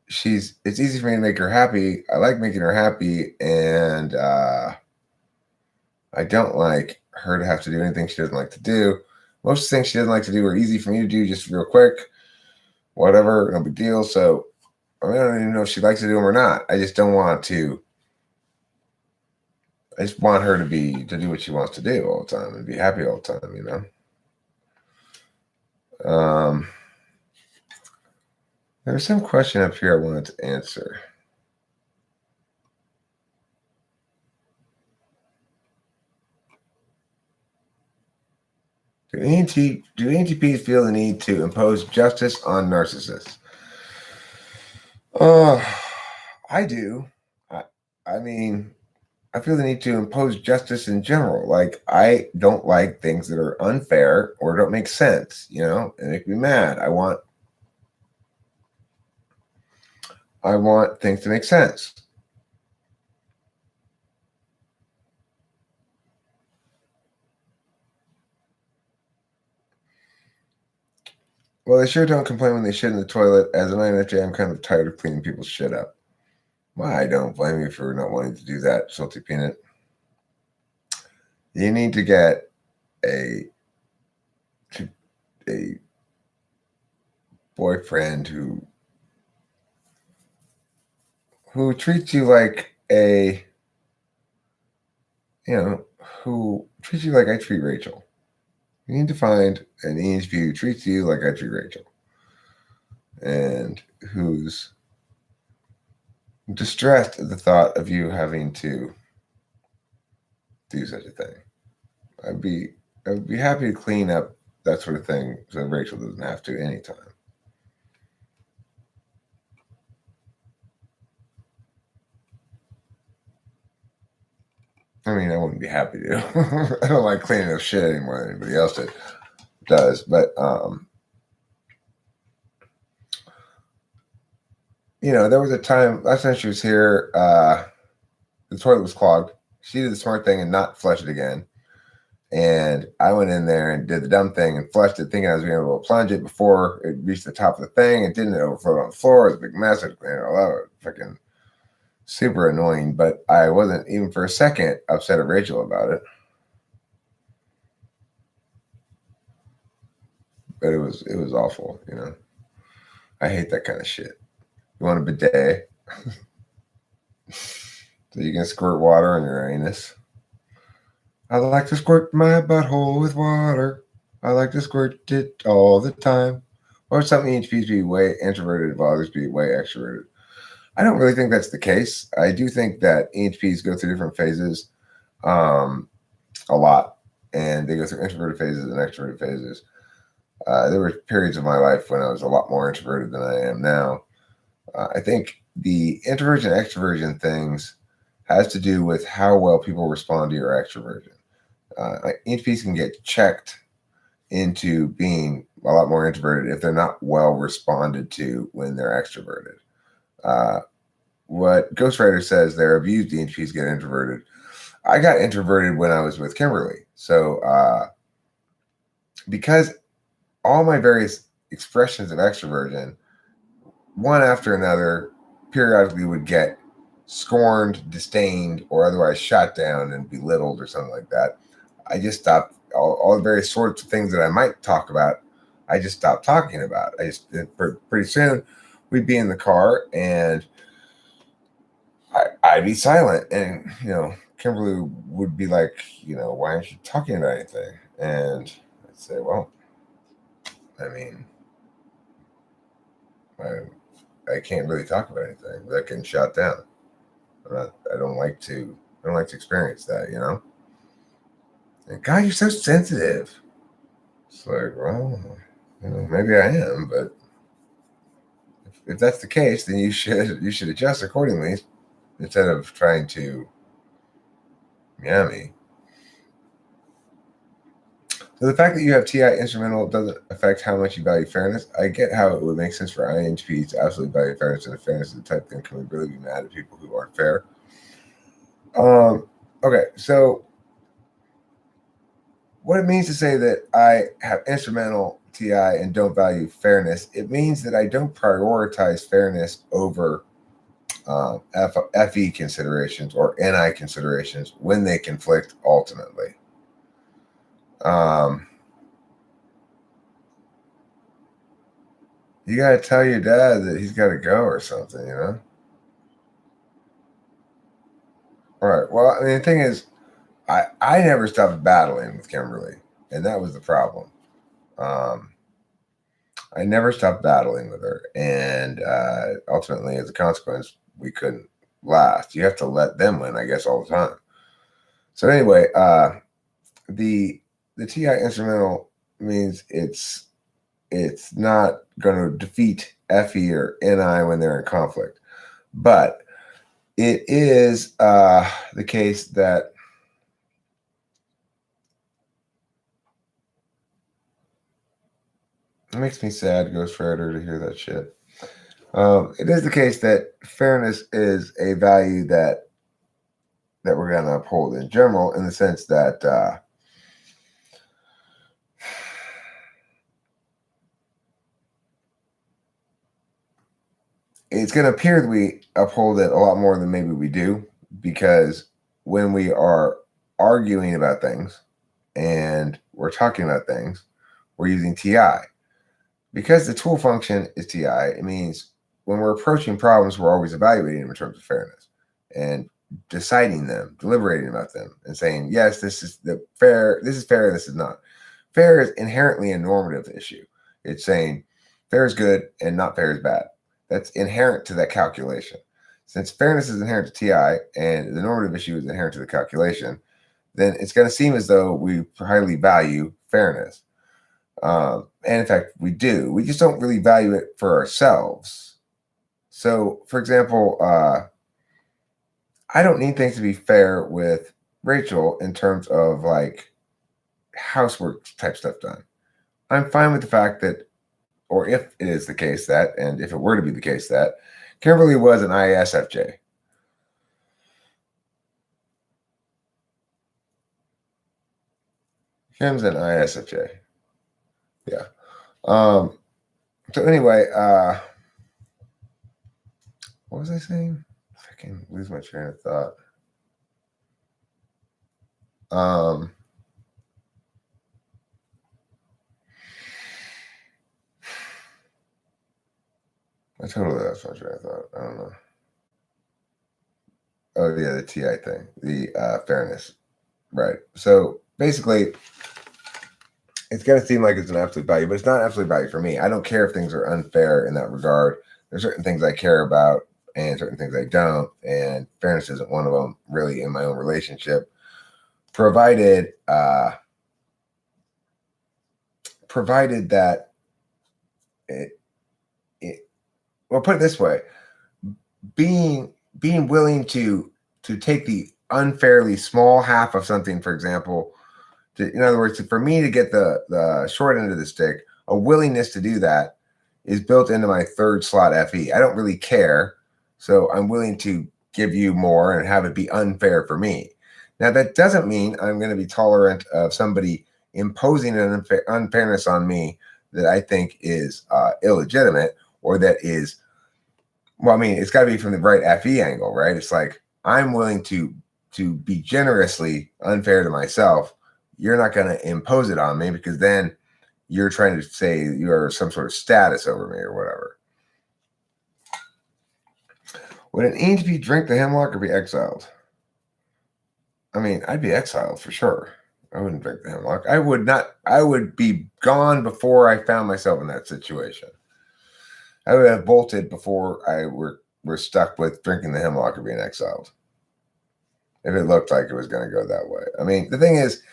it's easy for me to make her happy. I like making her happy, and I don't like her to have to do anything she doesn't like to do. Most things she doesn't like to do are easy for me to do just real quick, whatever, no big deal. So I don't even know if she likes to do them or not. I just don't want to. I just want her to do what she wants to do all the time and be happy all the time, There's some question up here I wanted to answer. Do ENTPs feel the need to impose justice on narcissists? I do. I mean, I feel the need to impose justice in general. Like, I don't like things that are unfair or don't make sense, and make me mad. I want things to make sense. Well, they sure don't complain when they shit in the toilet. As an INFJ, I'm kind of tired of cleaning people's shit up. Well, I don't blame you for not wanting to do that, Salty Peanut. You need to get a boyfriend who treats you like who treats you like I treat Rachel. You need to find an ENTP who treats you like I treat Rachel, and who's distressed at the thought of you having to do such a thing. I would be happy to clean up that sort of thing so Rachel doesn't have to anytime. I mean, I wouldn't be happy to. I don't like cleaning up shit any more than anybody else does. But, there was a time, last time she was here, the toilet was clogged. She did the smart thing and not flush it again. And I went in there and did the dumb thing and flushed it, thinking I was being able to plunge it before it reached the top of the thing. It didn't. It overflowed on the floor. It was a big mess. That was freaking super annoying. But I wasn't even for a second upset at Rachel about it. But it was awful, I hate that kind of shit. You want a bidet so you can squirt water on your anus. I like to squirt my butthole with water. I like to squirt it all the time. Or some ENTPs be way introverted, while others be way extroverted. I don't really think that's the case. I do think that ENTPs go through different phases a lot. And they go through introverted phases and extroverted phases. There were periods of my life when I was a lot more introverted than I am now. I think the introversion extroversion things has to do with how well people respond to your extroversion. INTPs can get checked into being a lot more introverted if they're not well responded to when they're extroverted. What Ghostwriter says, they're abused INTPs get introverted. I got introverted when I was with Kimberly. So because all my various expressions of extroversion, one after another, periodically would get scorned, disdained, or otherwise shot down and belittled or something like that. I just stopped all the various sorts of things that I might talk about. I just stopped talking about. Pretty soon we'd be in the car and I'd be silent, and Kimberly would be like, why aren't you talking about anything? And I'd say, well, I mean, I can't really talk about anything without getting shot down. I don't like to experience that, And God, you're so sensitive. It's like, well, maybe I am, but if that's the case, then you should adjust accordingly instead of trying to meow me. So the fact that you have TI instrumental doesn't affect how much you value fairness. I get how it would make sense for INTPs to absolutely value fairness, and if fairness is the type thing, can we really be mad at people who aren't fair? Okay, so what it means to say that I have instrumental TI and don't value fairness, it means that I don't prioritize fairness over FE considerations or NI considerations when they conflict ultimately. You got to tell your dad that he's got to go or something, All right. Well, I mean, the thing is, I never stopped battling with Kimberly, and that was the problem. I never stopped battling with her, and ultimately, as a consequence, we couldn't last. You have to let them win, I guess, all the time. So anyway, the TI instrumental means it's not going to defeat FE or NI when they're in conflict, but it is the case that it makes me sad, Ghostwriter, to hear that shit. It is the case that fairness is a value that we're going to uphold in general, in the sense that it's going to appear that we uphold it a lot more than maybe we do, because when we are arguing about things and we're talking about things, we're using TI. Because the tool function is TI, it means when we're approaching problems, we're always evaluating them in terms of fairness and deciding them, deliberating about them, and saying, yes, this is fair, this is not. Fair is inherently a normative issue. It's saying fair is good and not fair is bad. That's inherent to that calculation. Since fairness is inherent to TI and the normative issue is inherent to the calculation, then it's going to seem as though we highly value fairness. And in fact, we do. We just don't really value it for ourselves. So, for example, I don't need things to be fair with Rachel in terms of like housework type stuff done. I'm fine with the fact that, or if it is the case that, and if it were to be the case that, Kimberly was an ISFJ. Kim's an ISFJ. Yeah. So anyway, what was I saying? I can lose my train of thought. I totally lost my train of thought. I don't know. Oh yeah, the TI thing, the fairness, right? So basically, it's going to seem like it's an absolute value, but it's not an absolute value for me. I don't care if things are unfair in that regard. There's certain things I care about and certain things I don't, and fairness isn't one of them really in my own relationship, provided provided that well, put it this way, being willing to take the unfairly small half of something, for example, in other words, for me to get the short end of the stick, a willingness to do that is built into my third slot FE. I don't really care, so I'm willing to give you more and have it be unfair for me. Now, that doesn't mean I'm going to be tolerant of somebody imposing an unfairness on me that I think is illegitimate, or that is, well, I mean, it's got to be from the right FE angle, right? It's like, I'm willing to be generously unfair to myself. You're not going to impose it on me, because then you're trying to say you're some sort of status over me or whatever. Would an ENTP drink the hemlock or be exiled? I mean, I'd be exiled for sure. I wouldn't drink the hemlock. I would not. I would be gone before I found myself in that situation. I would have bolted before I were stuck with drinking the hemlock or being exiled, if it looked like it was going to go that way. I mean, the thing is,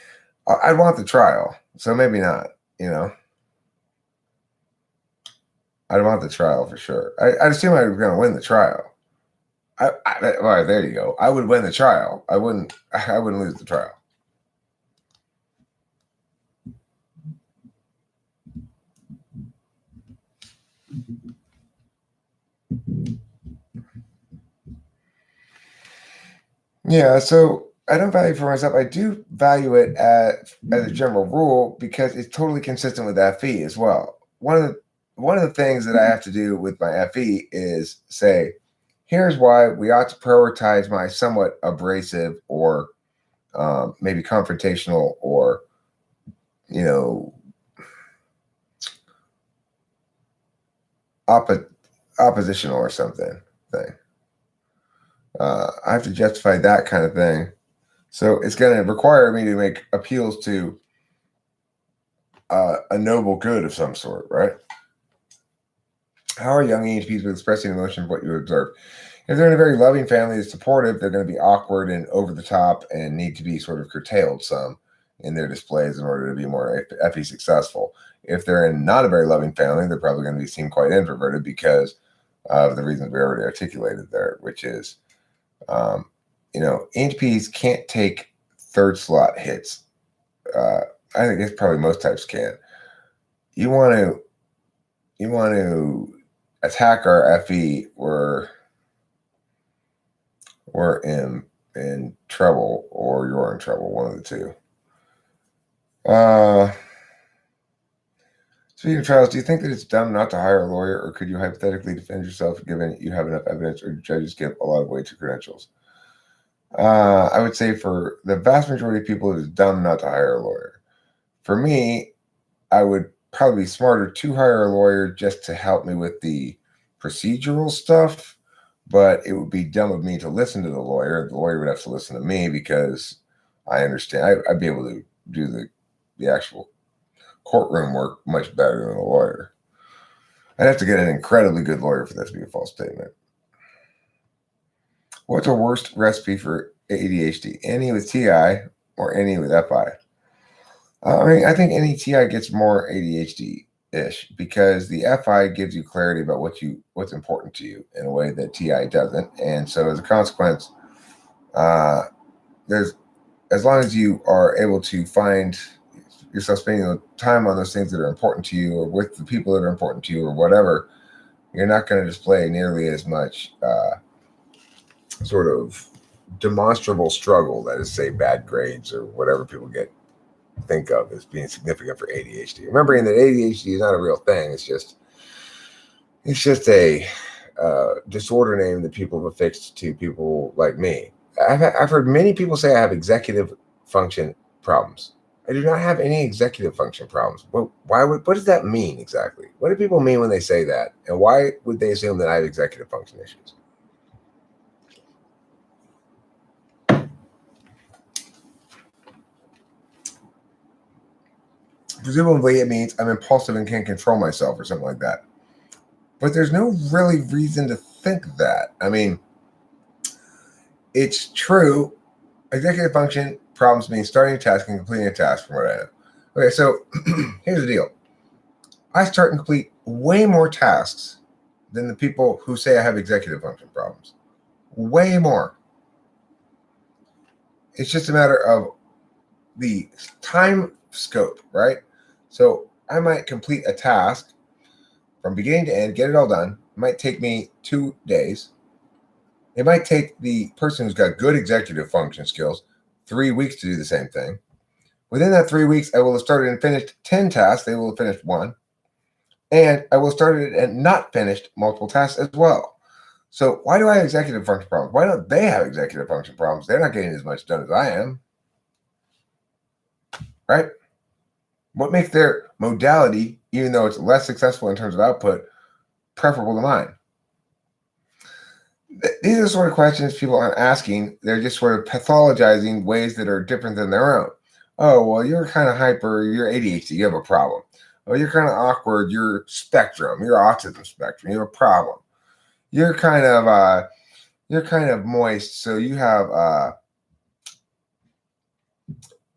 I'd want the trial, so maybe not, you know. I'd want the trial for sure. I'd assume I was going to win the trial. All right, there you go. I would win the trial. I wouldn't lose the trial. Yeah, so I don't value it for myself. I do value it as a general rule because it's totally consistent with FE as well. One of the things that I have to do with my FE is say, here's why we ought to prioritize my somewhat abrasive or maybe confrontational or, you know, oppositional or something thing. I have to justify that kind of thing. So it's going to require me to make appeals to a noble good of some sort, right? How are young ENTPs with expressing emotion of what you observe? If they're in a very loving family that's supportive, they're going to be awkward and over the top and need to be sort of curtailed some in their displays in order to be more FE successful. If they're in not a very loving family, they're probably going to seem quite introverted because of the reasons we already articulated there, which is, you know, ENTPs can't take third slot hits. I think it's probably most types can. You want to attack our FE, we're in trouble, or you're in trouble, one of the two. Speaking of trials, do you think that it's dumb not to hire a lawyer, or could you hypothetically defend yourself given you have enough evidence, or do judges give a lot of weight to credentials? I would say for the vast majority of people, it is dumb not to hire a lawyer. For me, I would probably be smarter to hire a lawyer just to help me with the procedural stuff, but it would be dumb of me to listen to the lawyer. The lawyer would have to listen to me because I understand. I'd be able to do the actual courtroom work much better than a lawyer. I'd have to get an incredibly good lawyer for that to be a false statement. What's the worst recipe for ADHD? Any with TI or any with FI? I mean, I think any TI gets more ADHD-ish because the FI gives you clarity about what's important to you in a way that TI doesn't. And so as a consequence, there's, as long as you are able to find yourself spending time on those things that are important to you or with the people that are important to you or whatever, you're not going to display nearly as much sort of demonstrable struggle, that is, say, bad grades or whatever people think of as being significant for ADHD. Remembering that ADHD is not a real thing. It's just a disorder name that people have affixed to people like me. I've heard many people say I have executive function problems. I do not have any executive function problems. What does that mean exactly? What do people mean when they say that? And why would they assume that I have executive function issues? Presumably it means I'm impulsive and can't control myself or something like that. But there's no really reason to think that. I mean, it's true. Executive function problems mean starting a task and completing a task from what I know. Okay, so here's the deal. I start and complete way more tasks than the people who say I have executive function problems. Way more. It's just a matter of the time scope, right? So I might complete a task from beginning to end, get it all done. It might take me 2 days. It might take the person who's got good executive function skills 3 weeks to do the same thing. Within that 3 weeks, I will have started and finished 10 tasks. They will have finished one. And I will have started and not finished multiple tasks as well. So why do I have executive function problems? Why don't they have executive function problems? They're not getting as much done as I am. Right? What makes their modality, even though it's less successful in terms of output, preferable to mine? These are the sort of questions people aren't asking. They're just sort of pathologizing ways that are different than their own. Oh, well, you're kind of hyper, you're ADHD, you have a problem. Oh, you're kind of awkward, you're spectrum, you're autism spectrum, you have a problem. You're kind of moist, so you have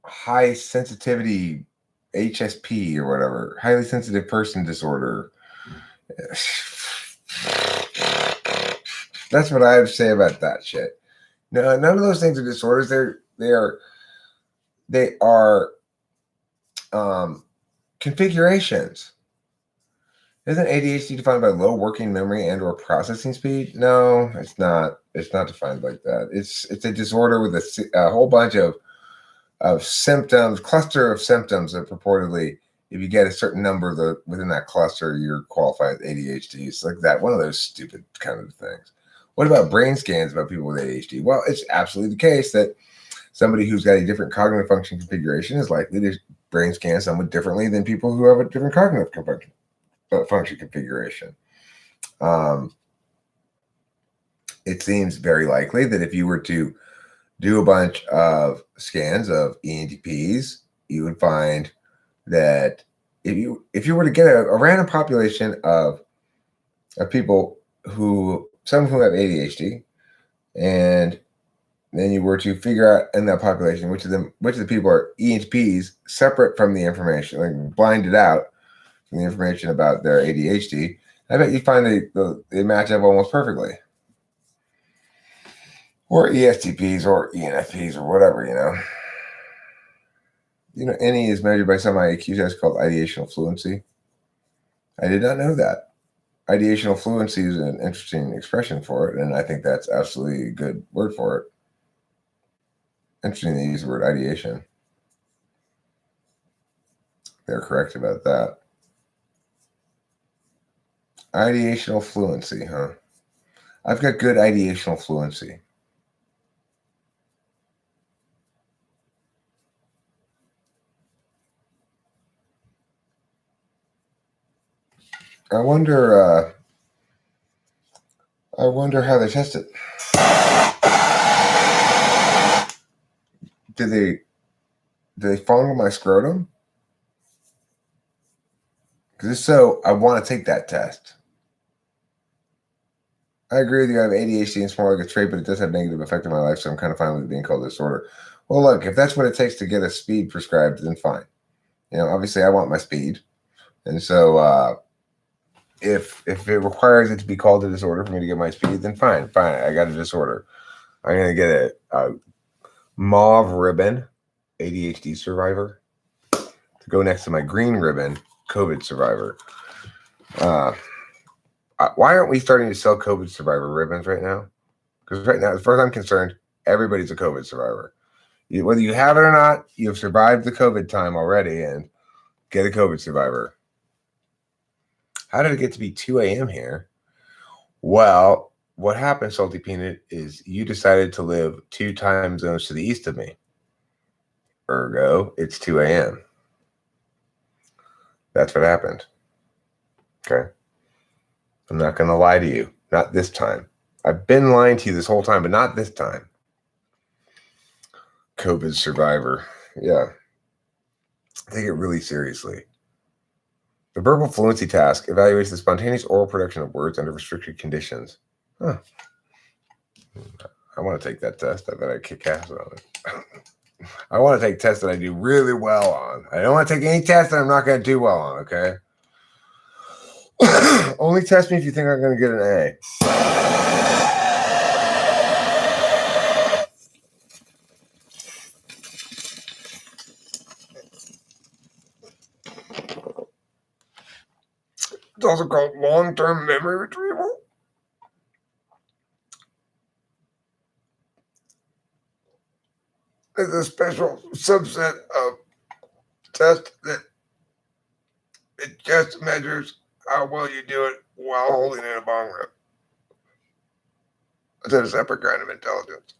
high sensitivity HSP or whatever, highly sensitive person disorder. That's what I have to say about that shit. No, none of those things are disorders. They are configurations. Isn't ADHD defined by low working memory and or processing speed? No, it's not. It's not defined like that. It's a disorder with a whole bunch of symptoms, cluster of symptoms that purportedly, if you get a certain number within that cluster, you're qualified as ADHD. It's like that. One of those stupid kind of things. What about brain scans about people with ADHD? Well, it's absolutely the case that somebody who's got a different cognitive function configuration is likely to brain scan somewhat differently than people who have a different cognitive function configuration. It seems very likely that if you were to do a bunch of scans of ENTPs, you would find that if you were to get a random population of people some who have ADHD, and then you were to figure out in that population which of the people are ENTPs separate from the information, like blinded out from the information about their ADHD, I bet you find they match up almost perfectly. Or ESTPs or ENFPs or whatever, NE is measured by some IQ test called ideational fluency. I did not know that. Ideational fluency is an interesting expression for it, and I think that's absolutely a good word for it. Interesting they use the word ideation. They're correct about that. Ideational fluency, huh? I've got good ideational fluency. I wonder how they test it. Do they fondle my scrotum? Because if so, I want to take that test. I agree with you. I have ADHD and it's more like a trait, but it does have a negative effect on my life, so I'm kind of fine with it being called a disorder. Well, look, if that's what it takes to get a speed prescribed, then fine. Obviously I want my speed. And so if it requires it to be called a disorder for me to get my speed, then fine. I got a disorder. I'm going to get a mauve ribbon, ADHD survivor, to go next to my green ribbon, COVID survivor. Why aren't we starting to sell COVID survivor ribbons right now? Because right now, as far as I'm concerned, everybody's a COVID survivor. Whether you have it or not, you've survived the COVID time already, and get a COVID survivor. How did it get to be 2 a.m. here? Well, what happened, Salty Peanut, is you decided to live 2 time zones to the east of me. Ergo, it's 2 a.m. That's what happened. Okay. I'm not going to lie to you. Not this time. I've been lying to you this whole time, but not this time. COVID survivor. Yeah. Take it really seriously. The verbal fluency task evaluates the spontaneous oral production of words under restricted conditions. Huh. I want to take that test. I bet I kick ass on it. I want to take tests that I do really well on. I don't want to take any tests that I'm not going to do well on, okay? Only test me if you think I'm going to get an A. It's also called long-term memory retrieval. It's a special subset of test that it just measures how well you do it while holding in a bong rip. It's a separate kind of intelligence.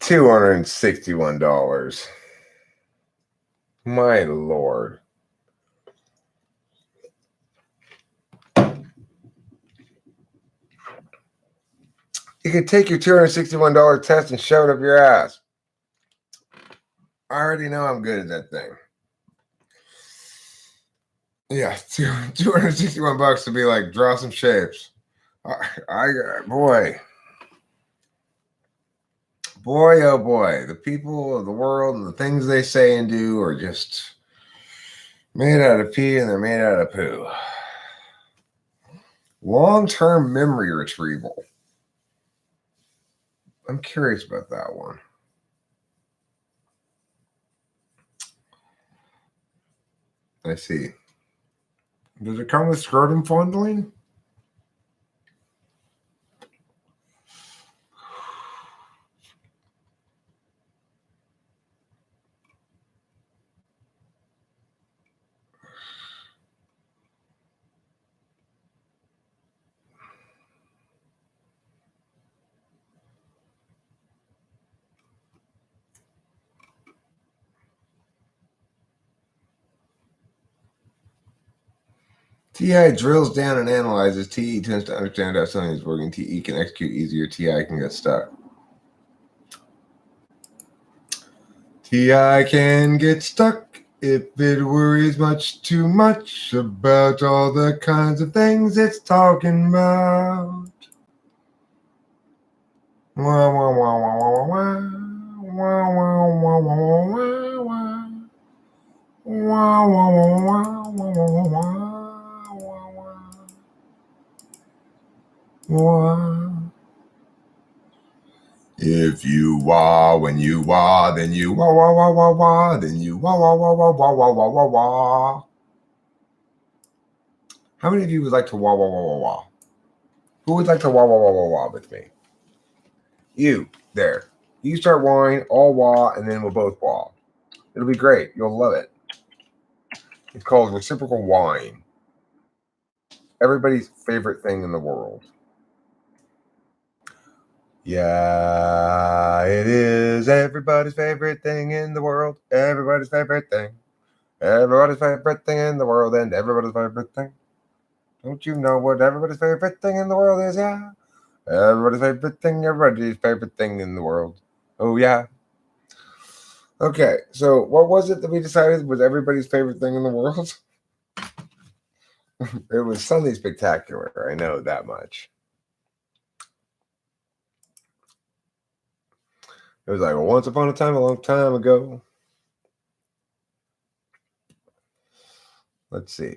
$261. My Lord. You can take your $261 test and shove it up your ass. I already know I'm good at that thing. Yeah, $261 to be like, draw some shapes. Boy, oh boy, the people of the world and the things they say and do are just made out of pee and they're made out of poo. Long-term memory retrieval. I'm curious about that one. I see. Does it come with scrotum fondling? TI drills down and analyzes. TE tends to understand how something is working. TE can execute easier. TI can get stuck. TI can get stuck if it worries much too much about all the kinds of things it's talking about. Wah, wah, wah, wah, wah, wah, wah, wah, wah, wah, wah, wah. Wah, wah, wah, wah, wah, wah, wah. Wah. If you wah when you wah, then you wah wah wah wah wah, then you wah wah wah wah wah wah wah wah wah. How many of you would like to wah wah wah wah wah? Who would like to wah wah wah wah wah with me? You there. You start wahing, all wah, and then we'll both wah. It'll be great. You'll love it. It's called reciprocal wahing. Everybody's favorite thing in the world. Yeah, it is everybody's favorite thing in the world. Everybody's favorite thing. Everybody's favorite thing in the world and everybody's favorite thing. Don't you know what everybody's favorite thing in the world is? Yeah. Everybody's favorite thing in the world. Oh, yeah. Okay, so what was it that we decided was everybody's favorite thing in the world? It was Sunday Spectacular. I know that much. It was like once upon a time, a long time ago. Let's see.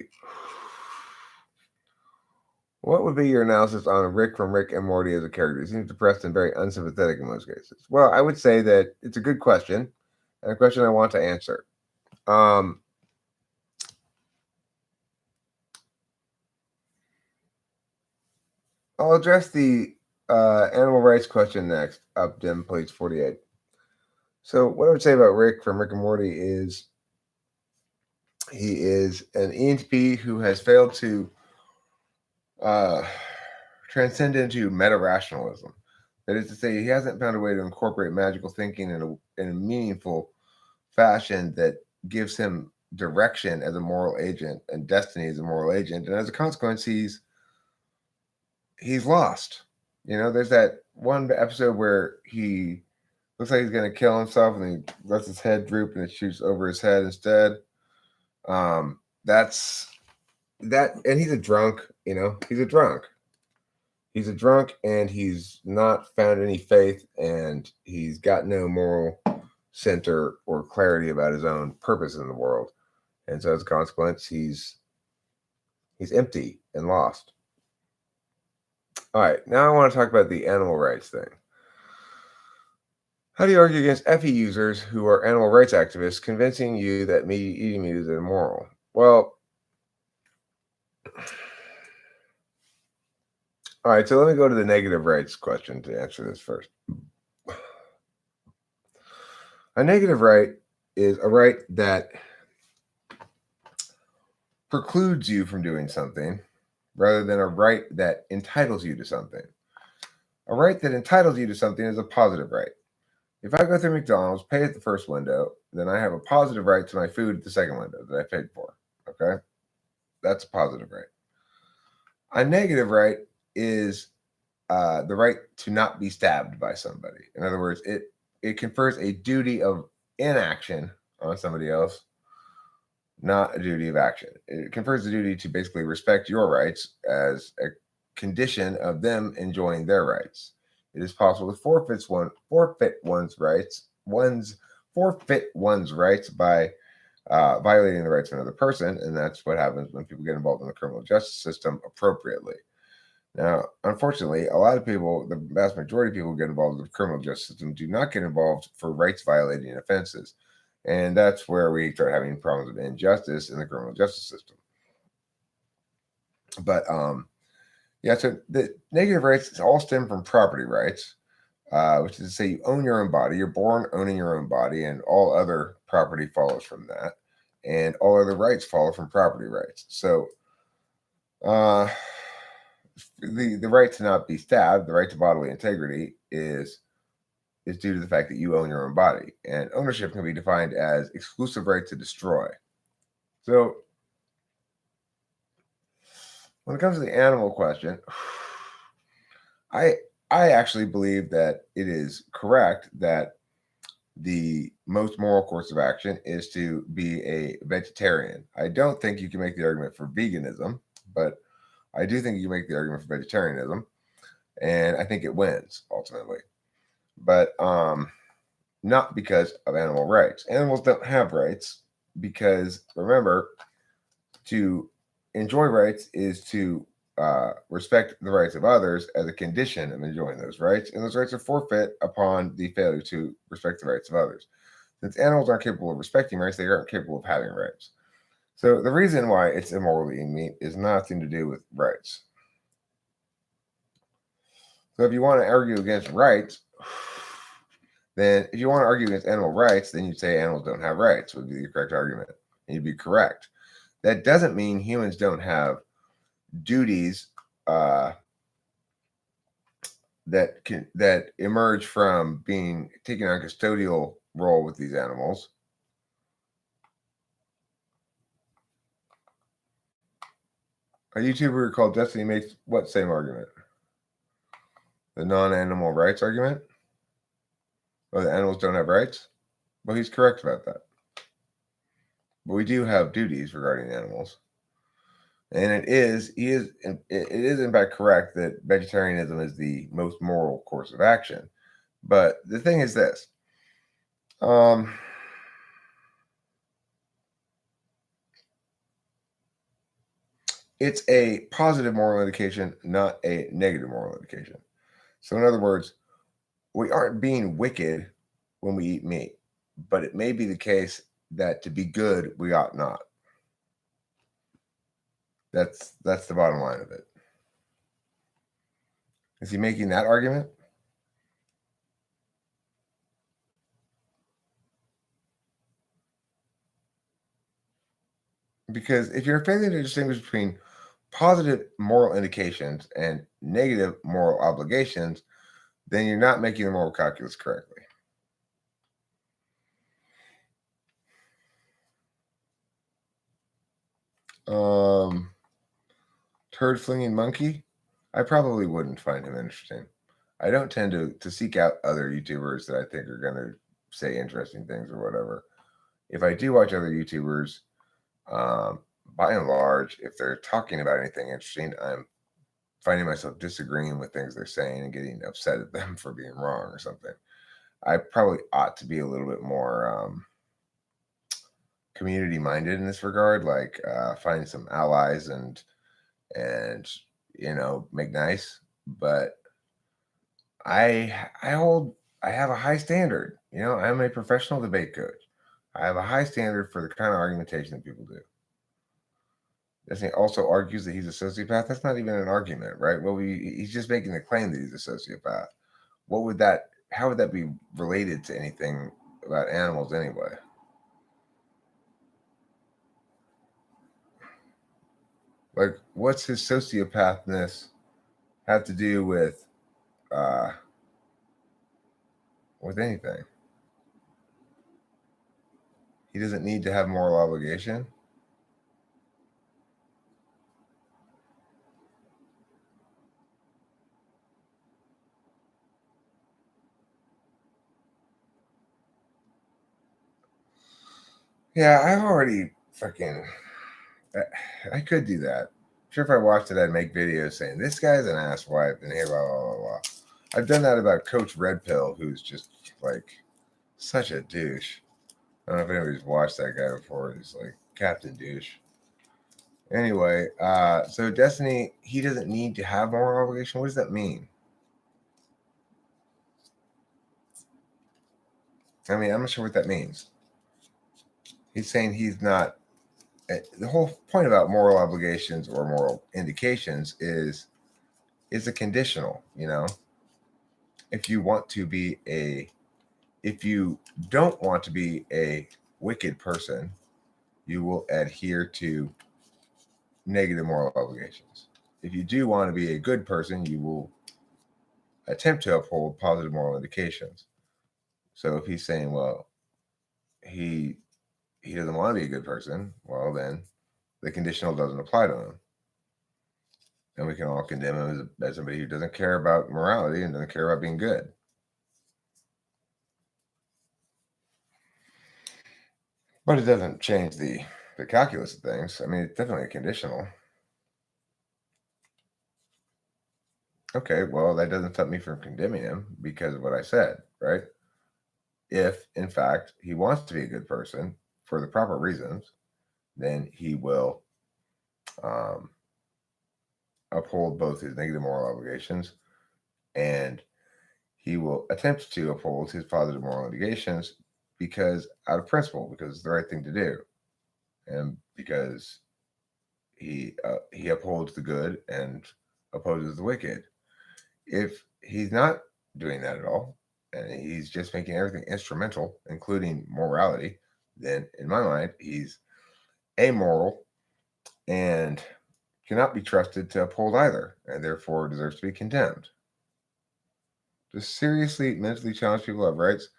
What would be your analysis on Rick from Rick and Morty as a character? He seems depressed and very unsympathetic in most cases. Well, I would say that it's a good question and a question I want to answer. I'll address the animal rights question next. Up, dim, plates 48. So what I would say about Rick from Rick and Morty is he is an ENTP who has failed to transcend into meta-rationalism. That is to say, he hasn't found a way to incorporate magical thinking in a meaningful fashion that gives him direction as a moral agent and destiny as a moral agent. And as a consequence, he's lost. You know, there's that one episode where he looks like he's going to kill himself and he lets his head droop and it shoots over his head instead. That's and he's a drunk, he's a drunk. He's a drunk, and he's not found any faith, and he's got no moral center or clarity about his own purpose in the world. And so as a consequence, he's empty and lost. All right, now I want to talk about the animal rights thing. How do you argue against FE users who are animal rights activists convincing you that eating meat is immoral? Well, all right, so let me go to the negative rights question to answer this first. A negative right is a right that precludes you from doing something rather than a right that entitles you to something. A right that entitles you to something is a positive right. If I go through McDonald's, pay at the first window, then I have a positive right to my food at the second window that I paid for. Okay? That's a positive right. A negative right is the right to not be stabbed by somebody. In other words, it confers a duty of inaction on somebody else, not a duty of action. It confers the duty to basically respect your rights as a condition of them enjoying their rights. It is possible to forfeit one's rights by violating the rights of another person, and that's what happens when people get involved in the criminal justice system appropriately. Now, unfortunately, a lot of people, the vast majority of people who get involved in the criminal justice system do not get involved for rights violating offenses. And that's where we start having problems with injustice in the criminal justice system. But so the negative rights all stem from property rights, which is to say you own your own body. You're born owning your own body, and all other property follows from that. And all other rights follow from property rights. So the right to not be stabbed, the right to bodily integrity is due to the fact that you own your own body. And ownership can be defined as exclusive right to destroy. So when it comes to the animal question, I actually believe that it is correct that the most moral course of action is to be a vegetarian. I don't think you can make the argument for veganism, but I do think you can make the argument for vegetarianism, and I think it wins ultimately. But not because of animal rights. Animals don't have rights because, remember, to enjoy rights is to respect the rights of others as a condition of enjoying those rights, and those rights are forfeit upon the failure to respect the rights of others. Since animals aren't capable of respecting rights, they aren't capable of having rights. So the reason why it's immoral to eat meat is nothing to do with rights. So if you want to argue against rights, then if you want to argue against animal rights, then you'd say animals don't have rights would be the correct argument. And you'd be correct. That doesn't mean humans don't have duties that emerge from taking on a custodial role with these animals. A YouTuber called Destiny makes what same argument? The non-animal rights argument? Or the animals don't have rights? Well, he's correct about that. But we do have duties regarding animals. And it is in fact correct that vegetarianism is the most moral course of action. But the thing is this. It's a positive moral indication, not a negative moral indication. So in other words, we aren't being wicked when we eat meat, but it may be the case that to be good, we ought not. That's the bottom line of it. Is he making that argument? Because if you're failing to distinguish between positive moral indications and negative moral obligations, then you're not making the moral calculus correctly. Turd flinging monkey? I probably wouldn't find him interesting. I don't tend to seek out other YouTubers that I think are going to say interesting things or whatever. If I do watch other YouTubers, by and large, if they're talking about anything interesting, I'm finding myself disagreeing with things they're saying and getting upset at them for being wrong or something. I probably ought to be a little bit more community minded in this regard, like find some allies and make nice. But I have a high standard. I'm a professional debate coach. I have a high standard for the kind of argumentation that people do. He also argues that he's a sociopath. That's not even an argument, right? Well, he's just making the claim that he's a sociopath. How would that be related to anything about animals anyway? Like, what's his sociopathness have to do with anything? He doesn't need to have moral obligation. Yeah, I've already fucking. I could do that. I'm sure if I watched it, I'd make videos saying this guy's an asswipe and here, blah blah blah blah. I've done that about Coach Red Pill, who's just like such a douche. I don't know if anybody's watched that guy before. He's like Captain Douche. Anyway, so Destiny, he doesn't need to have moral obligation. What does that mean? I mean, I'm not sure what that means. He's saying he's not. The whole point about moral obligations or moral indications is a conditional. If you don't want to be a wicked person, you will adhere to negative moral obligations. If you do want to be a good person, you will attempt to uphold positive moral indications. So if he's saying, well, he doesn't want to be a good person, well, then the conditional doesn't apply to him. And we can all condemn him as somebody who doesn't care about morality and doesn't care about being good. But it doesn't change the calculus of things. I mean, it's definitely a conditional. Okay, well, that doesn't stop me from condemning him because of what I said, right? If, in fact, he wants to be a good person for the proper reasons, then he will uphold both his negative moral obligations and he will attempt to uphold his positive moral obligations because out of principle, because it's the right thing to do, and because he upholds the good and opposes the wicked. If he's not doing that at all, and he's just making everything instrumental, including morality, then in my mind, he's amoral and cannot be trusted to uphold either, and therefore deserves to be condemned. Does seriously mentally challenged people have rights?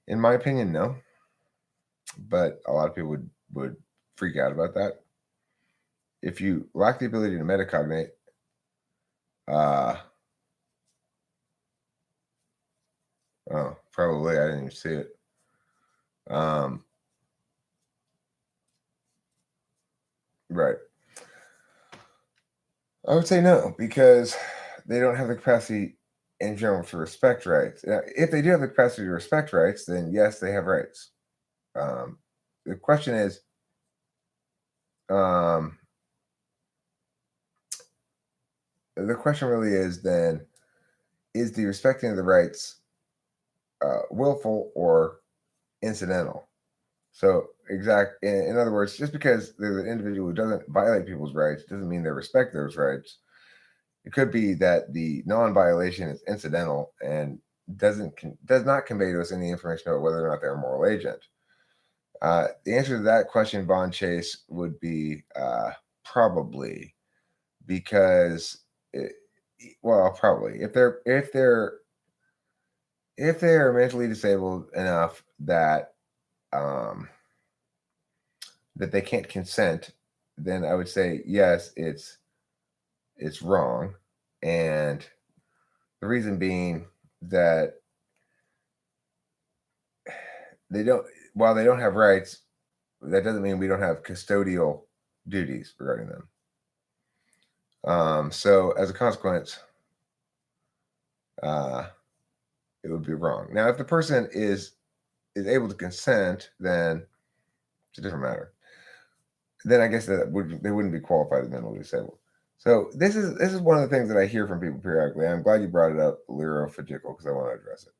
In my opinion, no. But a lot of people would freak out about that. If you lack the ability to metacognate, probably I didn't even see it. Right. I would say no, because they don't have the capacity in general to respect rights. Now, if they do have the capacity to respect rights, then yes, they have rights. The question is, the question really is then, is the respecting of the rights willful or incidental? So, in other words, just because there's an individual who doesn't violate people's rights doesn't mean they respect those rights. It could be that the non-violation is incidental and does not convey to us any information about whether or not they're a moral agent. The answer to that question, Von Chase, would be probably, because probably if they're mentally disabled enough that that they can't consent, then I would say yes, it's wrong. And the reason being that while they don't have rights, that doesn't mean we don't have custodial duties regarding them. So as a consequence, it would be wrong. Now, if the person is able to consent, then it's a different matter. Then I guess that they wouldn't be qualified as mentally disabled. So this is one of the things that I hear from people periodically. I'm glad you brought it up, lyrophagical, because I want to address it.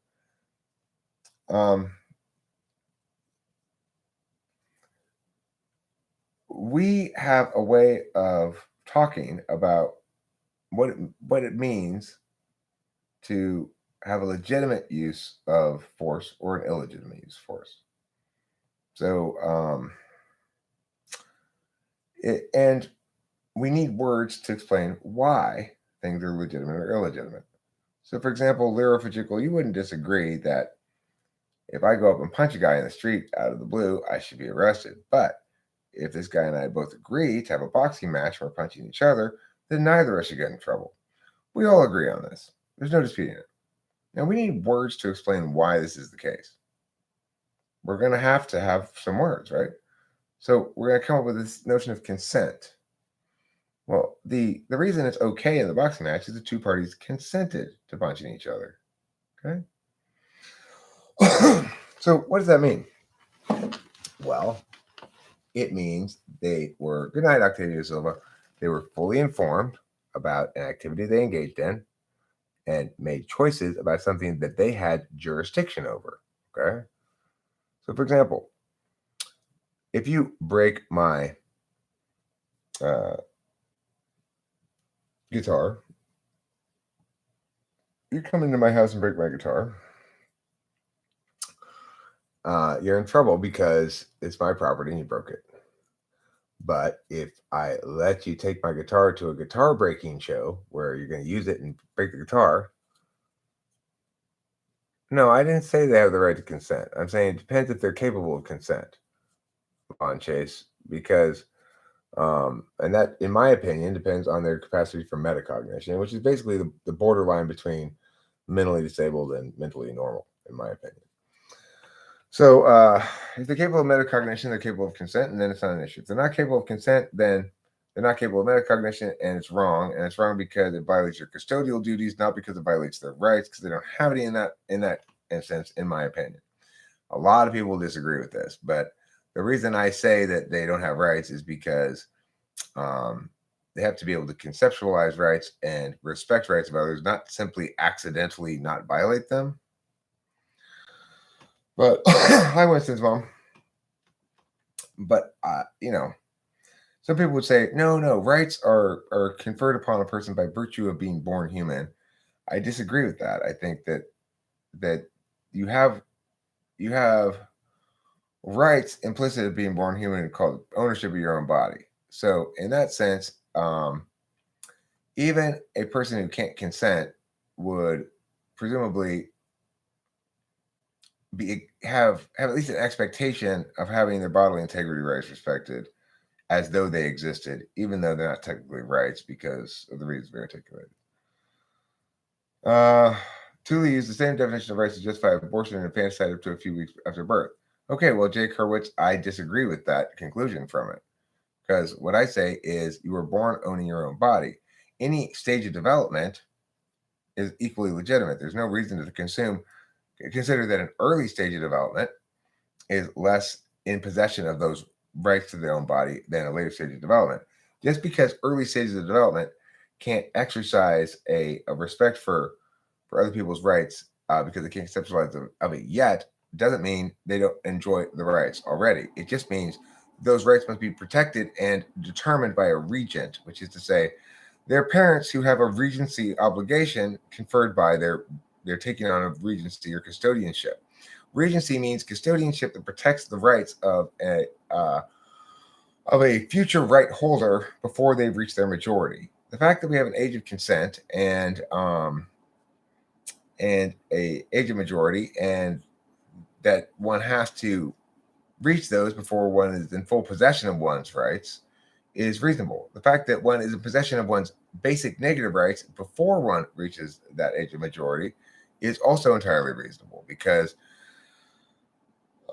We have a way of talking about what it means to have a legitimate use of force or an illegitimate use of force. So, and we need words to explain why things are legitimate or illegitimate. So, for example, lyrophagical, you wouldn't disagree that if I go up and punch a guy in the street out of the blue, I should be arrested. But if this guy and I both agree to have a boxing match where we're punching each other, then neither of us should get in trouble. We all agree on this. There's no disputing it. Now, we need words to explain why this is the case. We're going to have some words, right? So we're going to come up with this notion of consent. Well, the reason it's okay in the boxing match is the two parties consented to punching each other. Okay? So what does that mean? Well, it means they were, good night, Octavio Silva, they were fully informed about an activity they engaged in and made choices about something that they had jurisdiction over. Okay? So, for example, if you break my guitar, you come into my house and break my guitar, you're in trouble because it's my property and you broke it. But if I let you take my guitar to a guitar breaking show where you're going to use it and break the guitar, no, I didn't say they have the right to consent. I'm saying it depends if they're capable of consent on Chase, because and that, in my opinion, depends on their capacity for metacognition, which is basically the borderline between mentally disabled and mentally normal, in my opinion. So if they're capable of metacognition, they're capable of consent, and then it's not an issue. If they're not capable of consent, then they're not capable of metacognition, and it's wrong. And it's wrong because it violates your custodial duties, not because it violates their rights, because they don't have any in that instance, in my opinion. A lot of people disagree with this, but the reason I say that they don't have rights is because they have to be able to conceptualize rights and respect rights of others, not simply accidentally not violate them. But hi, Winston's mom. But some people would say, no, rights are conferred upon a person by virtue of being born human. I disagree with that. I think that you have rights implicit of being born human called ownership of your own body. So in that sense, even a person who can't consent would presumably have at least an expectation of having their bodily integrity rights respected, as though they existed, even though they're not technically rights because of the reasons we articulated. Tooley used the same definition of rights to justify abortion and infanticide up to a few weeks after birth. Okay, well, Jake Hurwitz, I disagree with that conclusion from it, because what I say is you were born owning your own body. Any stage of development is equally legitimate. There's no reason to consider that an early stage of development is less in possession of those rights to their own body than a later stage of development. Just because early stages of development can't exercise a respect for other people's rights because they can't conceptualize of it yet, doesn't mean they don't enjoy the rights already. It just means those rights must be protected and determined by a regent, which is to say, their parents who have a regency obligation conferred by their taking on of regency or custodianship. Regency means custodianship that protects the rights of a future right holder before they've reached their majority. The fact that we have an age of consent and a age of majority, and that one has to reach those before one is in full possession of one's rights, is reasonable. The fact that one is in possession of one's basic negative rights before one reaches that age of majority is also entirely reasonable, because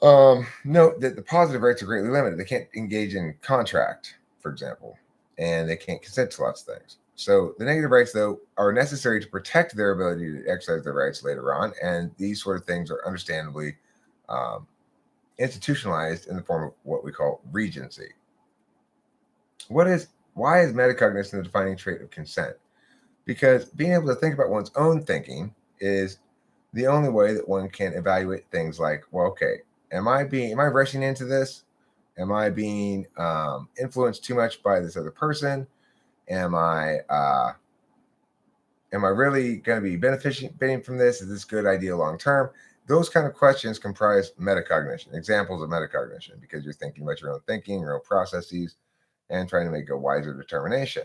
note that the positive rights are greatly limited. They can't engage in contract. for example, and they can't consent to lots of things. So the negative rights, though, are necessary to protect their ability to exercise their rights later on, and these sort of things are understandably institutionalized in the form of what we call regency. Why is metacognition the defining trait of consent? Because being able to think about one's own thinking is the only way that one can evaluate things like, well, okay, am I rushing into this? Am I being influenced too much by this other person? Am I really going to be benefiting from this? Is this a good idea long term? Those kind of questions comprise metacognition, examples of metacognition, because you're thinking about your own thinking, your own processes, and trying to make a wiser determination.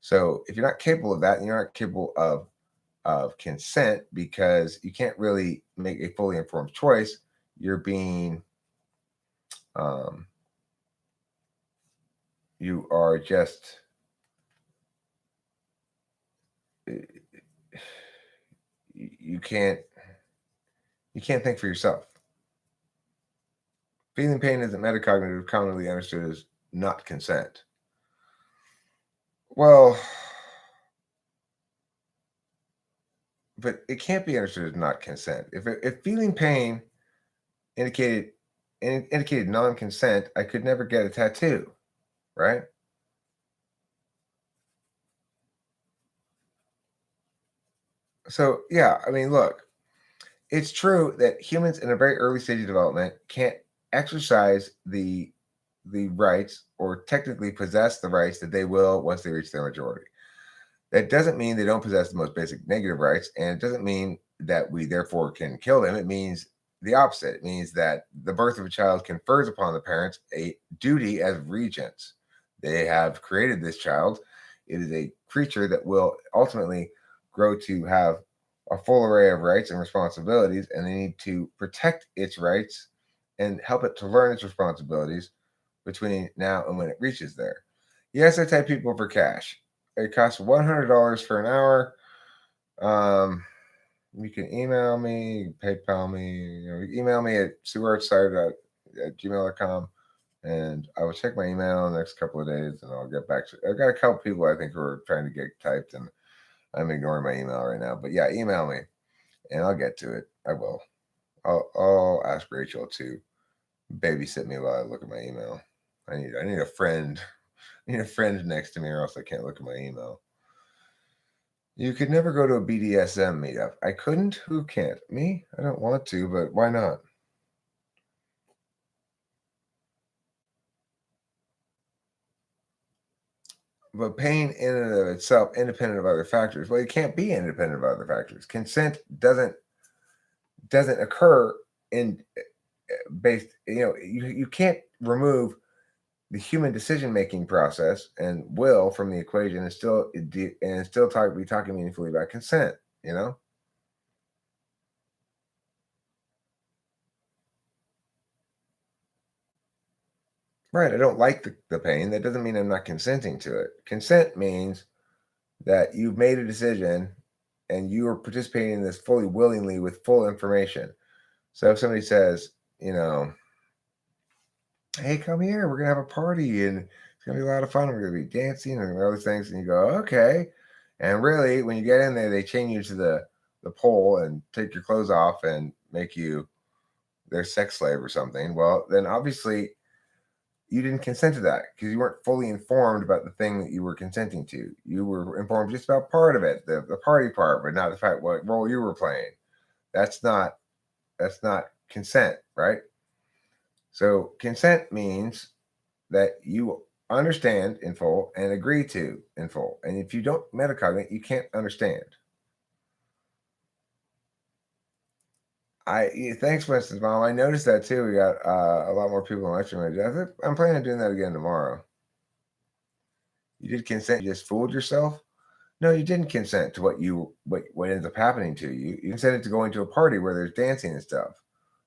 So if you're not capable of that, and you're not capable of consent, because you can't really make a fully informed choice, you're being you are just you can't think for yourself. Feeling pain isn't metacognitive, commonly understood as not consent. Well, but it can't be understood as not consent. If feeling pain indicated non-consent, I could never get a tattoo, right? So yeah, I mean, look, it's true that humans in a very early stage of development can't exercise the rights, or technically possess the rights, that they will once they reach their majority. That doesn't mean they don't possess the most basic negative rights, and it doesn't mean that we therefore can kill them. It means the opposite. It means that the birth of a child confers upon the parents a duty as regents. They have created this child. It is a creature that will ultimately grow to have a full array of rights and responsibilities, and they need to protect its rights and help it to learn its responsibilities between now and when it reaches there. Yes, I type people for cash. It costs $100 for an hour. You can email me, PayPal me, email me at sueartside@gmail.com, and I will check my email in the next couple of days, and I'll get back to you. I've got a couple people I think who are trying to get typed, and I'm ignoring my email right now. But yeah, email me, and I'll get to it. I will. I'll ask Rachel to babysit me while I look at my email. I need a friend. I need a friend next to me, or else I can't look at my email. You could never go to a BDSM meetup. I couldn't? Who can't? Me? I don't want to, but why not? But pain in and of itself, independent of other factors. Well, it can't be independent of other factors. Consent doesn't occur in based. You can't remove the human decision-making process and will from the equation and still be talking meaningfully about consent. Right. I don't like the pain. That doesn't mean I'm not consenting to it. Consent means that you've made a decision and you are participating in this fully willingly with full information. So if somebody says, hey, come here, we're gonna have a party and it's gonna be a lot of fun. We're gonna be dancing and all these things, and you go, okay. And really, when you get in there, they chain you to the pole and take your clothes off and make you their sex slave or something. Well, then obviously you didn't consent to that, because you weren't fully informed about the thing that you were consenting to. You were informed just about part of it, the party part, but not the fact what role you were playing. That's not consent, right? So consent means that you understand in full and agree to in full. And if you don't metacognate, you can't understand. Thanks, Winston's mom. I noticed that too. We got a lot more people watching my I'm planning on doing that again tomorrow. You did consent. You just fooled yourself. No, you didn't consent to what ends up happening to you. You consented to going to a party where there's dancing and stuff.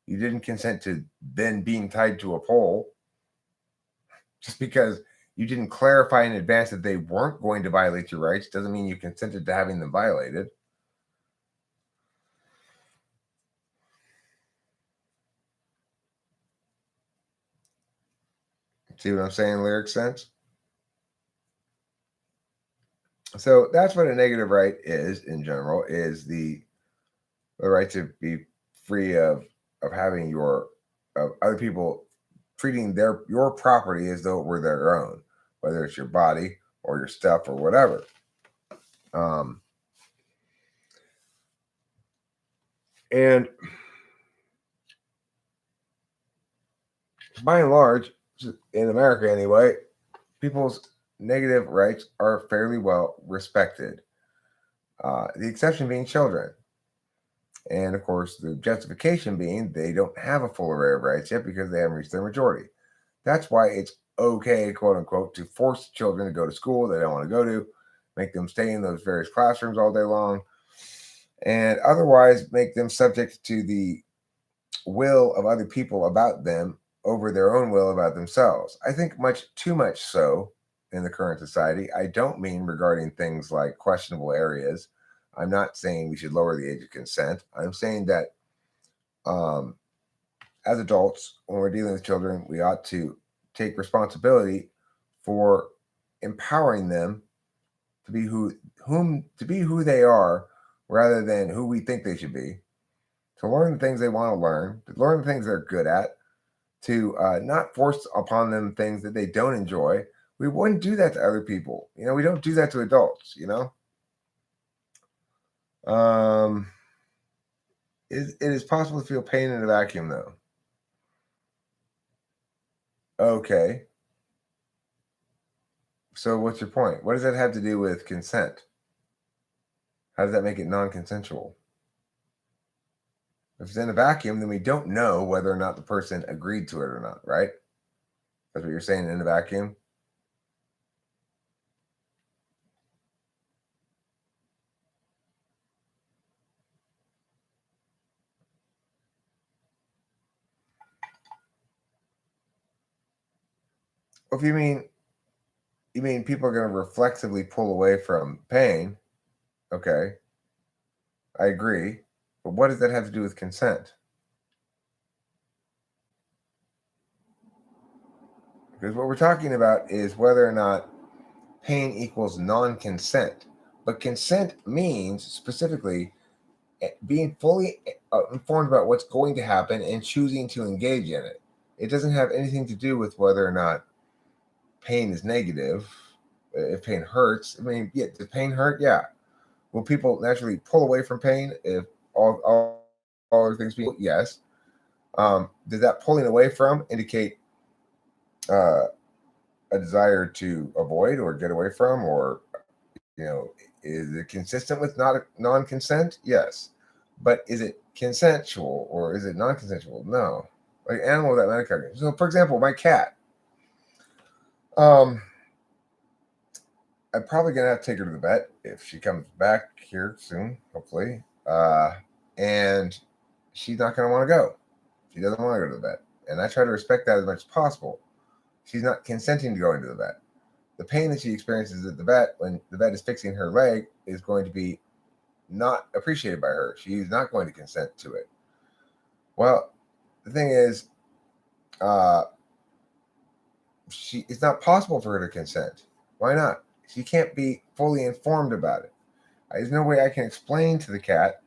You didn't consent to then being tied to a pole. Just because you didn't clarify in advance that they weren't going to violate your rights doesn't mean you consented to having them violated. See what I'm saying? Lyric sense? So that's what a negative right is in general, is the right to be free of having your of other people treating your property as though it were their own, whether it's your body or your stuff or whatever. Um, and by and large, in America anyway, people's negative rights are fairly well respected. The exception being children. And of course, the justification being they don't have a full array of rights yet because they haven't reached their majority. That's why it's okay, quote unquote, to force children to go to school they don't want to go to, make them stay in those various classrooms all day long, and otherwise make them subject to the will of other people about them over their own will about themselves. I think much too much so in the current society. I don't mean regarding things like questionable areas. I'm not saying we should lower the age of consent. I'm saying that um, as adults, when we're dealing with children, we ought to take responsibility for empowering them to be who they are rather than who we think they should be, to learn the things they want to learn, to learn the things they're good at, to not force upon them things that they don't enjoy. We wouldn't do that to other people. We don't do that to adults. Um, it is possible to feel pain in a vacuum, though. Okay. So what's your point? What does that have to do with consent? How does that make it non-consensual? If it's in a vacuum, then we don't know whether or not the person agreed to it or not, right? That's what you're saying, in a vacuum? Well, if you mean people are going to reflexively pull away from pain, okay, I agree. But what does that have to do with consent? Because what we're talking about is whether or not pain equals non-consent. But consent means specifically being fully informed about what's going to happen and choosing to engage in it. It doesn't have anything to do with whether or not pain is negative. If pain hurts, I mean, yeah, does pain hurt? Yeah. Will people naturally pull away from pain if all other things being yes? Does that pulling away from indicate uh, a desire to avoid or get away from, or is it consistent with not non-consent? Yes, but is it consensual or is it non-consensual? No. Like animal that metacognition. So, for example, my cat. Um, I'm probably gonna have to take her to the vet if she comes back here soon, hopefully. And she's not gonna want to go. She doesn't want to go to the vet, and I try to respect that as much as possible. She's not consenting to going to the vet. The pain that she experiences at the vet when the vet is fixing her leg is going to be not appreciated by her. She's not going to consent to it. Well, the thing is, uh, it's not possible for her to consent. Why not? She can't be fully informed about it. There's no way I can explain to the cat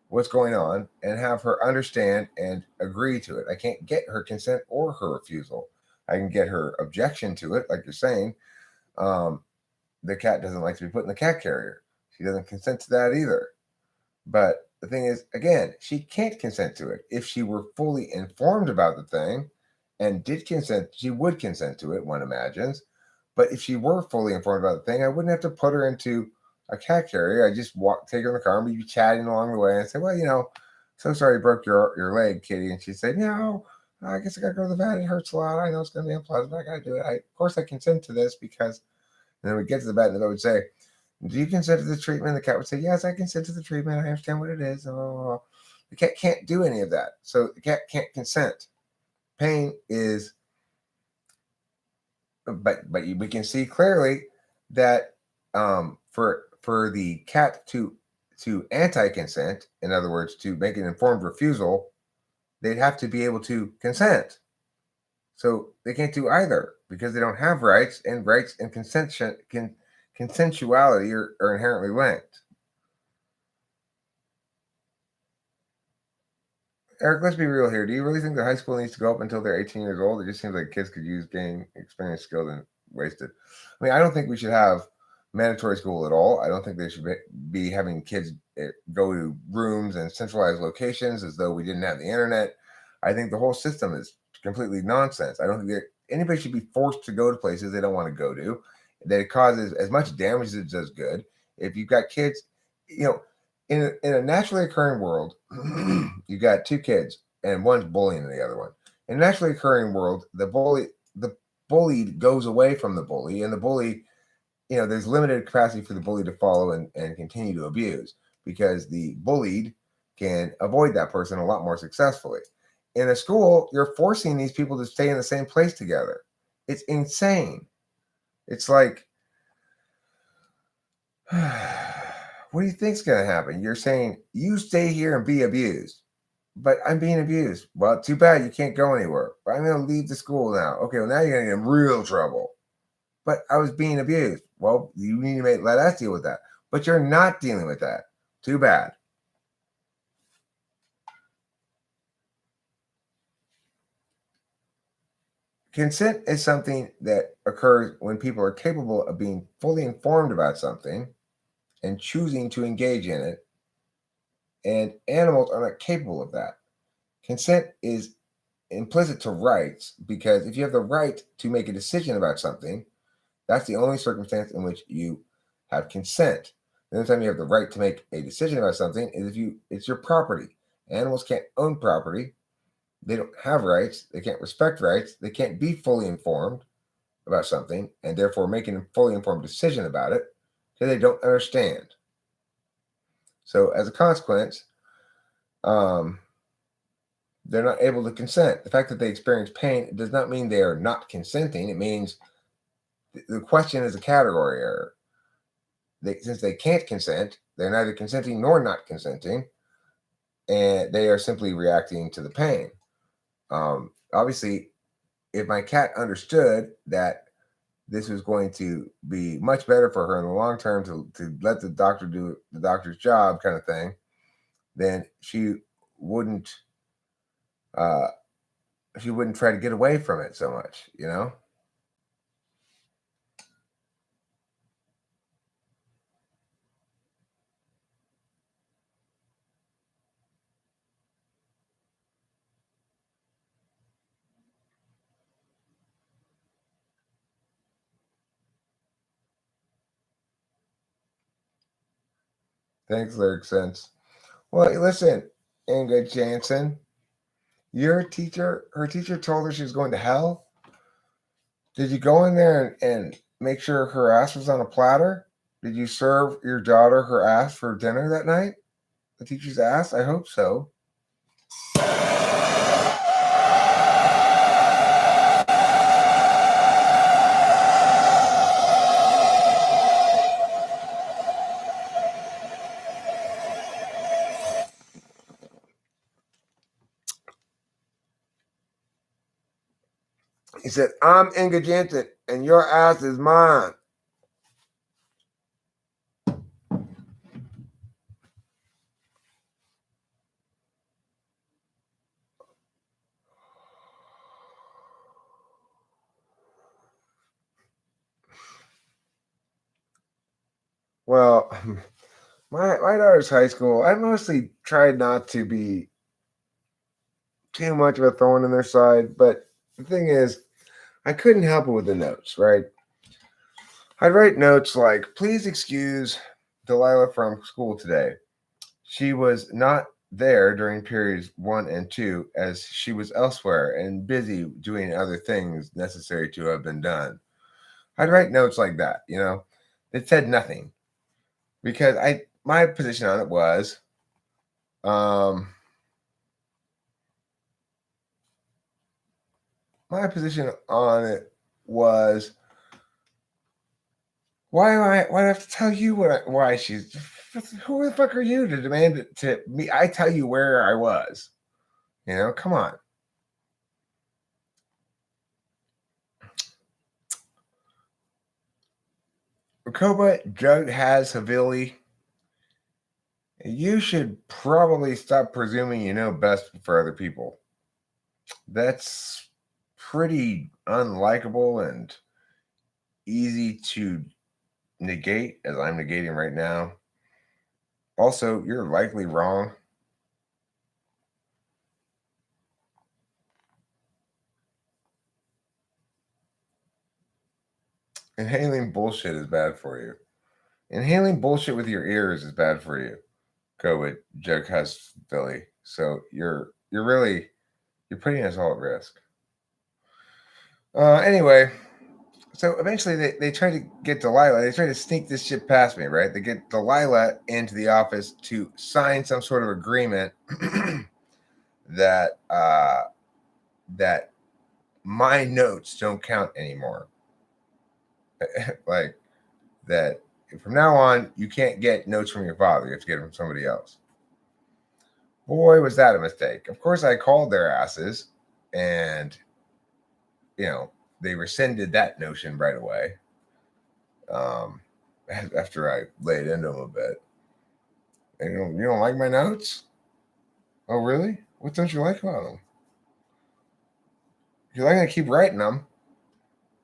what's going on and have her understand and agree to it. I can't get her consent or her refusal. I can get her objection to it, like you're saying. Um, the cat doesn't like to be put in the cat carrier. She doesn't consent to that either. But the thing is, again, she can't consent to it. If she were fully informed about the thing and did consent, she would consent to it, one imagines. But if she were fully informed about the thing, I wouldn't have to put her into a cat carrier. I just take her in the car and we'd be chatting along the way and say, well, so sorry you broke your leg, kitty. And she'd say, no, I guess I got to go to the vet. It hurts a lot. I know it's going to be unpleasant, but I got to do it. Of course, I consent to this because, and then we get to the vet and the vet would say, do you consent to the treatment? The cat would say, yes, I consent to the treatment. I understand what it is. Oh. The cat can't do any of that. So the cat can't consent. Pain is, but we can see clearly that for the cat to anti-consent, in other words, to make an informed refusal, they'd have to be able to consent. So they can't do either because they don't have rights, and rights and consensuality are inherently linked. Eric, let's be real here. Do you really think that high school needs to go up until they're 18 years old? It just seems like kids could use gain experience, skill, and wasted. I mean, I don't think we should have mandatory school at all. I don't think they should be having kids go to rooms and centralized locations as though we didn't have the internet. I think the whole system is completely nonsense. I don't think that anybody should be forced to go to places they don't want to go to. That it causes as much damage as it does good. If you've got kids, in a naturally occurring world, you got two kids and one's bullying the other one. In a naturally occurring world, the bullied goes away from the bully, and the bully, there's limited capacity for the bully to follow and continue to abuse because the bullied can avoid that person a lot more successfully. In a school, you're forcing these people to stay in the same place together. It's insane. It's like, what do you think's going to happen? You're saying you stay here and be abused, but I'm being abused. Well, too bad you can't go anywhere. But I'm going to leave the school now. Okay, well now you're going to get in real trouble. But I was being abused. Well, you need to let us deal with that. But you're not dealing with that. Too bad. Consent is something that occurs when people are capable of being fully informed about something and choosing to engage in it. And animals are not capable of that. Consent is implicit to rights because if you have the right to make a decision about something, that's the only circumstance in which you have consent. The only time you have the right to make a decision about something is if it's your property. Animals can't own property. They don't have rights. They can't respect rights. They can't be fully informed about something and therefore making a fully informed decision about it because they don't understand. So as a consequence, they're not able to consent. The fact that they experience pain does not mean they are not consenting. It means the question is a category error. Since they can't consent, they're neither consenting nor not consenting, and they are simply reacting to the pain. Obviously, if my cat understood that this was going to be much better for her in the long term to let the doctor do the doctor's job kind of thing, then she wouldn't try to get away from it so much, Thanks, Lyric Sense. Well, listen, Inga Jansen, her teacher told her she was going to hell. Did you go in there and make sure her ass was on a platter? Did you serve your daughter her ass for dinner that night? The teacher's ass? I hope so. He said, I'm Inga Jansen and your ass is mine. Well, my daughter's high school, I mostly tried not to be too much of a thorn in their side, but the thing is, I couldn't help it with the notes, right? I'd write notes like, please excuse Delilah from school today. She was not there during periods 1 and 2 as she was elsewhere and busy doing other things necessary to have been done. I'd write notes like that, It said nothing because my position on it was, why do I have to tell you why she's, who the fuck are you to demand it to me? I tell you where I was, come on. Koba Jug has Havili. You should probably stop presuming you know best for other people. That's pretty unlikable and easy to negate, as I'm negating right now. Also, you're likely wrong. Inhaling bullshit is bad for you. Inhaling bullshit with your ears is bad for you. COVID joke has Philly. So you're putting us all at risk. Anyway, so eventually they try to get Delilah. They try to sneak this shit past me, right? They get Delilah into the office to sign some sort of agreement that that my notes don't count anymore. Like that from now on, you can't get notes from your father. You have to get them from somebody else. Boy, was that a mistake. Of course, I called their asses and, they rescinded that notion right away. After I laid into them a bit. And you don't like my notes? Oh, really? What don't you like about them? You're not going to keep writing them.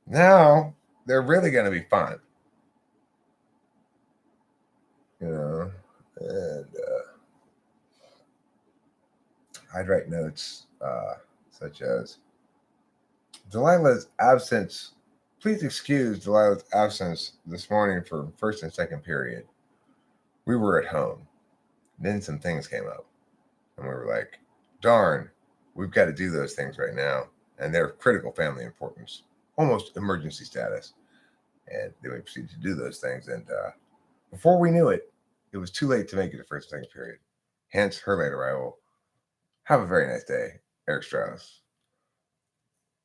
Now, they're really going to be fun. And I'd write notes such as, Delilah's absence. Please excuse Delilah's absence this morning for first and second period. We were at home. Then some things came up. And we were like, darn, we've got to do those things right now. And they're critical family importance, almost emergency status. And then we proceeded to do those things. And before we knew it, it was too late to make it to first and second period. Hence her late arrival. Have a very nice day, Eric Strauss.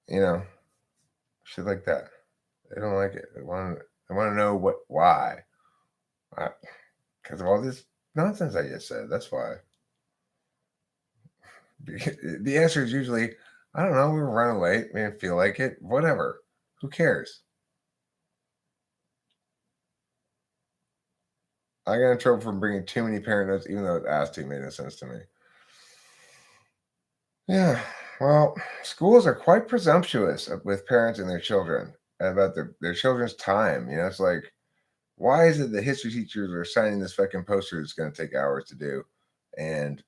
Shit like that. They don't like it. They want to know why. Because of all this nonsense I just said. That's why. The answer is usually, I don't know, we were running late. We didn't feel like it. Whatever. Who cares? I got in trouble for bringing too many parent notes, even though it asked to made no sense to me. Yeah. Well, schools are quite presumptuous with parents and their children about their children's time. It's like, why is it the history teachers are signing this fucking poster that's going to take hours to do and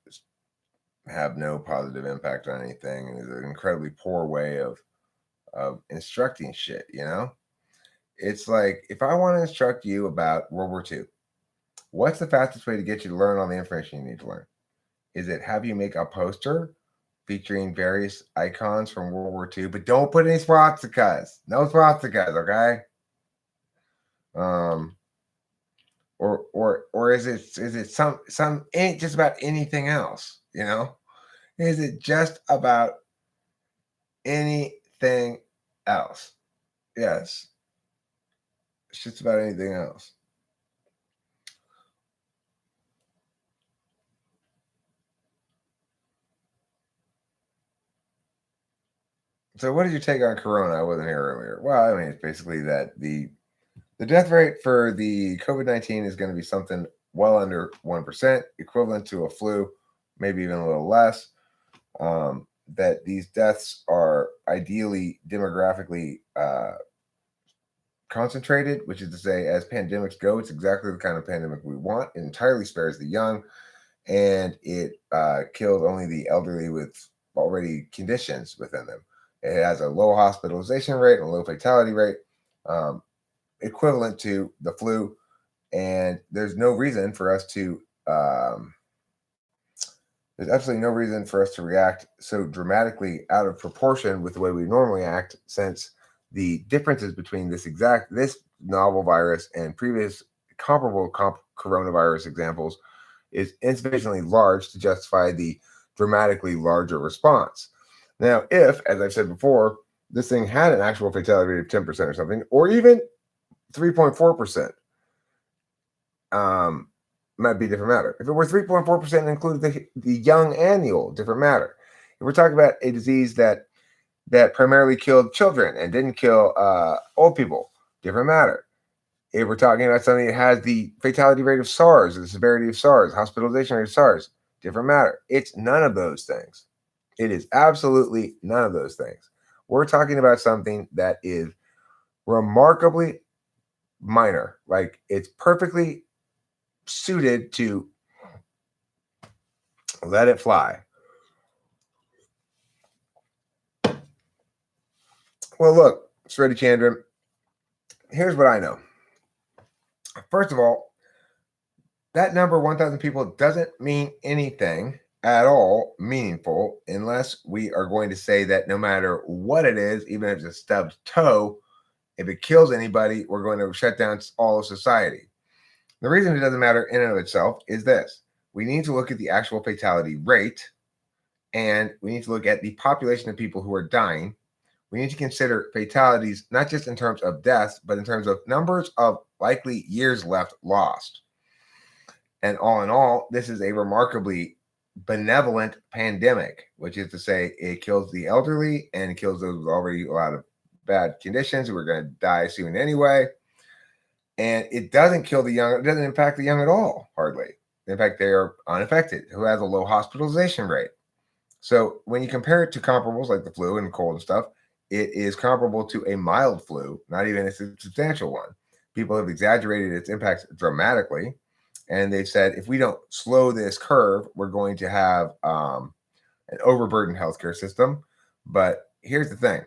have no positive impact on anything, and is an incredibly poor way of instructing shit, It's like, if I want to instruct you about World War II, what's the fastest way to get you to learn all the information you need to learn? Is it have you make a poster featuring various icons from World War II, but don't put any swastikas. No swastikas, okay? Or is it some just about anything else? Is it just about anything else? Yes, it's just about anything else. So what did you take on Corona? I wasn't here earlier. Well, I mean, it's basically that the death rate for the COVID-19 is going to be something well under 1%, equivalent to a flu, maybe even a little less. That these deaths are ideally demographically concentrated, which is to say, as pandemics go, it's exactly the kind of pandemic we want. It entirely spares the young, and it kills only the elderly with already conditions within them. It has a low hospitalization rate and a low fatality rate, equivalent to the flu. And there's no reason for us to there's absolutely no reason for us to react so dramatically out of proportion with the way we normally act, since the differences between this novel virus and previous comparable coronavirus examples is insufficiently large to justify the dramatically larger response. Now, if, as I've said before, this thing had an actual fatality rate of 10% or something, or even 3.4%, might be a different matter. If it were 3.4% and included the young and the old, different matter. If we're talking about a disease that primarily killed children and didn't kill old people, different matter. If we're talking about something that has the fatality rate of SARS, the severity of SARS, hospitalization rate of SARS, different matter. It's none of those things. It is absolutely none of those things. We're talking about something that is remarkably minor. Like it's perfectly suited to let it fly. Well, look, Sredi Chandran, here's what I know. First of all, that number 1,000 people doesn't mean anything at all meaningful unless we are going to say that no matter what it is, even if it's a stubbed toe, if it kills anybody, we're going to shut down all of society. The reason it doesn't matter in and of itself is this. We need to look at the actual fatality rate, and we need to look at the population of people who are dying. We need to consider fatalities not just in terms of deaths, but in terms of numbers of likely years left lost. And all in all, this is a remarkably benevolent pandemic, which is to say it kills the elderly and it kills those with already a lot of bad conditions who are going to die soon anyway. And it doesn't kill the young. It doesn't impact the young at all, hardly. In fact, they are unaffected, who has a low hospitalization rate. So when you compare it to comparables like the flu and cold and stuff, it is comparable to a mild flu, not even a substantial one. People have exaggerated its impacts dramatically. And they've said, if we don't slow this curve, we're going to have an overburdened healthcare system. But here's the thing.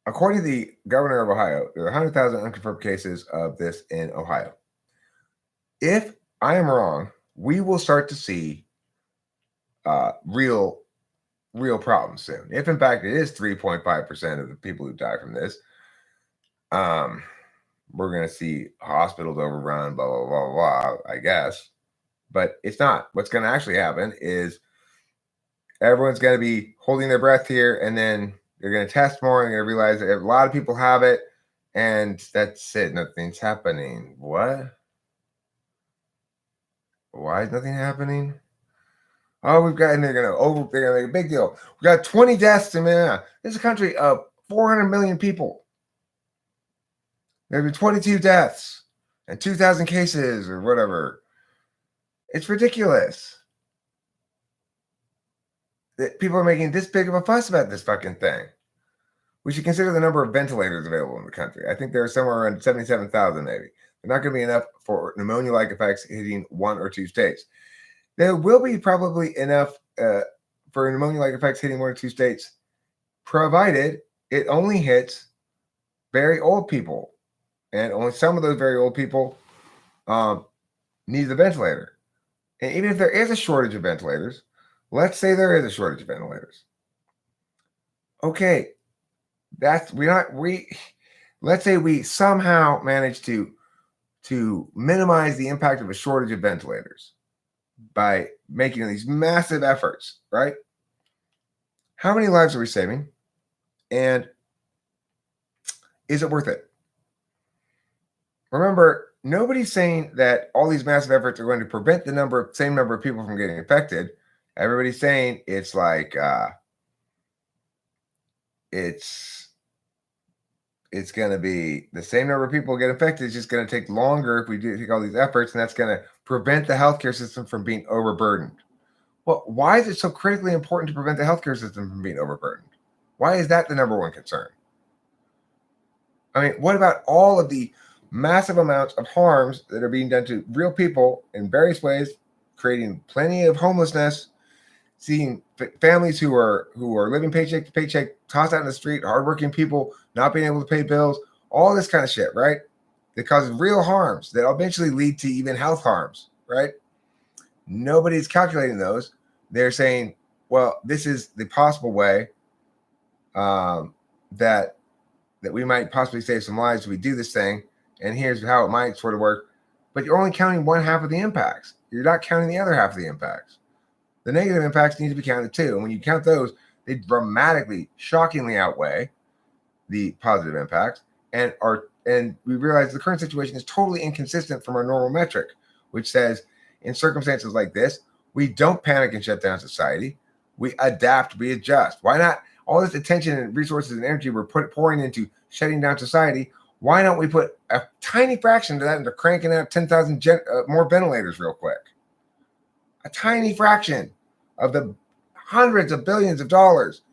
According to the governor of Ohio, there are 100,000 unconfirmed cases of this in Ohio. If I am wrong, we will start to see real problems soon. If, in fact, it is 3.5% of the people who die from this, we're going to see hospitals overrun, blah, blah, blah, blah, I guess. But it's not. What's going to actually happen is everyone's going to be holding their breath here, and then they're going to test more, and they're going to realize that a lot of people have it, and that's it. Nothing's happening. What? Why is nothing happening? Oh, we've got, and they're going to make a big deal. We got 20 deaths in America. This is a country of 400 million people. There have been 22 deaths and 2,000 cases or whatever. It's ridiculous that people are making this big of a fuss about this fucking thing. We should consider the number of ventilators available in the country. I think there are somewhere around 77,000 maybe. They're not going to be enough for pneumonia-like effects hitting 1 or 2 states. There will be probably enough for pneumonia-like effects hitting 1 or 2 states, provided it only hits very old people. And only some of those very old people need the ventilator. And even if there is a shortage of ventilators, let's say there is a shortage of ventilators. Okay, let's say we somehow manage to minimize the impact of a shortage of ventilators by making these massive efforts, right? How many lives are we saving? And is it worth it? Remember, nobody's saying that all these massive efforts are going to prevent the same number of people from getting infected. Everybody's saying it's like it's going to be the same number of people get infected. It's just going to take longer if we do take all these efforts, and that's going to prevent the healthcare system from being overburdened. Well, why is it so critically important to prevent the healthcare system from being overburdened? Why is that the number one concern? I mean, what about all of the massive amounts of harms that are being done to real people in various ways, creating plenty of homelessness, seeing families who are living paycheck to paycheck, tossed out in the street, hardworking people not being able to pay bills, all this kind of shit, right? That causes real harms that eventually lead to even health harms, right? Nobody's calculating those. They're saying, well, this is the possible way that we might possibly save some lives if we do this thing. And here's how it might sort of work. But you're only counting one half of the impacts. You're not counting the other half of the impacts. The negative impacts need to be counted too. And when you count those, they dramatically, shockingly outweigh the positive impacts. And we realize the current situation is totally inconsistent from our normal metric, which says in circumstances like this, we don't panic and shut down society. We adapt, we adjust. Why not? All this attention and resources and energy we're pouring into shutting down society, Why don't we put a tiny fraction to that into cranking out 10,000 more ventilators real quick? A tiny fraction of the hundreds of billions of dollars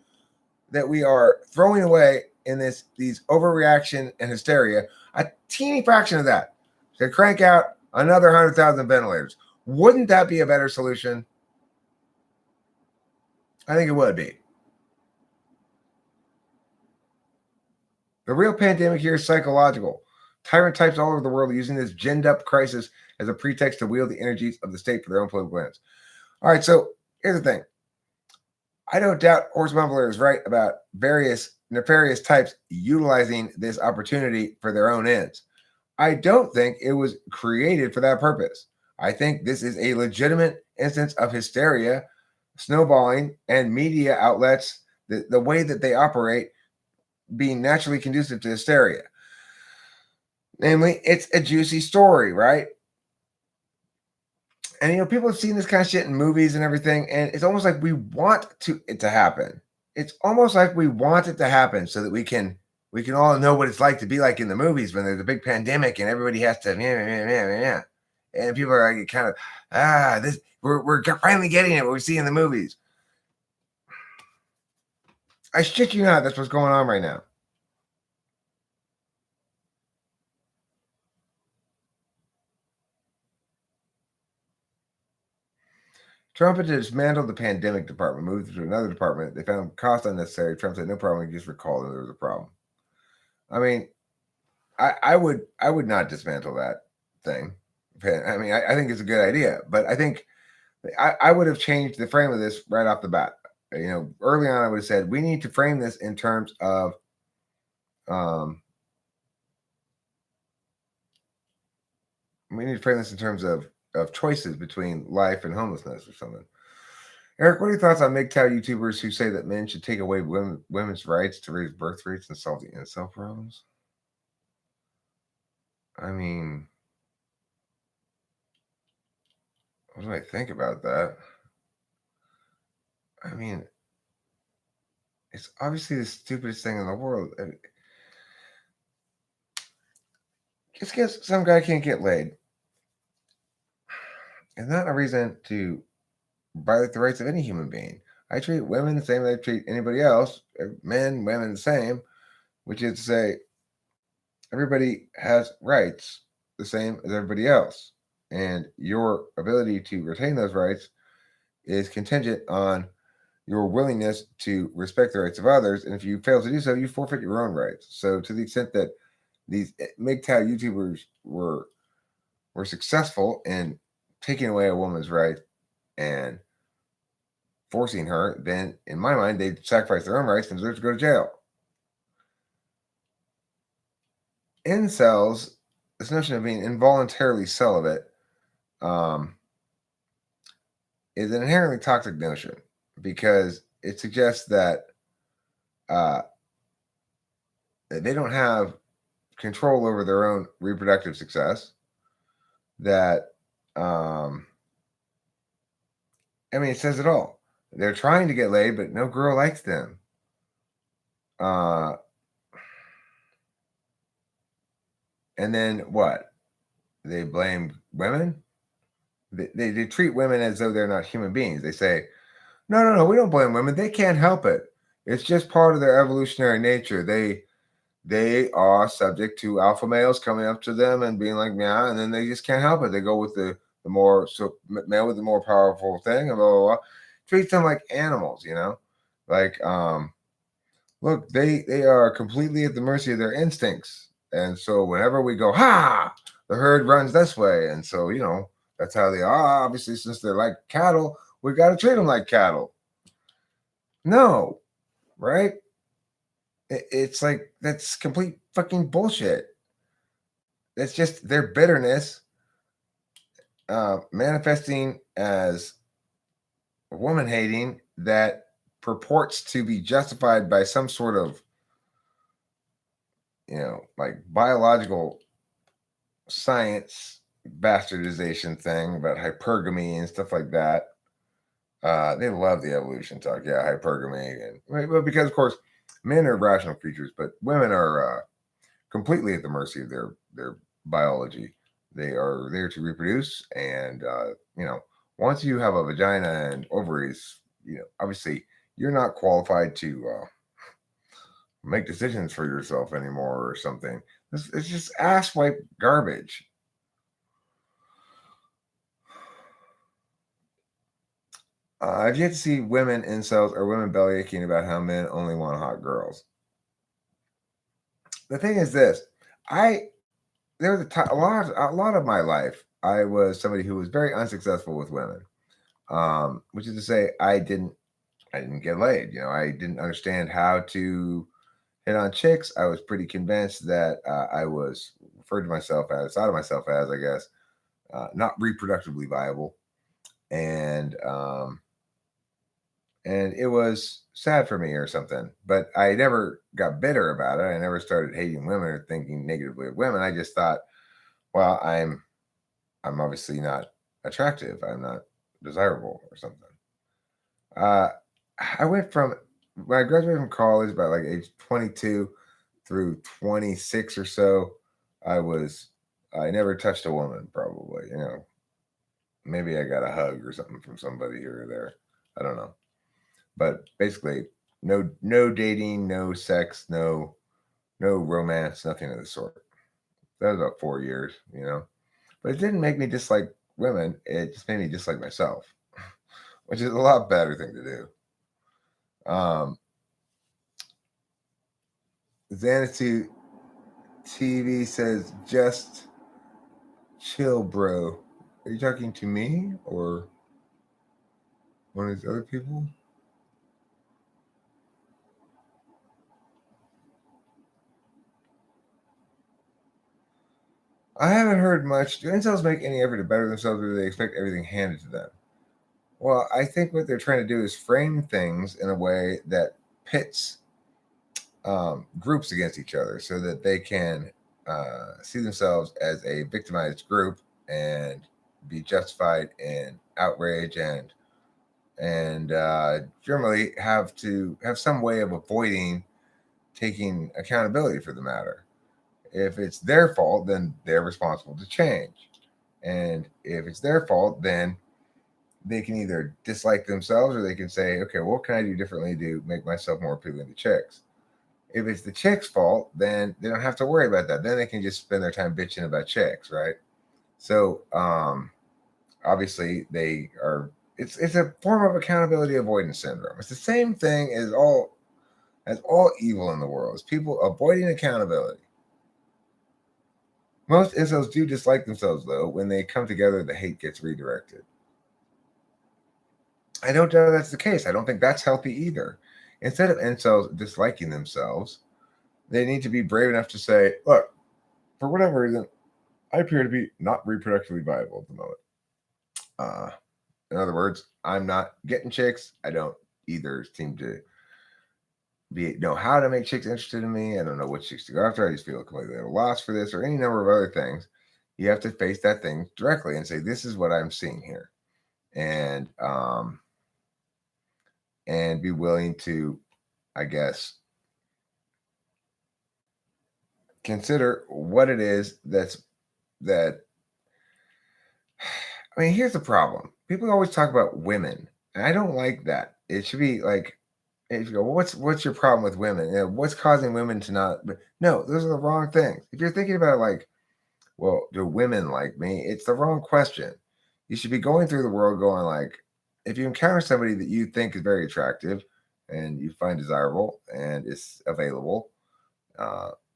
that we are throwing away in these overreaction and hysteria, a teeny fraction of that to crank out another 100,000 ventilators. Wouldn't that be a better solution? I think it would be. The real pandemic here is psychological. Tyrant types all over the world are using this ginned up crisis as a pretext to wield the energies of the state for their own political ends. All right, so here's the thing. I don't doubt Horst Mumbler is right about various nefarious types utilizing this opportunity for their own ends. I don't think it was created for that purpose. I think this is a legitimate instance of hysteria, snowballing, and media outlets, the way that they operate being naturally conducive to hysteria. Namely, it's a juicy story, right? And people have seen this kind of shit in movies and everything, and it's almost like we want it to happen. It's almost like we want it to happen so that we can all know what it's like to be like in the movies when there's a big pandemic and everybody has to and people are like kind of this we're finally getting it what we see in the movies. I shit you not, that's what's going on right now. Trump had dismantled the pandemic department, moved it to another department. They found cost unnecessary. Trump said, no problem. He just recalled that there was a problem. I mean, I would not dismantle that thing. I mean, I think it's a good idea, but I think I would have changed the frame of this right off the bat. Early on, I would have said, we need to frame this in terms of, of choices between life and homelessness or something. Eric, what are your thoughts on MGTOW YouTubers who say that men should take away women's rights to raise birth rates and solve the incel problems? I mean, what do I think about that? I mean, it's obviously the stupidest thing in the world. Just because some guy can't get laid is not a reason to violate the rights of any human being. I treat women the same as I treat anybody else, men, women the same, which is to say, everybody has rights the same as everybody else. And your ability to retain those rights is contingent on your willingness to respect the rights of others. And if you fail to do so, you forfeit your own rights. So to the extent that these MGTOW YouTubers were successful in taking away a woman's right and forcing her, then in my mind, they sacrifice their own rights and deserve to go to jail. Incels, this notion of being involuntarily celibate, is an inherently toxic notion because it suggests that they don't have control over their own reproductive success. That, it says it all. They're trying to get laid, but no girl likes them. And then what? They blame women? They treat women as though they're not human beings. They say, no, we don't blame women. They can't help it. It's just part of their evolutionary nature. They are subject to alpha males coming up to them and being like, yeah, and then they just can't help it. They go with the male with the more powerful thing and blah, blah, blah. Treats them like animals, like, look, they are completely at the mercy of their instincts. And so whenever we go, the herd runs this way. And so, that's how they are. Obviously, since they're like cattle, we got to treat them like cattle. No, right? It's like, that's complete fucking bullshit. That's just their bitterness manifesting as woman hating that purports to be justified by some sort of, like biological science bastardization thing about hypergamy and stuff like that. They love the evolution talk. Yeah, hypergamy. Well, because, of course, men are rational creatures, but women are completely at the mercy of their biology. They are there to reproduce, and once you have a vagina and ovaries, obviously you're not qualified to make decisions for yourself anymore or something. It's just asswipe garbage. I've yet to see women incels or women bellyaching about how men only want hot girls. The thing is this: there was a lot of my life I was somebody who was very unsuccessful with women, which is to say I didn't get laid. I didn't understand how to hit on chicks. I was pretty convinced that I was thought of myself as, I guess, not reproductively viable, and it was sad for me or something. But I never got bitter about it. I never started hating women or thinking negatively of women. I just thought, well, I'm obviously not attractive. I'm not desirable or something. I went from when I graduated from college about like age 22 through 26 or so. I never touched a woman, probably. Maybe I got a hug or something from somebody here or there. I don't know. But basically, no dating, no sex, no romance, nothing of the sort. That was about 4 years, But it didn't make me dislike women. It just made me dislike myself, which is a lot better thing to do. Xanadu TV says, just chill, bro. Are you talking to me or one of these other people? I haven't heard much. Do incels make any effort to better themselves, or do they expect everything handed to them? Well, I think what they're trying to do is frame things in a way that pits groups against each other so that they can see themselves as a victimized group and be justified in outrage and generally have some way of avoiding taking accountability for the matter. If it's their fault, then they're responsible to change. And if it's their fault, then they can either dislike themselves or they can say, okay, what can I do differently to make myself more appealing to chicks? If it's the chick's fault, then they don't have to worry about that. Then they can just spend their time bitching about chicks, right? So obviously it's a form of accountability avoidance syndrome. It's the same thing as all evil in the world. It's people avoiding accountability. Most incels do dislike themselves, though. When they come together, the hate gets redirected. I don't know that's the case. I don't think that's healthy either. Instead of incels disliking themselves, they need to be brave enough to say, look, for whatever reason, I appear to be not reproductively viable at the moment. In other words, I'm not getting chicks. I don't either seem to know how to make chicks interested in me. I don't know what chicks to go after. I just feel completely at a loss for this or any number of other things. You have to face that thing directly and say, this is what I'm seeing here. And be willing to, I guess, consider what it is that. I mean, here's the problem. People always talk about women, and I don't like that. It should be like, if you go, well, what's your problem with women? What's causing women to not? No, those are the wrong things. If you're thinking about like, well, do women like me? It's the wrong question. You should be going through the world going like, if you encounter somebody that you think is very attractive and you find desirable and is available,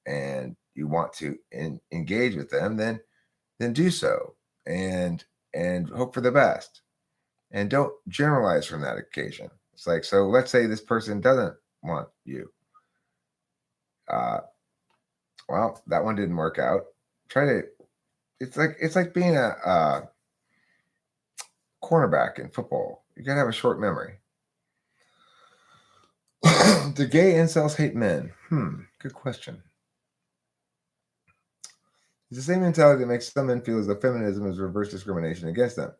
and you want to engage with them, then do so and hope for the best. And don't generalize from that occasion. It's like, so let's say this person doesn't want you. Well, that one didn't work out. It's like being a cornerback in football. You gotta have a short memory. Do gay incels hate men? Good question. It's the same mentality that makes some men feel as though feminism is reverse discrimination against them.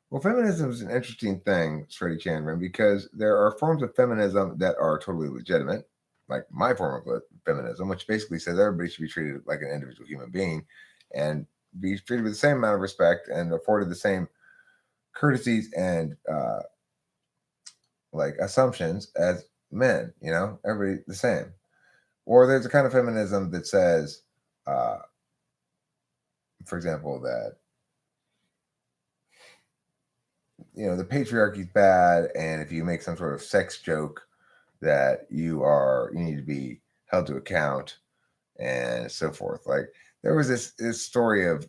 Well, feminism is an interesting thing, Freddie Chandran, because there are forms of feminism that are totally legitimate, like my form of feminism, which basically says everybody should be treated like an individual human being and be treated with the same amount of respect and afforded the same courtesies and like assumptions as men, everybody the same. Or there's a kind of feminism that says, for example, that the patriarchy is bad, and if you make some sort of sex joke, that you need to be held to account, and so forth. Like there was this story of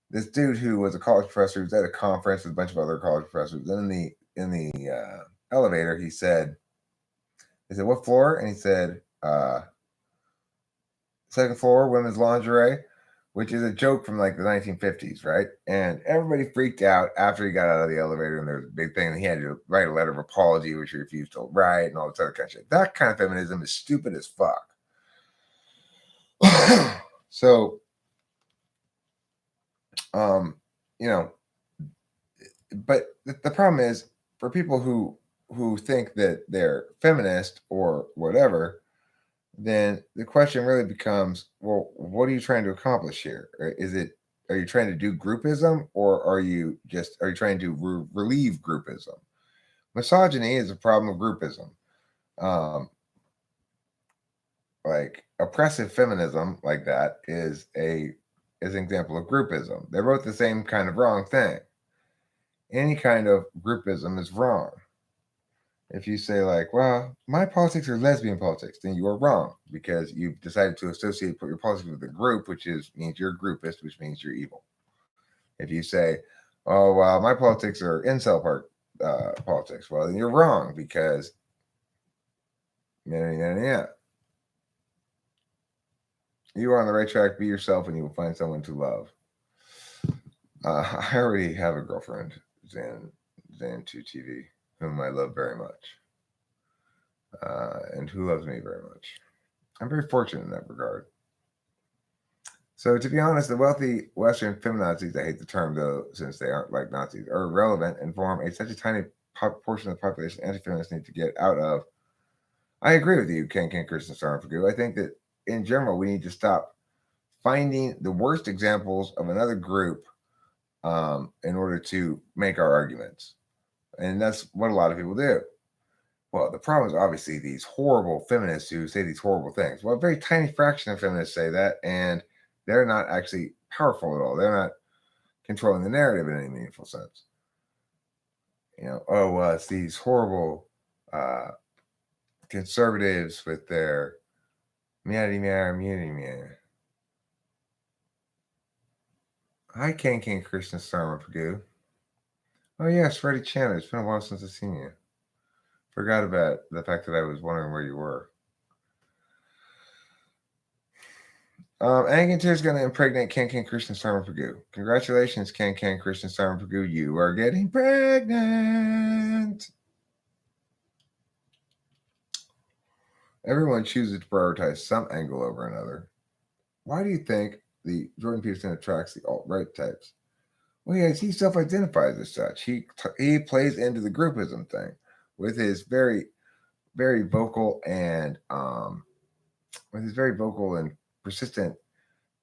this dude who was a college professor who was at a conference with a bunch of other college professors. And in the elevator, he said, "What floor?" And he said, "Second floor, women's lingerie," which is a joke from like the 1950s, right? And everybody freaked out after he got out of the elevator, and there was a big thing, and he had to write a letter of apology, which he refused to write, and all this other kind of shit. That kind of feminism is stupid as fuck. So, but the problem is for people who think that they're feminist or whatever, then the question really becomes, well, what are you trying to accomplish here? Are you trying to do groupism, or are you trying to relieve groupism? Misogyny is a problem of groupism. Like oppressive feminism like that is an example of groupism. They're both the same kind of wrong thing. Any kind of groupism is wrong. If you say like, well, my politics are lesbian politics, then you are wrong because you've decided to put your politics with a group, which means you're a groupist, which means you're evil. If you say, oh, well, my politics are incel politics, well, then you're wrong because you are on the right track. Be yourself, and you will find someone to love. I already have a girlfriend, Zan2TV, whom I love very much, and who loves me very much. I'm very fortunate in that regard. So, to be honest, the wealthy Western feminazis, I hate the term though, since they aren't like Nazis, are irrelevant and form such a tiny portion of the population anti-feminists need to get out of. I agree with you, Ken Kirsten Sarnapagoo. I think that in general, we need to stop finding the worst examples of another group in order to make our arguments. And that's what a lot of people do. Well, the problem is obviously these horrible feminists who say these horrible things. Well, a very tiny fraction of feminists say that, and they're not actually powerful at all. They're not controlling the narrative in any meaningful sense. It's these horrible conservatives with their meow. Hi, King Krishna Sarma-Pagoo. Oh, yes, Freddie Chandler. It's been a while since I've seen you. Forgot about the fact that I was wondering where you were. Angantir is going to impregnate Ken Krishna Sarma-Pagoo. Congratulations, Ken Krishna Sarma-Pagoo. You are getting pregnant. Everyone chooses to prioritize some angle over another. Why do you think the Jordan Peterson attracts the alt-right types? Well, yes, he self-identifies as such. He plays into the groupism thing with his very, very vocal and persistent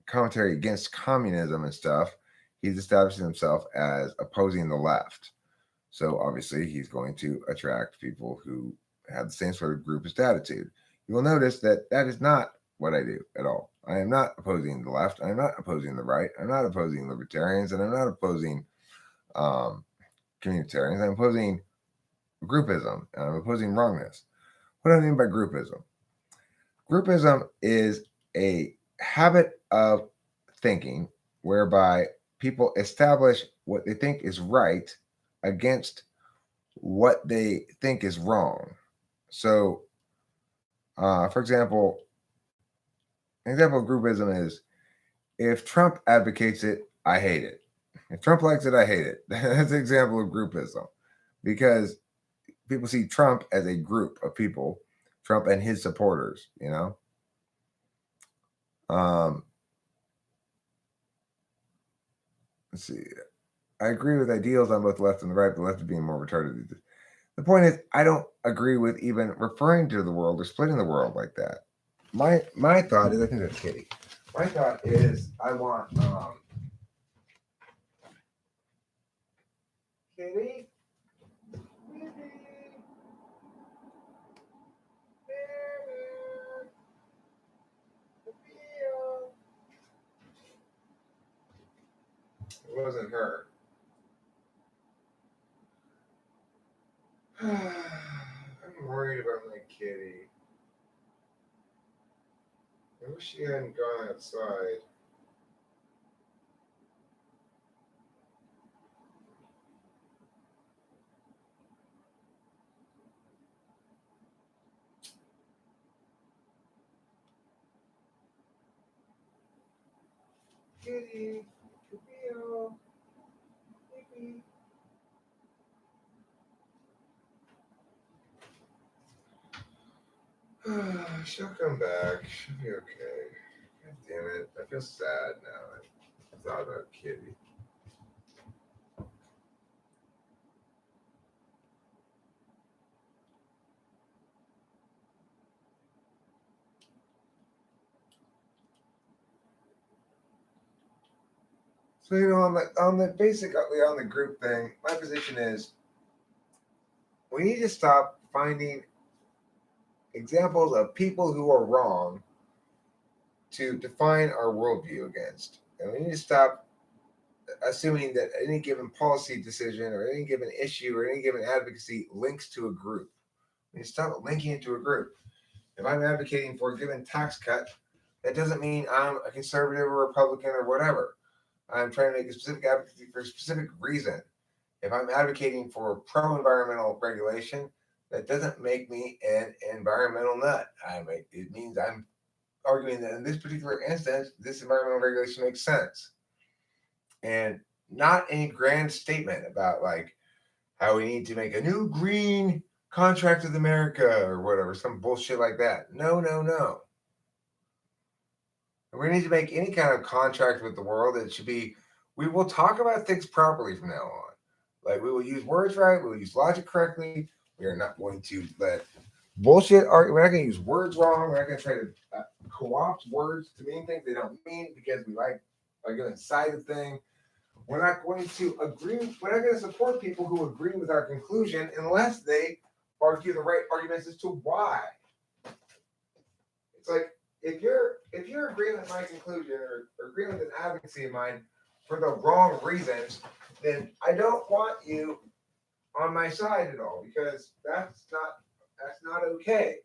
commentary against communism and stuff. He's establishing himself as opposing the left. So obviously, he's going to attract people who have the same sort of groupist attitude. You will notice that is not what I do at all. I am not opposing the left. I'm not opposing the right. I'm not opposing libertarians, and I'm not opposing communitarians. I'm opposing groupism, and I'm opposing wrongness. What do I mean by groupism? Groupism is a habit of thinking whereby people establish what they think is right against what they think is wrong. So, for example, an example of groupism is if Trump advocates it, I hate it. If Trump likes it, I hate it. That's an example of groupism because people see Trump as a group of people, Trump and his supporters, Let's see. I agree with ideals on both the left and the right, but the left is being more retarded. The point is, I don't agree with even referring to the world or splitting the world like that. My thought is, I think that's Kitty. My thought is, I want Kitty. It wasn't her. I'm worried about my kitty. I wish she hadn't gone outside. Kitty, Custodial, kitty. She'll come back. She'll be okay. God damn it. I feel sad now. I thought about Kitty. So basically on the group thing, my position is we need to stop finding examples of people who are wrong to define our worldview against. And we need to stop assuming that any given policy decision or any given issue or any given advocacy links to a group. We need to stop linking it to a group. If I'm advocating for a given tax cut, that doesn't mean I'm a conservative or Republican or whatever. I'm trying to make a specific advocacy for a specific reason. If I'm advocating for pro-environmental regulation, that doesn't make me an environmental nut. It means I'm arguing that in this particular instance, this environmental regulation makes sense. And not any grand statement about like how we need to make a new green contract with America or whatever, some bullshit like that. No. We need to make any kind of contract with the world. It should be, we will talk about things properly from now on. Like we will use words right, we will use logic correctly. We are not going to let bullshit we're not going to use words wrong. We're not going to try to co-opt words to mean things they don't mean because we like going inside the thing. We're not going to agree. We're not going to support people who agree with our conclusion unless they argue the right arguments as to why. It's like if you're agreeing with my conclusion or agreeing with an advocacy of mine for the wrong reasons, then I don't want you on my side at all because that's not okay.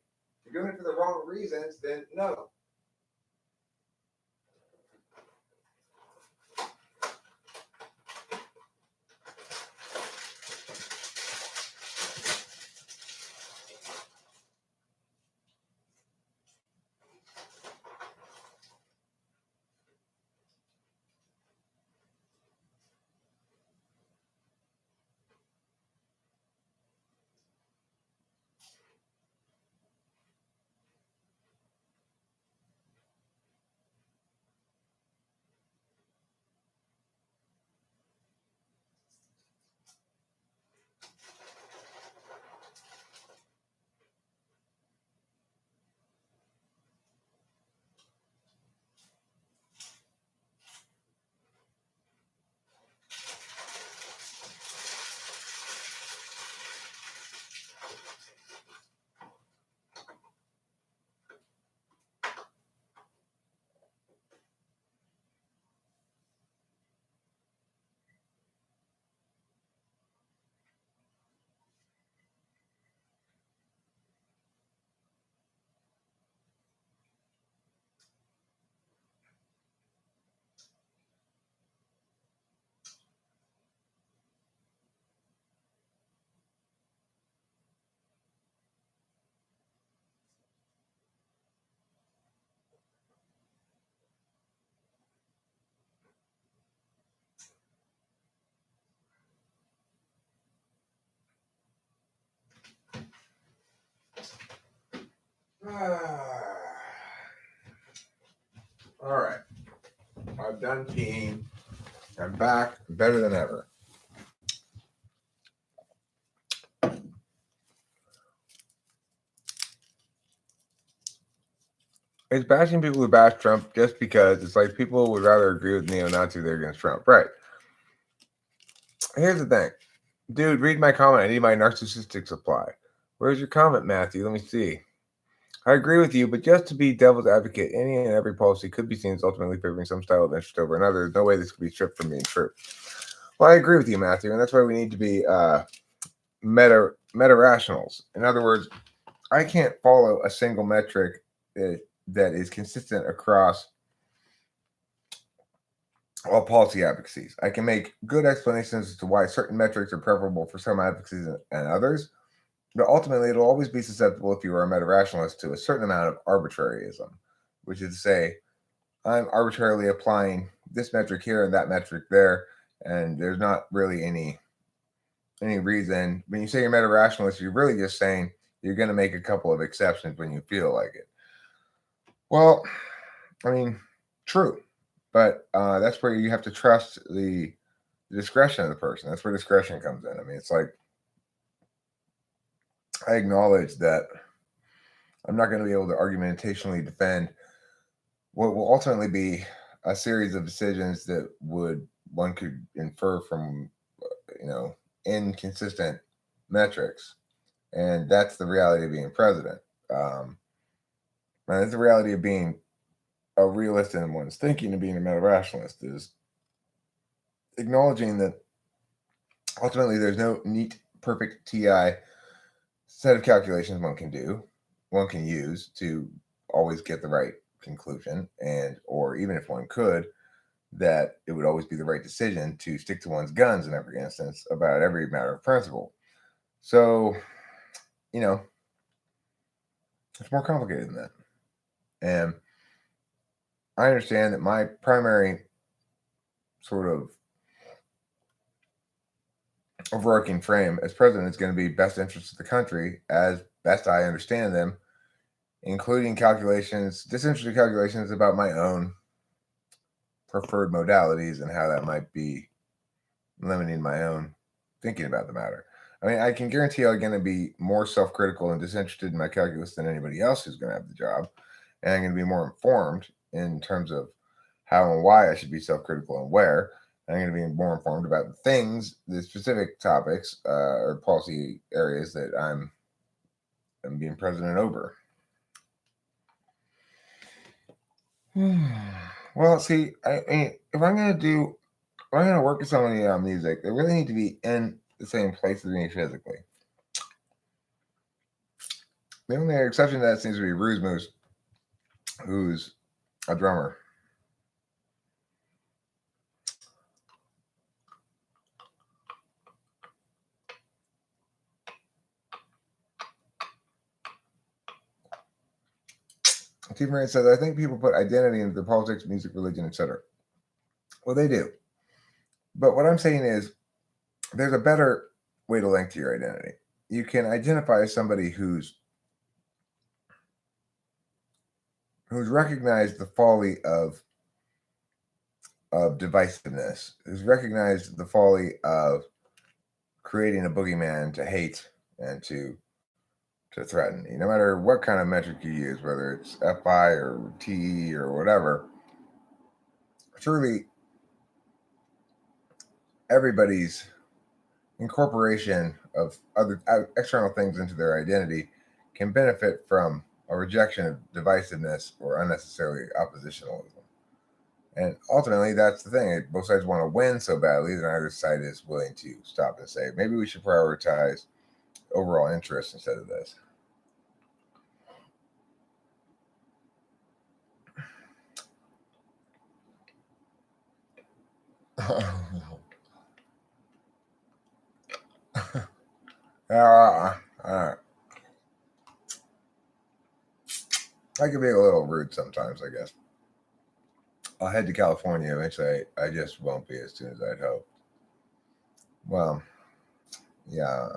If you're doing it for the wrong reasons, then no. All right. I'm done peeing. I'm back better than ever. It's bashing people who bash Trump just because it's like people would rather agree with neo-Nazis than against Trump. Right. Here's the thing. Dude, read my comment. I need my narcissistic supply. Where's your comment, Matthew? Let me see. I agree with you, but just to be devil's advocate, any and every policy could be seen as ultimately favoring some style of interest over another. There's no way this could be stripped from being true. Well, I agree with you, Matthew, and that's why we need to be meta rationals. In other words, I can't follow a single metric that is consistent across all policy advocacies. I can make good explanations as to why certain metrics are preferable for some advocacies and others, but ultimately it'll always be susceptible, if you are a meta rationalist, to a certain amount of arbitraryism, which is to say, I'm arbitrarily applying this metric here and that metric there, and there's not really any reason. When you say you're meta rationalist, you're really just saying you're going to make a couple of exceptions when you feel like it. Well, I mean, true, but that's where you have to trust the discretion of the person. That's where discretion comes in. I mean, it's like, I acknowledge that I'm not going to be able to argumentationally defend what will ultimately be a series of decisions that one could infer from, inconsistent metrics. And that's the reality of being president. And it's the reality of being a realist in one's thinking and being a meta rationalist, is acknowledging that ultimately there's no neat, perfect TI set of calculations one can use to always get the right conclusion, or even if one could, that it would always be the right decision to stick to one's guns in every instance about every matter of principle. So, it's more complicated than that. And I understand that my primary sort of overarching frame as president is going to be best interests of the country as best I understand them, including disinterested calculations about my own preferred modalities and how that might be limiting my own thinking about the matter. I mean, I can guarantee I'm going to be more self-critical and disinterested in my calculus than anybody else who's going to have the job. And I'm going to be more informed in terms of how and why I should be self-critical and where. I'm going to be more informed about the specific topics or policy areas that I'm being president over. Well, see, I mean, if I'm going to work with somebody on music, they really need to be in the same place as me physically. The only exception to that seems to be Ruse Moose, who's a drummer. T. Marie says, I think people put identity into politics, music, religion, etc. Well, they do. But what I'm saying is there's a better way to link to your identity. You can identify as somebody who's recognized the folly of divisiveness, who's recognized the folly of creating a boogeyman to hate and to threaten. No matter what kind of metric you use, whether it's FI or TE or whatever, surely everybody's incorporation of other external things into their identity can benefit from a rejection of divisiveness or unnecessarily oppositionalism. And ultimately, that's the thing. Both sides want to win so badly that neither side is willing to stop and say, maybe we should prioritize overall interest instead of this. All right. I can be a little rude sometimes, I guess. I'll head to California eventually. I just won't be as soon as I'd hope. Well, yeah.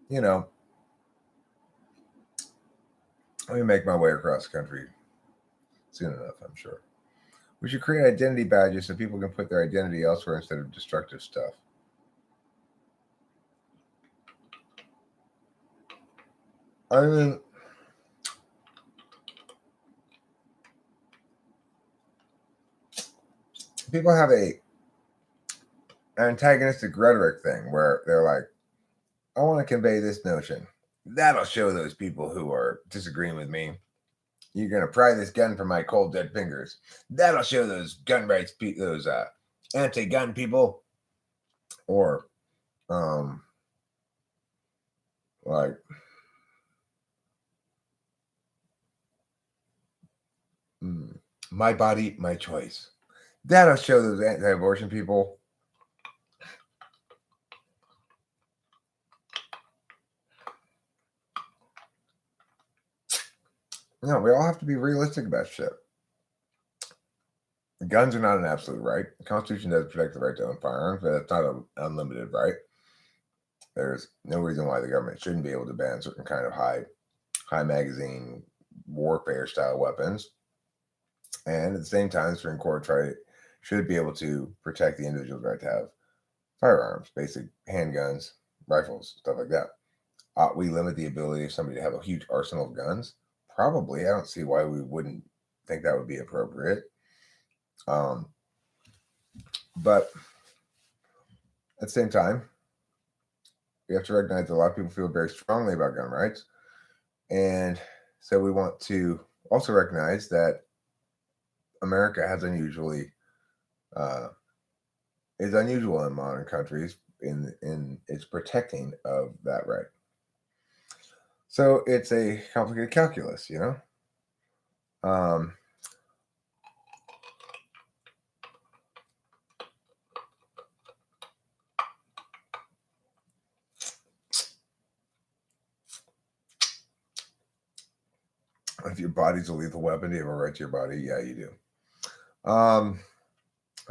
Let me make my way across the country soon enough, I'm sure. We should create identity badges so people can put their identity elsewhere instead of destructive stuff. I mean, people have an antagonistic rhetoric thing where they're like, I want to convey this notion. That'll show those people who are disagreeing with me. You're going to pry this gun from my cold, dead fingers. That'll show those gun rights, those anti-gun people. Or, like, my body, my choice. That'll show those anti-abortion people. No, we all have to be realistic about shit. Guns are not an absolute right. The Constitution does protect the right to own firearms, but it's not an unlimited right. There's no reason why the government shouldn't be able to ban certain kind of high magazine warfare style weapons. And at the same time, the Supreme Court should be able to protect the individual's right to have firearms, basic handguns, rifles, stuff like that. Ought we limit the ability of somebody to have a huge arsenal of guns? Probably. I don't see why we wouldn't think that would be appropriate. But at the same time, we have to recognize that a lot of people feel very strongly about gun rights. And so we want to also recognize that America is unusual in modern countries in its protecting of that right. So it's a complicated calculus, you know? If your body's a lethal weapon, do you have a right to your body? Yeah, you do.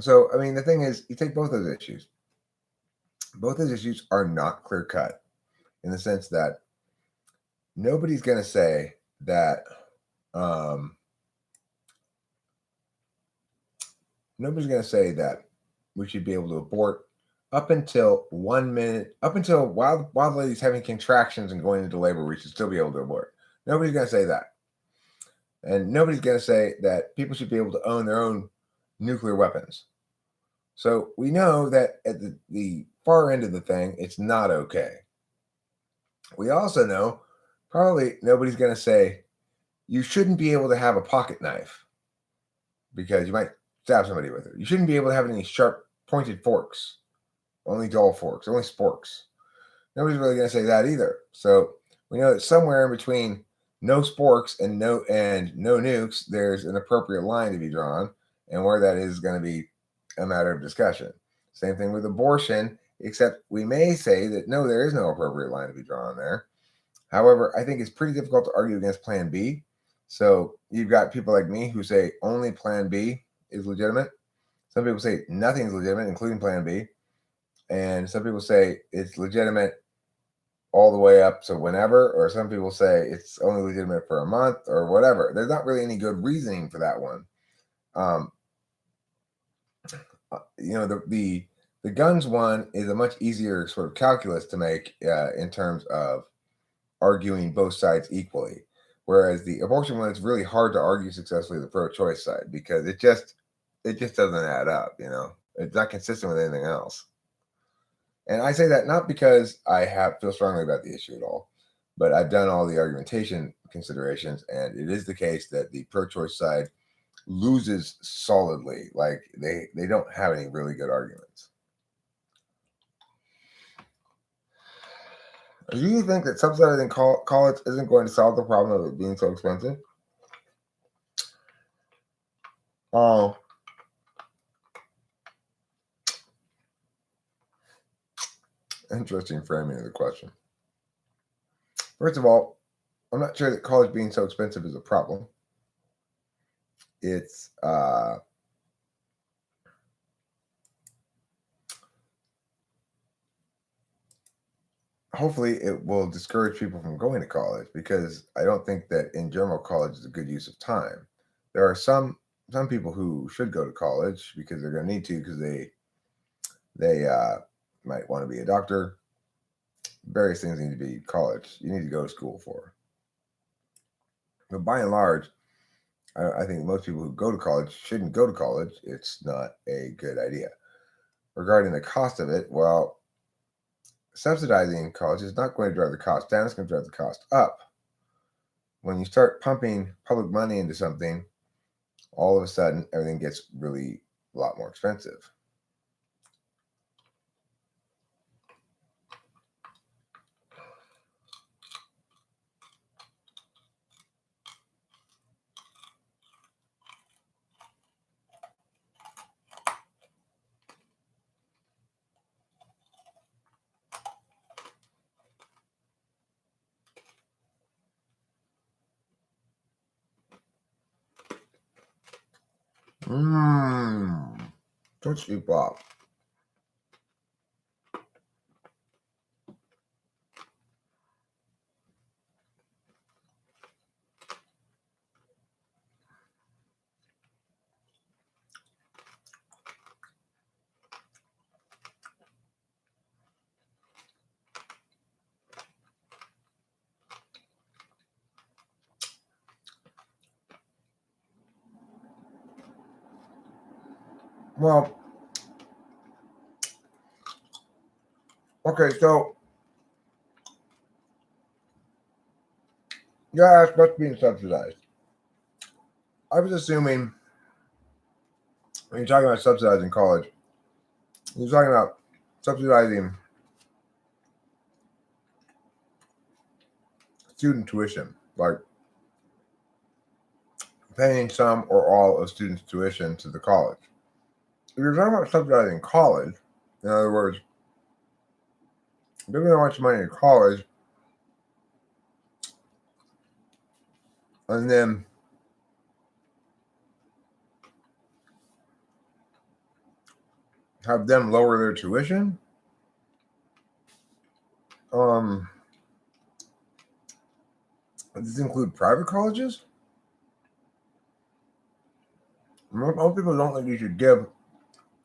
So, I mean, the thing is, you take both those issues. Both those issues are not clear cut in the sense that nobody's going to say that we should be able to abort up until 1 minute, up until while the lady's having contractions and going into labor, we should still be able to abort. Nobody's going to say that. And nobody's going to say that people should be able to own their own nuclear weapons. So we know that at the far end of the thing, it's not okay. We also know probably nobody's going to say you shouldn't be able to have a pocket knife because you might stab somebody with it. You shouldn't be able to have any sharp pointed forks, only dull forks, only sporks. Nobody's really going to say that either. So we know that somewhere in between no sporks and no nukes, there's an appropriate line to be drawn, and where that is going to be a matter of discussion. Same thing with abortion, except we may say that no, there is no appropriate line to be drawn there. However, I think it's pretty difficult to argue against Plan B. So you've got people like me who say only Plan B is legitimate. Some people say nothing is legitimate, including Plan B. And some people say it's legitimate all the way up to whenever, or some people say it's only legitimate for a month or whatever. There's not really any good reasoning for that one. The guns one is a much easier sort of calculus to make in terms of arguing both sides equally. Whereas the abortion one, it's really hard to argue successfully the pro-choice side because it just doesn't add up, you know. It's not consistent with anything else. And I say that not because I feel strongly about the issue at all, but I've done all the argumentation considerations, and it is the case that the pro-choice side loses solidly. Like they don't have any really good arguments. Do you think that subsidizing college isn't going to solve the problem of it being so expensive? Interesting framing of the question. First of all, I'm not sure that college being so expensive is a problem. It's hopefully it will discourage people from going to college because I don't think that in general college is a good use of time. There are some people who should go to college because they're going to need to because they might want to be a doctor. Various things need to be college. You need to go to school for. But by and large, I think most people who go to college shouldn't go to college. It's not a good idea. Regarding the cost of it, well, subsidizing college is not going to drive the cost down, it's going to drive the cost up. When you start pumping public money into something, all of a sudden everything gets really a lot more expensive. Don't sleep off. Well, okay, so yeah, it's not being subsidized. I was assuming when you're talking about subsidizing college, you're talking about subsidizing student tuition, like paying some or all of students' tuition to the college. If you're talking about subsidizing college, in other words, giving a bunch of money to college and then have them lower their tuition, does this include private colleges? Most people don't think you should give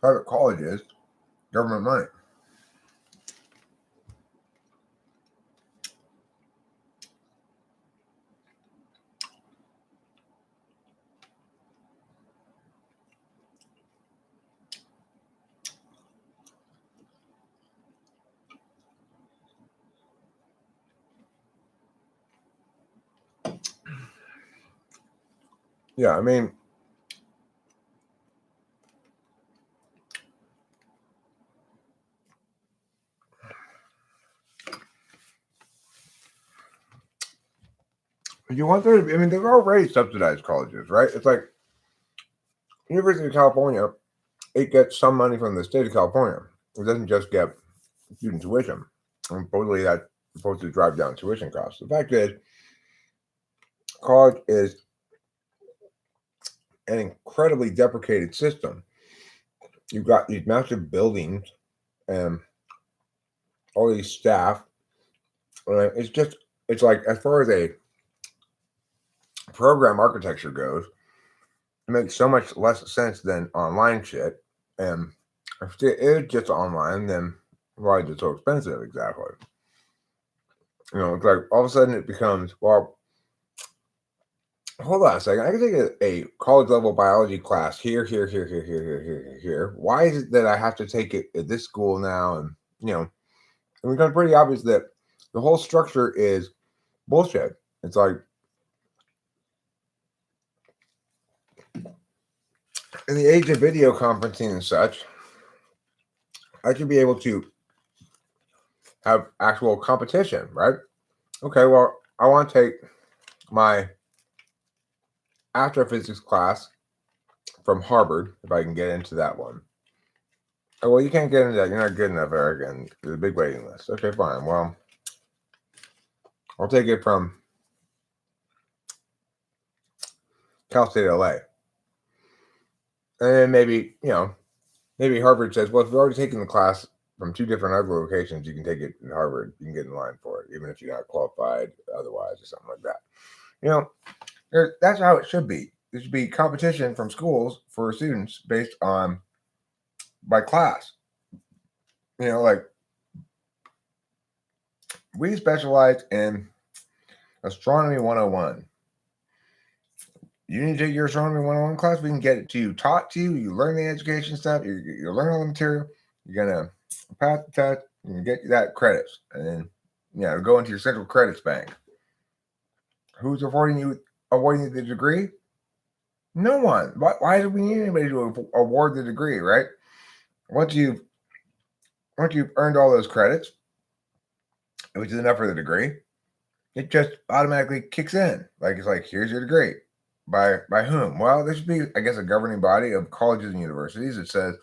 private colleges government money. Yeah, I mean, you want there to be, I mean, they've already subsidized colleges, right? It's like University of California, it gets some money from the state of California. It doesn't just get student tuition. And supposedly that's supposed to drive down tuition costs. The fact is, college is an incredibly deprecated system. You've got these massive buildings and all these staff. It's like, as far as a program architecture goes, it makes so much less sense than online shit. And if it is just online, then why is it so expensive exactly? It's like all of a sudden it becomes, well, hold on a second. I can take a college level biology class here. Why is it that I have to take it at this school now? And it becomes pretty obvious that the whole structure is bullshit. It's like in the age of video conferencing and such, I should be able to have actual competition, right? Okay, well, I want to take my astrophysics class from Harvard, if I can get into that one. Oh, well, you can't get into that. You're not good enough, Eric, and there's a big waiting list. Okay, fine. Well, I'll take it from Cal State LA. And then maybe Harvard says, well, if you've already taken the class from two different other locations, you can take it at Harvard. You can get in line for it, even if you're not qualified otherwise or something like that. That's how it should be. There should be competition from schools for students based on by class. Like we specialize in astronomy 101. You need to take your astronomy 101 class. We can get it to you, taught to you. You learn the education stuff. You learn all the material. You're gonna pass the test. You can get that credits, and then go into your central credits bank. Who's awarding you the degree? No one. Why do we need anybody to award the degree? Right? Once you've earned all those credits, which is enough for the degree, it just automatically kicks in. It's like, here's your degree. By whom? Well, there should be, I guess, a governing body of colleges and universities that says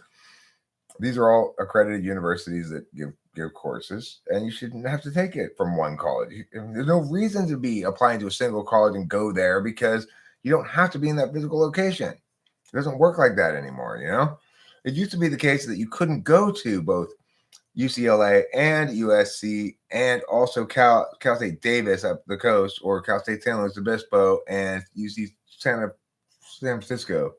these are all accredited universities that give courses, and you shouldn't have to take it from one college. There's no reason to be applying to a single college and go there, because you don't have to be in that physical location. It doesn't work like that anymore, It used to be the case that you couldn't go to both UCLA and USC and also Cal State Davis up the coast, or Cal State San Luis Obispo and UC San Francisco.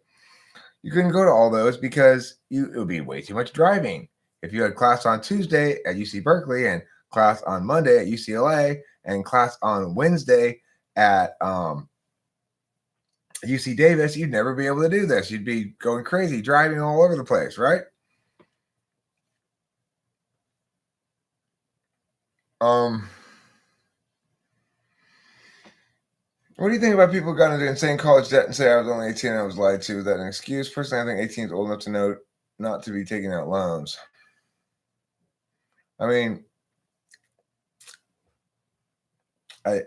You couldn't go to all those because it would be way too much driving. If you had class on Tuesday at UC Berkeley and class on Monday at UCLA and class on Wednesday at UC Davis, you'd never be able to do this. You'd be going crazy, driving all over the place, right? What do you think about people who got into insane college debt and say I was only 18 and I was lied to? Is that an excuse? Personally, I think 18 is old enough to know not to be taking out loans. I mean, I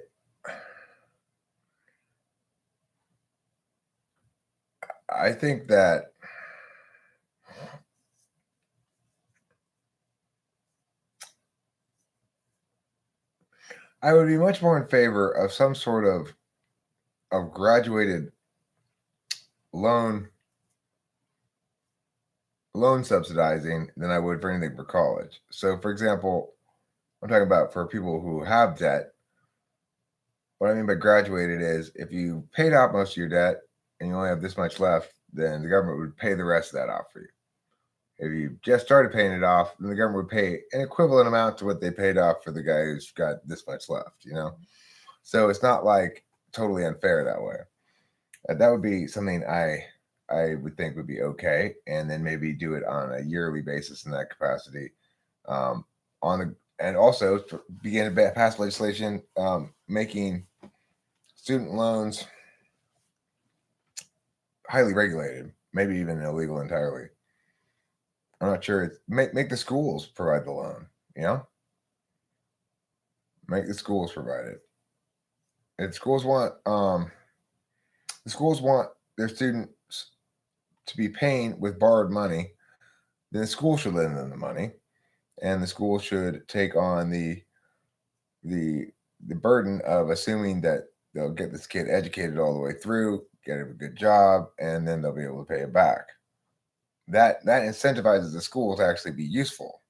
think that I would be much more in favor of some sort of graduated loan subsidizing than I would for anything for college. So, for example, I'm talking about for people who have debt. What I mean by graduated is if you paid out most of your debt and you only have this much left, then the government would pay the rest of that off for you. If you just started paying it off, then the government would pay an equivalent amount to what they paid off for the guy who's got this much left, So it's not like totally unfair that way. That would be something I would think would be okay, and then maybe do it on a yearly basis in that capacity. And also begin to pass legislation making student loans highly regulated, maybe even illegal entirely. I'm not sure. Make the schools provide the loan, Make the schools provide it. If schools want their students to be paying with borrowed money, then the school should lend them the money, and the school should take on the burden of assuming that they'll get this kid educated all the way through, get him a good job, and then they'll be able to pay it back. That incentivizes the school to actually be useful.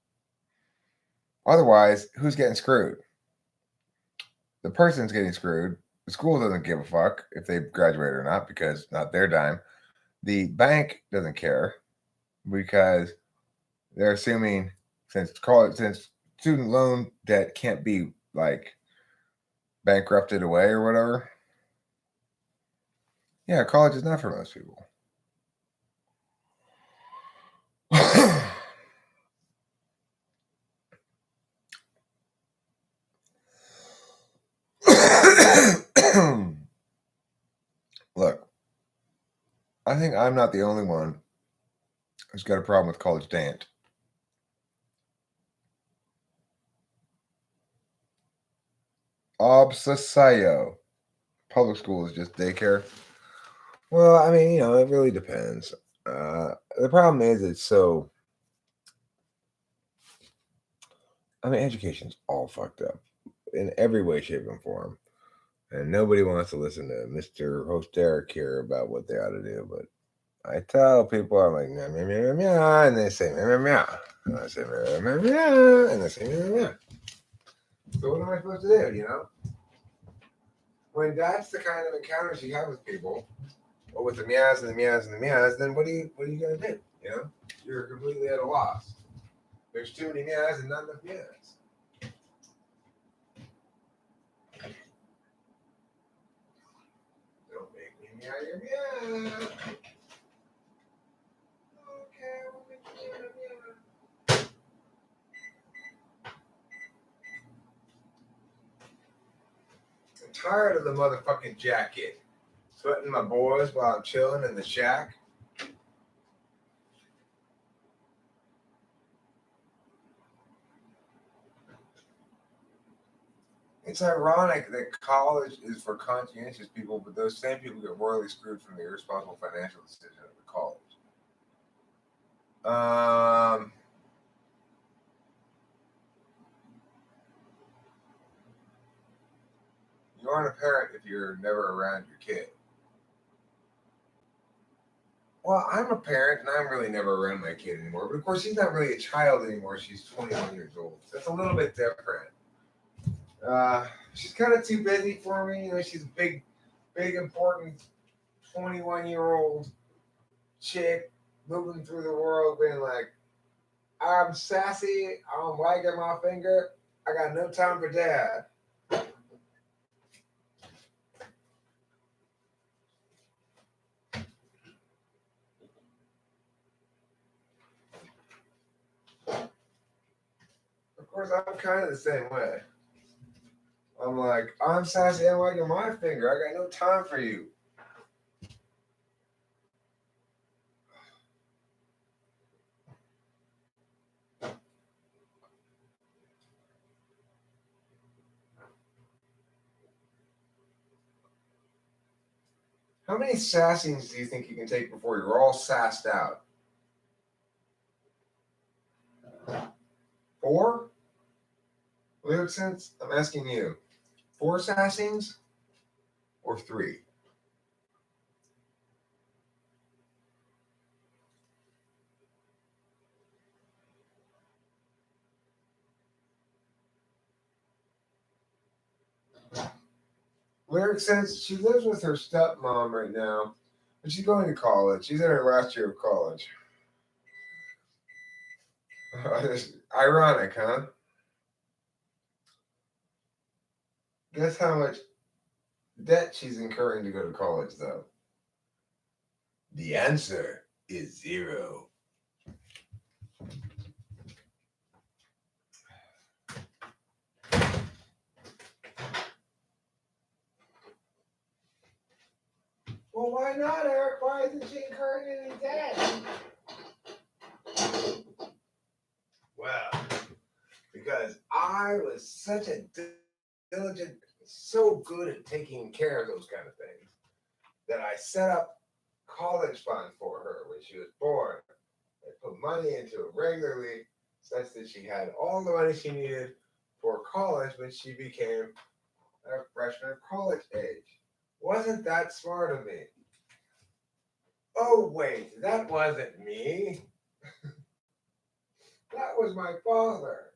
Otherwise, who's getting screwed? The person's getting screwed. The school doesn't give a fuck if they graduate or not, because it's not their dime. The bank doesn't care because they're assuming since student loan debt can't be bankrupted away or whatever. Yeah, college is not for most people. Look, I think I'm not the only one who's got a problem with college debt. Obsesio. Public school is just daycare. Well, I mean, it really depends. The problem is it's so... education's all fucked up in every way, shape, and form. And nobody wants to listen to Mr. Host Derek here about what they ought to do. But I tell people, I'm like, meow, meow, meow, meow, and they say, meow, meow, meow. And I say, meow, meow, meow, and they say, meow, meow. So what am I supposed to do, When that's the kind of encounters you have with people, or with the meows and the meows and the meows, then what are you going to do, You're completely at a loss. There's too many meows and not enough meows. Don't make me Meow, meow, meow. Okay, we'll make meow, meow. I'm tired of the motherfucking jacket. Sweating my boys while I'm chilling in the shack. It's ironic that college is for conscientious people, but those same people get royally screwed from the irresponsible financial decision of the college. You aren't a parent if you're never around your kid. Well, I'm a parent and I'm really never around my kid anymore. But of course, she's not really a child anymore. She's 21 years old. That's a little bit different. She's kind of too busy for me. You know, she's a big, important 21-year-old chick moving through the world being like, I'm sassy, I'm wagging my finger, I got no time for dad. Of course, I'm kind of the same way. I'm like, I'm sassy, I'm wagging my finger, I got no time for you. How many sassings do you think you can take before you're all sassed out? 4? Lyric sense? I'm asking you. 4 sassings or 3? Lyric sense, she lives with her stepmom right now, but she's going to college. She's in her last year of college. Ironic, huh? Guess how much debt she's incurring to go to college, though? The answer is 0. Well, why not, Eric? Why isn't she incurring any debt? Well, because I was such a diligent, so good at taking care of those kind of things that I set up college fund for her when she was born. I put money into it regularly such that she had all the money she needed for college when she became a freshman of college age. Wasn't that smart of me? Oh, wait, that wasn't me. That was my father.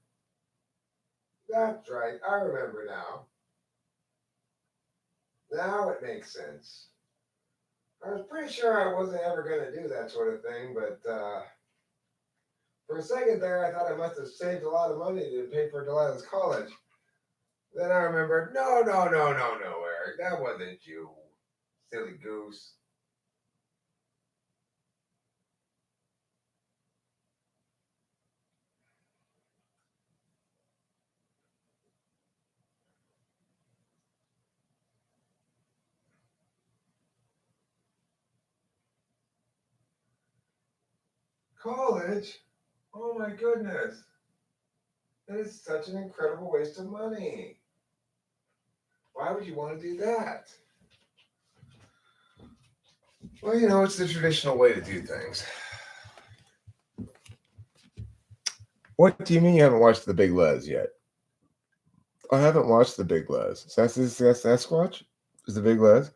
That's right, I remember now. Now it makes sense. I was pretty sure I wasn't ever going to do that sort of thing, but for a second there, I thought I must have saved a lot of money to pay for Delilah's college. Then I remembered, no, Eric, that wasn't you, silly goose. College? Oh my goodness. That is such an incredible waste of money. Why would you want to do that? Well, you know, it's the traditional way to do things. What do you mean you haven't watched The Big Les yet? I haven't watched The Big Les. Sasquatch? Is The Big Les?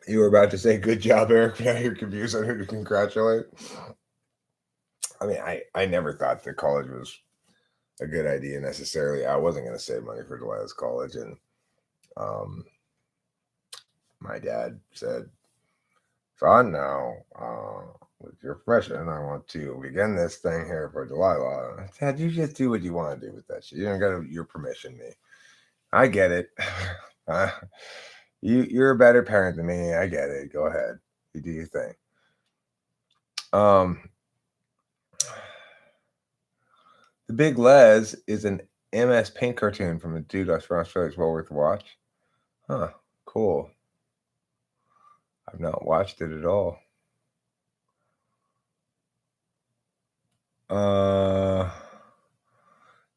You were about to say, good job, Eric. Now you're confused on who to congratulate. I mean, I never thought that college was a good idea necessarily. I wasn't going to save money for Delilah's college. And my dad said, son, now, with your freshman, I want to begin this thing here for Delilah. Dad, you just do what you want to do with that shit. You don't got your permission, me. I get it. Uh, you're a better parent than me. I get it. Go ahead. You do your thing. The Big Les is an MS Paint cartoon from a dude from Australia. It's well worth a watch. Huh. Cool. I've not watched it at all.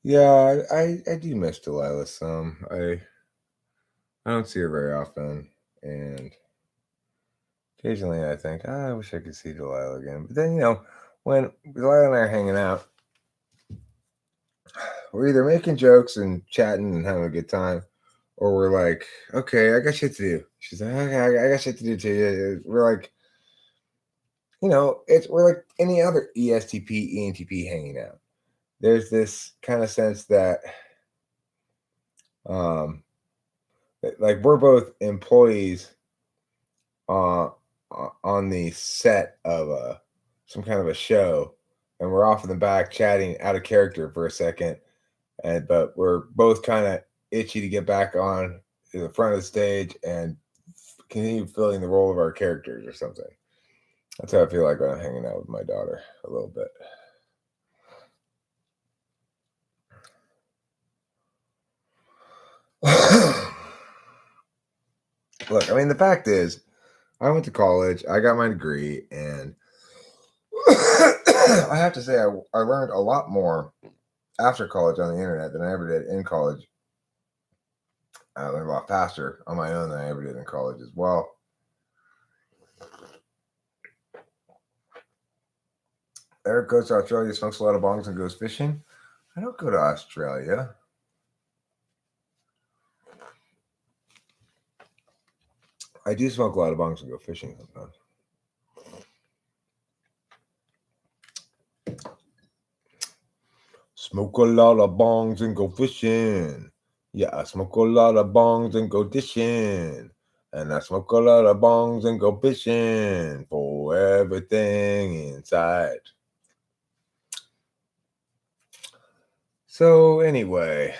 Yeah, I do miss Delilah some. I don't see her very often, and occasionally I think, I wish I could see Delilah again. But then, when Delilah and I are hanging out, we're either making jokes and chatting and having a good time, or we're like, okay, I got shit to do. She's like, okay, I got shit to do too. We're like, we're like any other ESTP, ENTP hanging out. There's this kind of sense that, like we're both employees on the set of some kind of a show, and we're off in the back chatting out of character for a second, but we're both kind of itchy to get back on to the front of the stage and continue filling the role of our characters or something. That's how I feel like when I'm hanging out with my daughter a little bit. Look, I mean, the fact is, I went to college, I got my degree, and I have to say, I learned a lot more after college on the internet than I ever did in college. I learned a lot faster on my own than I ever did in college as well. Eric goes to Australia, smokes a lot of bongs, and goes fishing. I don't go to Australia. I do smoke a lot of bongs and go fishing sometimes. Smoke a lot of bongs and go fishing. Yeah, I smoke a lot of bongs and go dishing. And I smoke a lot of bongs and go fishing for everything inside. So anyway,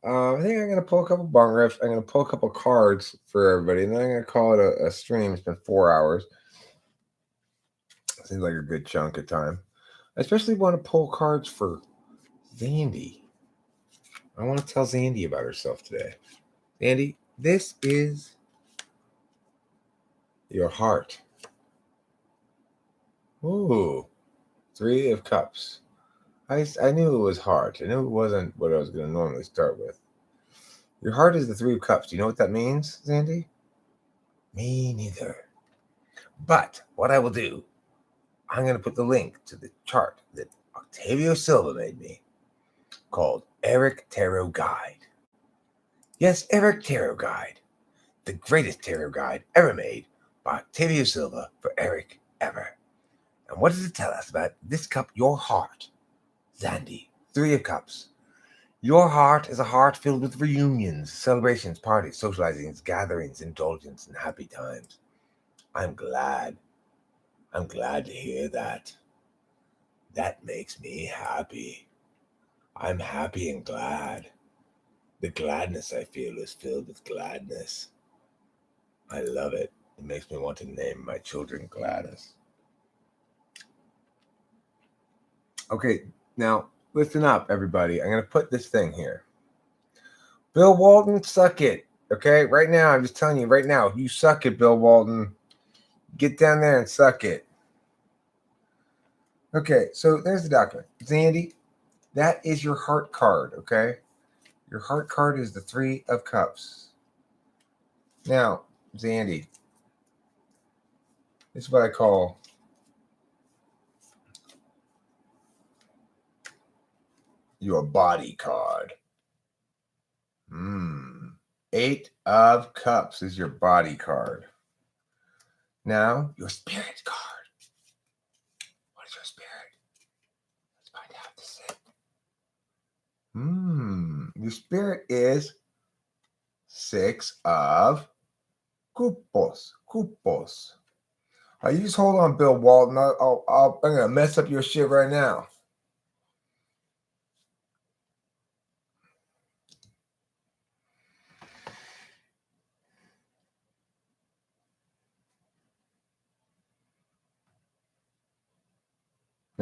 I think I'm going to pull a couple bong riffs. I'm going to pull a couple cards for everybody. And then I'm going to call it a stream. It's been 4 hours. Seems like a good chunk of time. I especially want to pull cards for Zandy. I want to tell Zandy about herself today. Zandy, this is your heart. Ooh, 3 of Cups. I knew it was heart. I knew it wasn't what I was going to normally start with. Your heart is the 3 of Cups. Do you know what that means, Zandy? Me neither. But what I will do, I'm going to put the link to the chart that Octavio Silva made me called Eric Tarot Guide. Yes, Eric Tarot Guide. The greatest tarot guide ever made by Octavio Silva for Eric ever. And what does it tell us about this cup, your heart? Zandy, 3 of Cups. Your heart is a heart filled with reunions, celebrations, parties, socializings, gatherings, indulgence, and happy times. I'm glad to hear that. That makes me happy. I'm happy and glad. The gladness I feel is filled with gladness. I love it. It makes me want to name my children Gladys. Okay, now listen up, everybody. I'm going to put this thing here. Bill Walton, suck it. Okay, right now, I'm just telling you right now, you suck it, Bill Walton. Get down there and suck it. Okay, so there's the document. Zandy, that is your heart card, okay? Your heart card is the 3 of Cups. Now, Zandy, this is what I call your body card. 8 of Cups is your body card. Now, your spirit card. What is your spirit? Let's find out this is. Your spirit is 6 of Cupos. You just hold on, Bill Walton. I'm going to mess up your shit right now.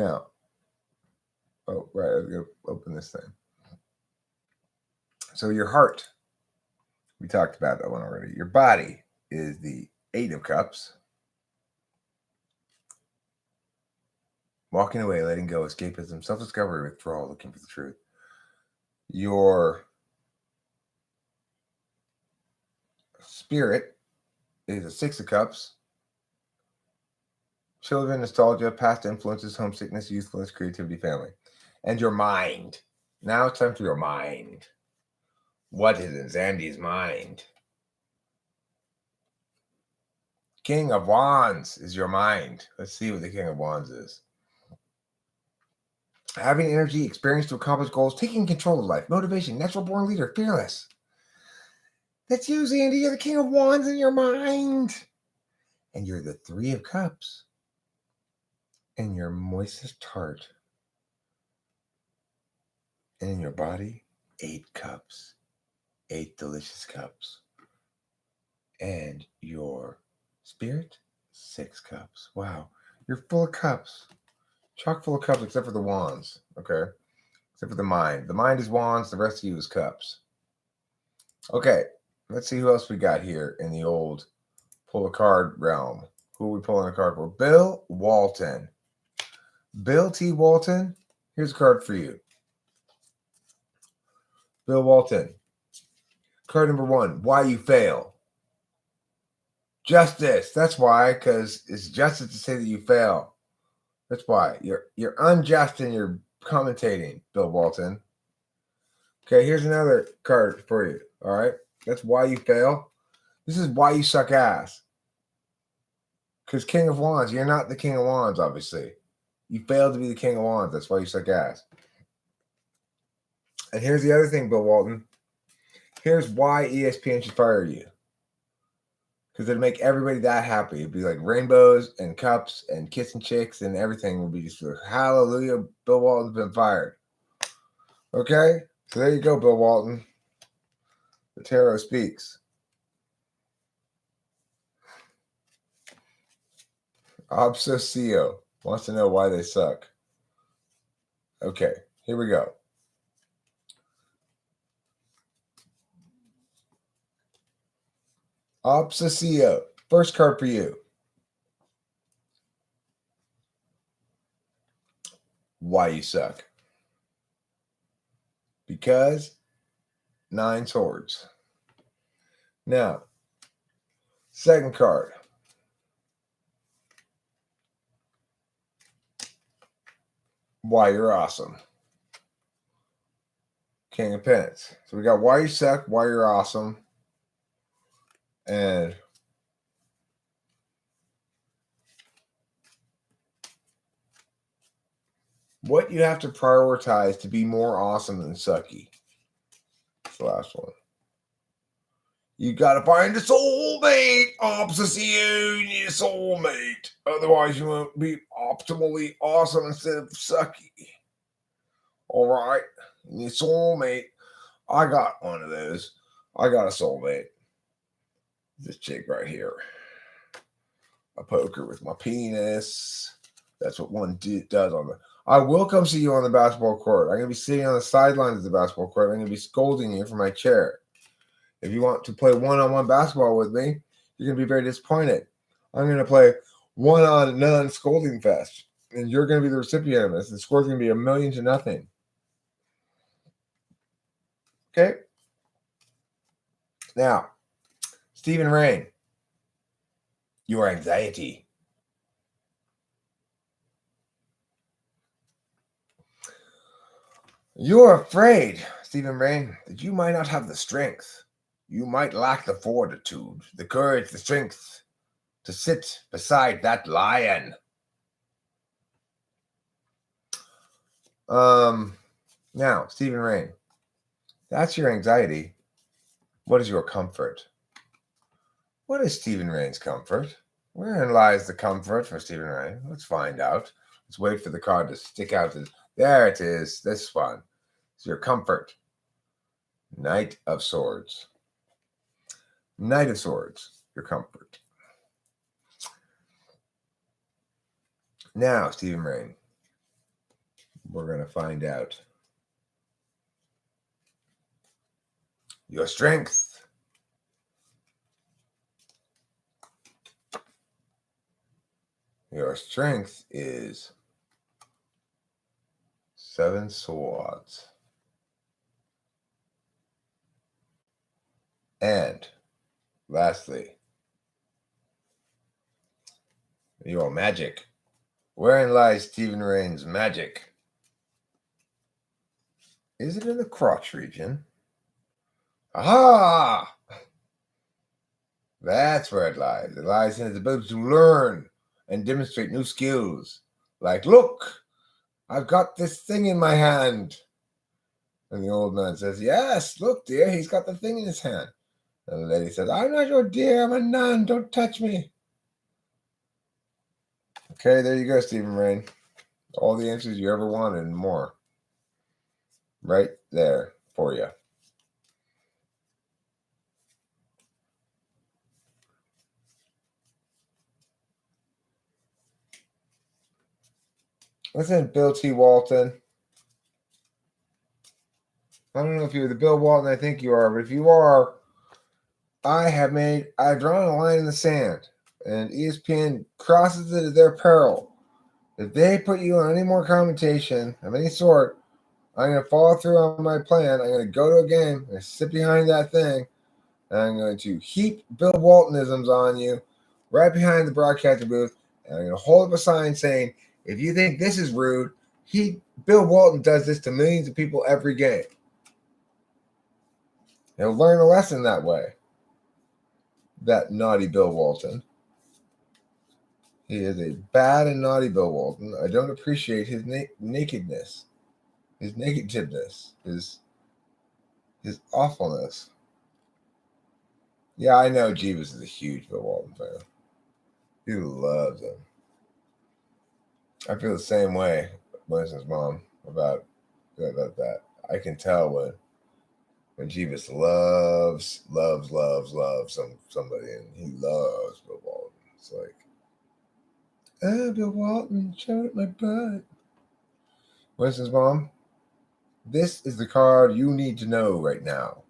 Now, oh, right, I was going to open this thing. So your heart, we talked about that one already. Your body is the Eight of Cups. Walking away, letting go, escapism, self-discovery, withdrawal, looking for the truth. Your spirit is a Six of Cups. Children, nostalgia, past influences, homesickness, youthfulness, creativity, family. And your mind. Now it's time for your mind. What is in Zandy's mind? King of Wands is your mind. Let's see what the King of Wands is. Having energy, experience to accomplish goals, taking control of life, motivation, natural born leader, fearless. That's you, Zandy. You're the King of Wands in your mind. And you're the Three of Cups. And your moistest heart. And in your body, 8 cups. 8 delicious cups. And your spirit, 6 cups. Wow. You're full of cups. Chock full of cups except for the wands. Okay. Except for the mind. The mind is wands. The rest of you is cups. Okay. Let's see who else we got here in the old pull a card realm. Who are we pulling a card for? Bill Walton. Bill T. Walton. Here's a card for you. Bill Walton. Card number 1. Why you fail. Justice. That's why, because it's justice to say that you fail. That's why. You're unjust in your commentating, Bill Walton. Okay, here's another card for you. All right. That's why you fail. This is why you suck ass. Because King of Wands, you're not the King of Wands, obviously. You failed to be the King of Wands. That's why you suck ass. And here's the other thing, Bill Walton. Here's why ESPN should fire you. Because it'd make everybody that happy. It'd be like rainbows and cups and kissing chicks and everything would be just like, hallelujah, Bill Walton's been fired. Okay? So there you go, Bill Walton. The tarot speaks. Obsessio wants to know why they suck. Okay, here we go. Obsessio. First card for you. Why you suck. Because 9 swords. Now, second card. Why you're awesome. King of Pence. So we got why you suck, why you're awesome, and what you have to prioritize to be more awesome than sucky. That's the last one. You got to find a soulmate. Obsessio, you need a soulmate. Otherwise, you won't be optimally awesome instead of sucky. All right? You need a soulmate. I got one of those. I got a soulmate. This chick right here. I poke her with my penis. That's what one does on the. I will come see you on the basketball court. I'm going to be sitting on the sidelines of the basketball court. I'm going to be scolding you from my chair. If you want to play one-on-one basketball with me, you're going to be very disappointed. I'm going to play one-on-none scolding fest, and you're going to be the recipient of this. The score's going to be 1,000,000-0. Okay? Now, Stephen Rain, your anxiety. You're afraid, Stephen Rain, that you might not have the strength. You might lack the fortitude, the courage, the strength to sit beside that lion. Now, Stephen Rain, that's your anxiety. What is your comfort? What is Stephen Rain's comfort? Wherein lies the comfort for Stephen Rain? Let's find out. Let's wait for the card to stick out. There it is. This one. It's your comfort. Knight of Swords. Knight of Swords. Your comfort. Now, Stephen Rain. we're going to find out your strength. Your strength is 7 swords. And lastly, your magic. Wherein lies Stephen Rain's magic? Is it in the crotch region? Aha! That's where it lies. It lies in his ability to learn and demonstrate new skills. Like, look, I've got this thing in my hand. And the old man says, yes, look, dear, he's got the thing in his hand. And the lady says, I'm not your dear, I'm a nun, don't touch me. Okay, there you go, Stephen Rain. All the answers you ever wanted and more. Right there for you. Listen, Bill T. Walton. I don't know if you're the Bill Walton I think you are, but if you are, I've drawn a line in the sand, and ESPN crosses it at their peril. If they put you on any more commentation of any sort, I'm going to follow through on my plan. I'm going to go to a game, I'm going to sit behind that thing, and I'm going to heap Bill Waltonisms on you right behind the broadcasting booth, and I'm going to hold up a sign saying, if you think this is rude, Bill Walton does this to millions of people every game. He'll learn a lesson that way. That naughty Bill Walton. He is a bad and naughty Bill Walton. I don't appreciate his nakedness, his negativeness, his awfulness. Yeah, I know Jeeves is a huge Bill Walton fan. He loves him. I feel the same way, Winston's mom, about that. I can tell when Jeeves loves somebody, and he loves Bill Walton. It's like, Bill Walton, showed up my butt. Winston's mom, this is the card you need to know right now.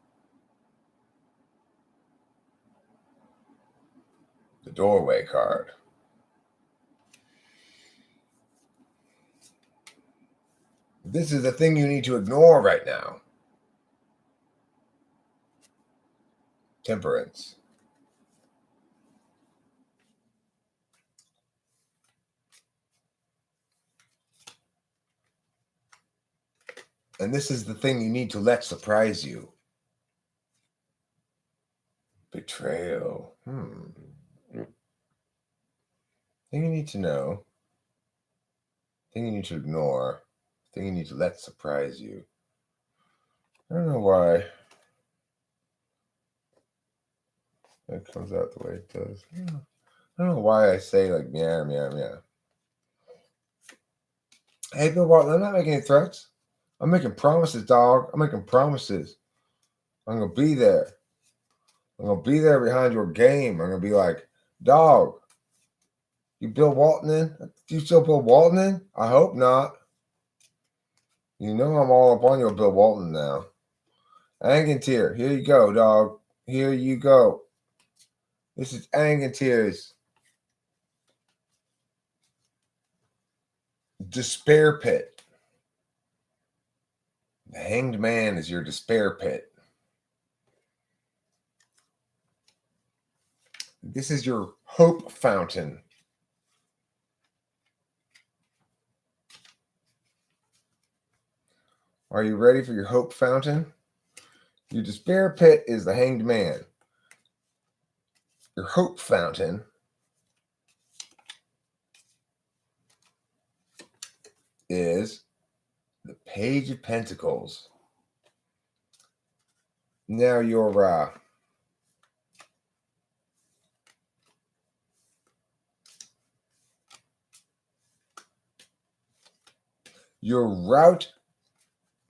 The doorway card. This is the thing you need to ignore right now. Temperance. And this is the thing you need to let surprise you. Betrayal. Thing you need to know. Thing you need to ignore. Thing you need to let surprise you. I don't know why it comes out the way it does. I don't know why I say like meow, meow, meow. Hey, Bill Walton, I'm not making any threats. I'm making promises, dog. I'm making promises. I'm going to be there. I'm going to be there behind your game. I'm going to be like, dog, you Bill Walton in? Do you still Bill Walton in? I hope not. You know I'm all up on your Bill Walton now. Angantier, here you go, dog. Here you go. This is Angantier's despair pit. The Hanged Man is your despair pit. This is your hope fountain. Are you ready for your hope fountain? Your despair pit is the Hanged Man. Your hope fountain is the Page of Pentacles. Now your route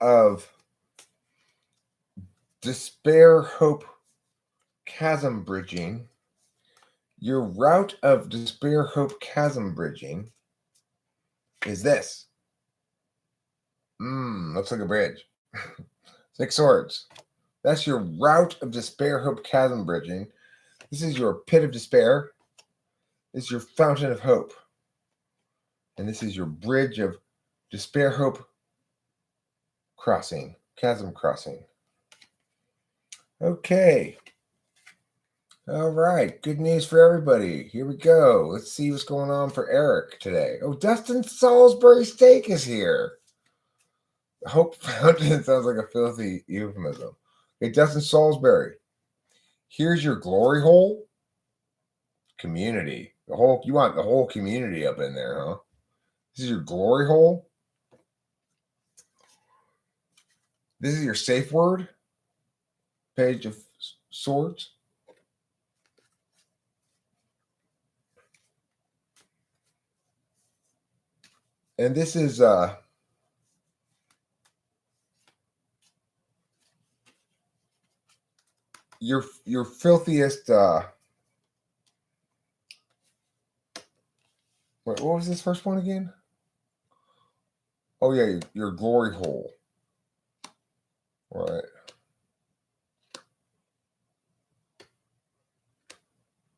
of despair, hope, chasm bridging. Your route of despair, hope, chasm bridging is this. Looks like a bridge. 6 swords. That's your route of despair, hope, chasm bridging. This is your pit of despair. This is your fountain of hope. And this is your bridge of despair, hope, crossing, chasm crossing. Okay. All right. Good news for everybody. Here we go. Let's see what's going on for Eric today. Oh, Dustin Salisbury Steak is here. Hope Fountain sounds like a filthy euphemism. Okay, Dustin Salisbury. Here's your glory hole. Community. You want the whole community up in there, huh? This is your glory hole. This is your safe word. Page of Swords. And this is your filthiest wait, what was this first one again? Oh yeah, your glory hole. Right.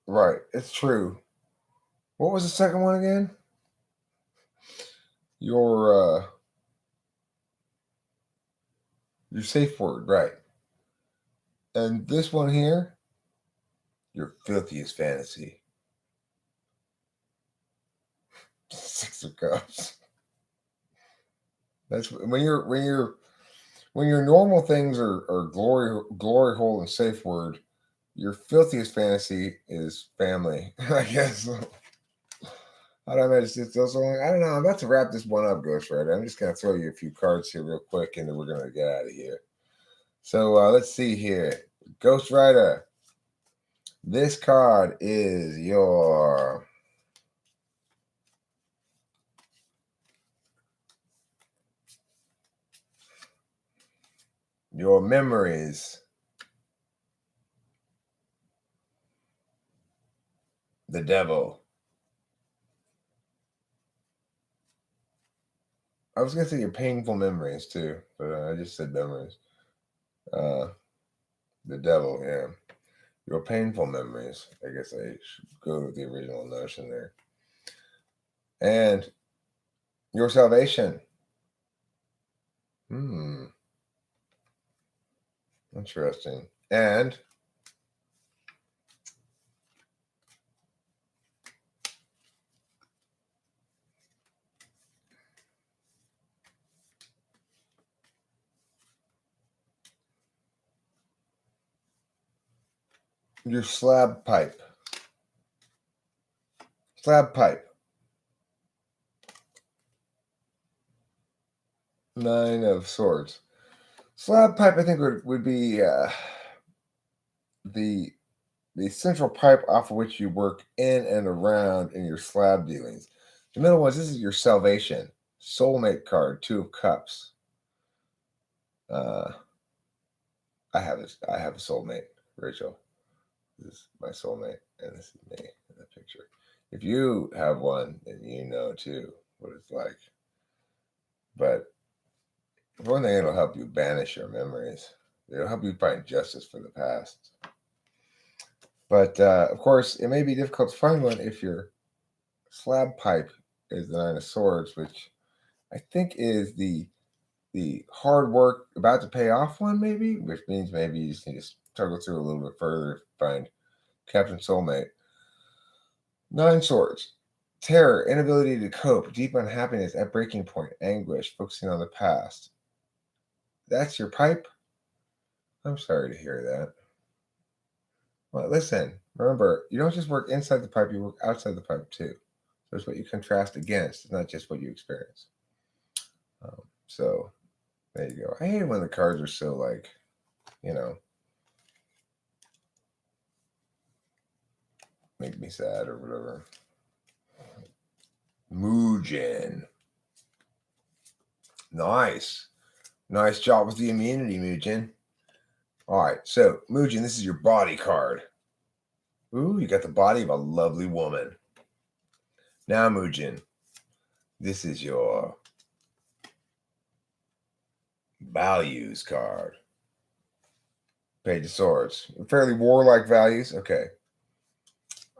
Right. It's true. What was the second one again? Your safe word, right. And this one here, your filthiest fantasy. 6 of Cups. That's when your normal things are glory hole and safe word. Your filthiest fantasy is family, I guess. I don't know. It's still so long. I don't know. I'm about to wrap this one up, Ghostwriter. I'm just gonna throw you a few cards here real quick, and then we're gonna get out of here. So let's see here, Ghostwriter. This card is your memories. The devil. I was gonna say your painful memories too, but I just said memories. The devil, yeah. Your painful memories. I guess I should go with the original notion there. And your salvation. Interesting. And your slab pipe. Slab pipe. 9 of Swords. Slab pipe, I think, would be the central pipe off of which you work in and around in your slab dealings. The middle one, this is your salvation. Soulmate card, 2 of Cups. I have a soulmate, Rachel. This is my soulmate, and this is me in the picture. If you have one, then you know too what it's like. But for one thing, it'll help you banish your memories. It'll help you find justice for the past. But of course, it may be difficult to find one if your slab pipe is the 9 of Swords, which I think is the hard work about to pay off one, maybe, which means maybe you just need to struggle through a little bit further to find Captain Soulmate. 9 Swords. Terror, inability to cope, deep unhappiness at breaking point, anguish, focusing on the past. That's your pipe? I'm sorry to hear that. Well, listen, remember, you don't just work inside the pipe, you work outside the pipe too. So it's what you contrast against, it's not just what you experience. So there you go. I hate when the cards are so like, make me sad or whatever. Muujin. Nice. Nice job with the immunity, Muujin. All right, so Muujin, this is your body card. Ooh, you got the body of a lovely woman. Now, Muujin, this is your Values card. Page of Swords. Fairly warlike values. Okay.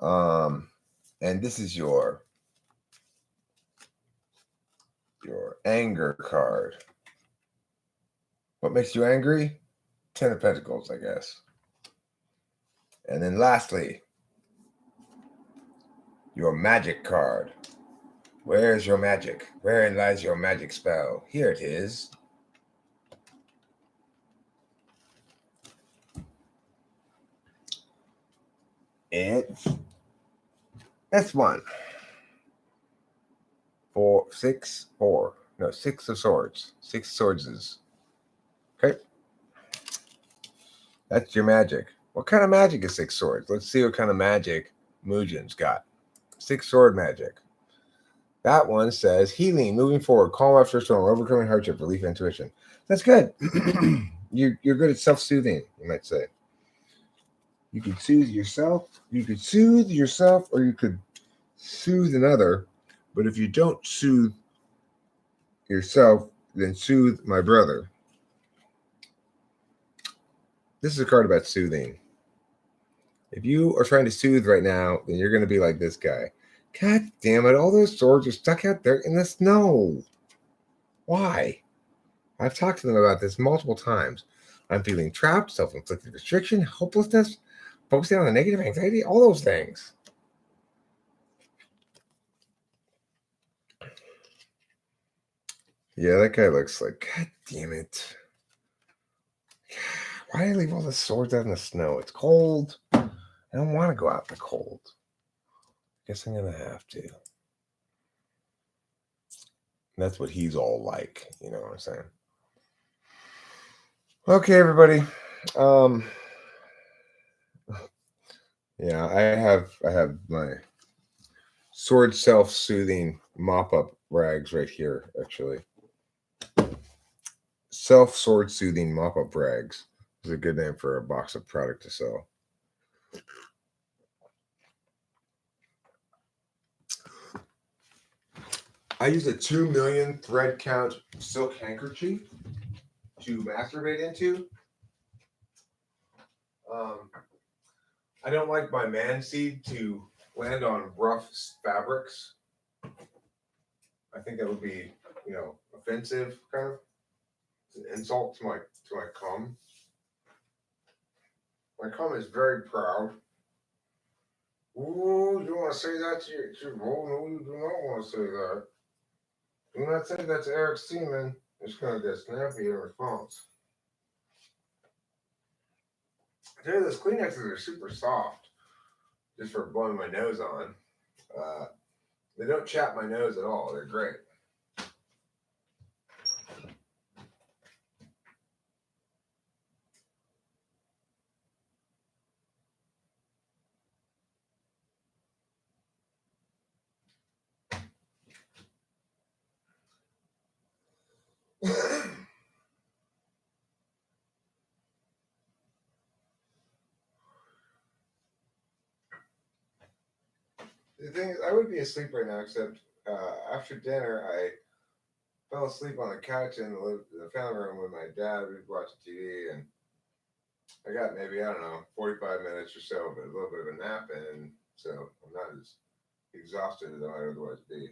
And this is your anger card. What makes you angry? 10 of Pentacles, I guess. And then lastly, your magic card. Where's your magic? Wherein lies your magic spell? Here it is. It's this one. 6 of Swords. 6 swords is. Okay. That's your magic. What kind of magic is 6 swords? Let's see what kind of magic Mujin's got. 6 sword magic. That one says healing, moving forward, calm after storm, overcoming hardship, relief, intuition. That's good. You're good at self-soothing, you might say. You could soothe yourself. You could soothe yourself, or you could soothe another. But if you don't soothe yourself, then soothe my brother. This is a card about soothing. If you are trying to soothe right now, then you're going to be like this guy. God damn it, all those swords are stuck out there in the snow. Why? I've talked to them about this multiple times. I'm feeling trapped, self-inflicted restriction, hopelessness, focusing on the negative anxiety, all those things. Yeah, that guy looks like, God damn it. Why did I leave all the swords out in the snow? It's cold. I don't want to go out in the cold. Guess I'm going to have to. That's what he's all like. You know what I'm saying? Okay, everybody. Yeah, I have my sword self-soothing mop-up rags right here, actually. Self-sword soothing mop-up rags is a good name for a box of product to sell. I use a 2 million thread count silk handkerchief to masturbate into. I don't like my man seed to land on rough fabrics. I think that would be, offensive, kind of. It's an insult to my cum. My cum is very proud. Ooh, you want to say that to your oh, no, you do not want to say that. Do not say that to Eric Seaman. It's going to get snappy in response. Dude, those Kleenexes are super soft, just for blowing my nose on. They don't chap my nose at all. They're great. The thing is, I would be asleep right now, except after dinner, I fell asleep on the couch in the family room with my dad. We were watching TV, and I got maybe, 45 minutes or so, but a little bit of a nap in, so I'm not as exhausted as I might otherwise be.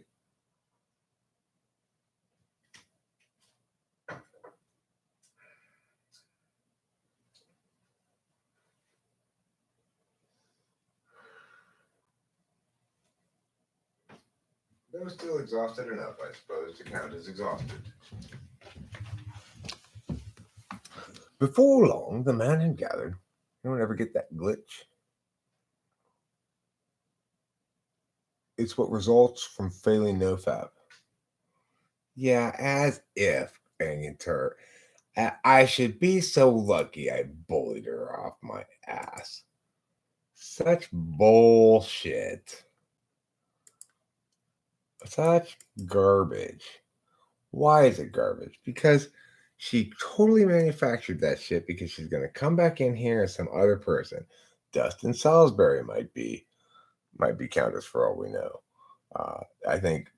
But I'm still exhausted enough, I suppose, to count as exhausted. Before long, the man had gathered. You don't ever get that glitch. It's what results from failing nofap. Yeah, as if, Angitur. I should be so lucky I bullied her off my ass. Such bullshit. Such garbage. Why is it garbage? Because she totally manufactured that shit because she's going to come back in here as some other person. Dustin Salisbury might be Countess for all we know. I think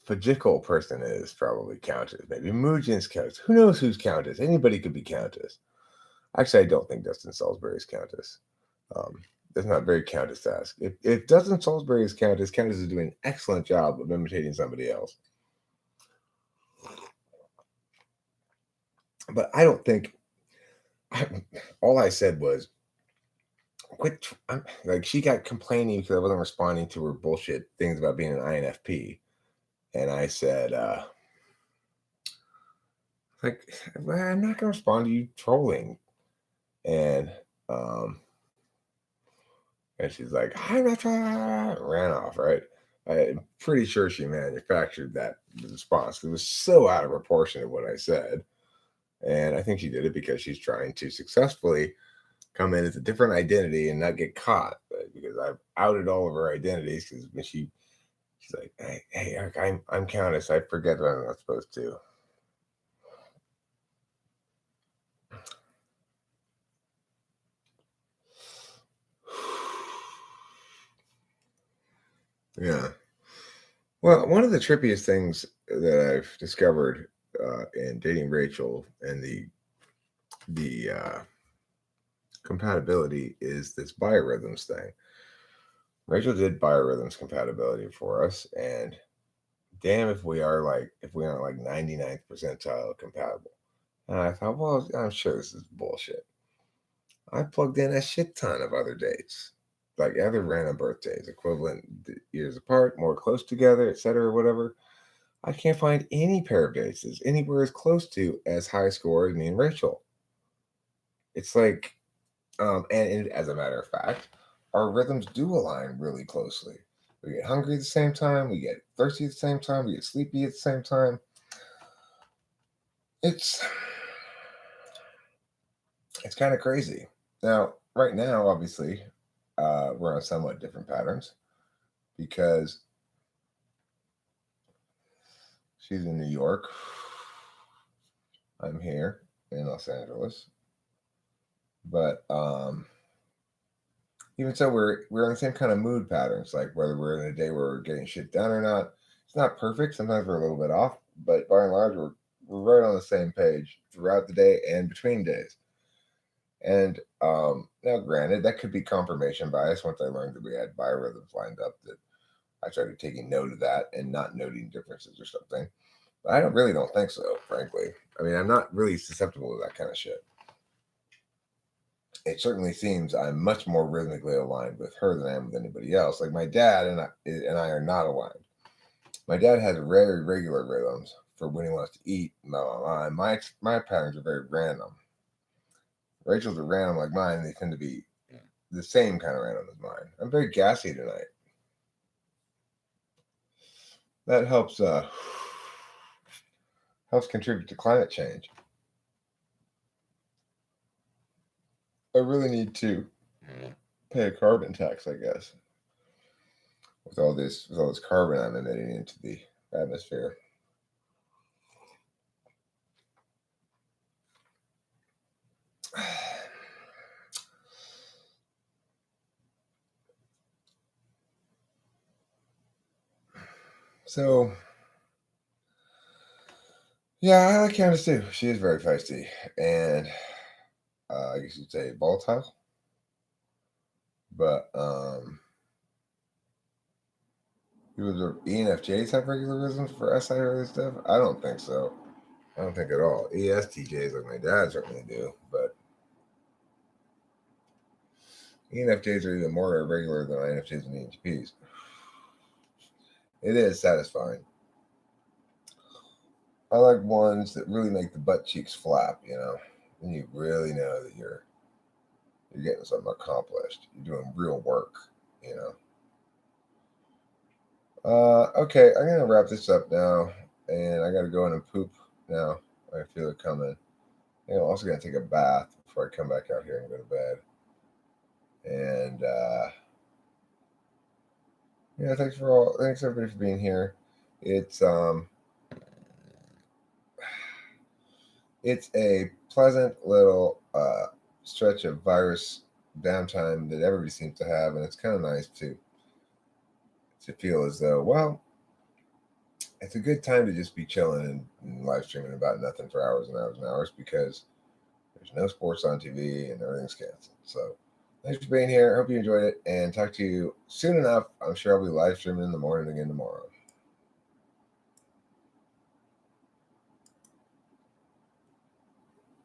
Fajical person is probably Countess. Maybe Mujin's Countess. Who knows who's Countess? Anybody could be Countess. Actually, I don't think Dustin Salisbury is Countess. That's not very Countess-esque. If Dustin Salisbury is Countess, Countess is doing an excellent job of imitating somebody else. But I don't think. All I said was, quit. Like, she got complaining because I wasn't responding to her bullshit things about being an INFP. And I said, well, I'm not going to respond to you trolling. And she's like, I'm not trying, ran off, right? I'm pretty sure she manufactured that response. It was so out of proportion of what I said. And I think she did it because she's trying to successfully come in as a different identity and not get caught. But because I've outed all of her identities, because when she's like, hey, Eric, I'm Countess. I forget that I'm not supposed to. Yeah. Well, one of the trippiest things that I've discovered in dating Rachel and the compatibility is this biorhythms thing. Rachel did biorhythms compatibility for us, and damn if we aren't like 99th percentile compatible. And I thought, well, I'm sure this is bullshit. I plugged in a shit ton of other dates, like other random birthdays, equivalent years apart, more close together, etc., whatever. I can't find any pair of dates that's anywhere as close to as high score as me and Rachel. It's like, and as a matter of fact, our rhythms do align really closely. We get hungry at the same time, we get thirsty at the same time, we get sleepy at the same time. It's kind of crazy. Now, right now, obviously, we're on somewhat different patterns because she's in New York. I'm here in Los Angeles. But even so, we're in the same kind of mood patterns, like whether we're in a day where we're getting shit done or not. It's not perfect. Sometimes we're a little bit off, but by and large, we're right on the same page throughout the day and between days. And now, granted, that could be confirmation bias. Once I learned that we had biorhythms lined up, that I started taking note of that and not noting differences or something. But I really don't think so, frankly. I mean, I'm not really susceptible to that kind of shit. It certainly seems I'm much more rhythmically aligned with her than I am with anybody else. Like my dad and I are not aligned. My dad has very regular rhythms for when he wants to eat. My patterns are very random. Rachel's are random like mine. They tend to be the same kind of random as mine. I'm very gassy tonight. That helps contribute to climate change. I really need to pay a carbon tax, I guess, with all this carbon I'm emitting into the atmosphere. So, yeah, I like Candace too. She is very feisty and I guess you'd say volatile. But do ENFJs have regular rhythms for SI related stuff? I don't think so. I don't think at all. ESTJs, like my dad, certainly do, but ENFJs are even more irregular than INFJs and ENTPs. It is satisfying. I like ones that really make the butt cheeks flap, and you really know that you're getting something accomplished. You're doing real work, Okay, I'm gonna wrap this up now, and I gotta go in and poop now. I feel it coming. I'm also gonna take a bath before I come back out here and go to bed. And thanks everybody for being here. It's a pleasant little stretch of virus downtime that everybody seems to have, and it's kind of nice to feel as though, well, it's a good time to just be chilling and live streaming about nothing for hours and hours and hours because there's no sports on TV and everything's canceled. So thanks for being here. Hope you enjoyed it and talk to you soon enough. I'm sure I'll be live streaming in the morning again tomorrow.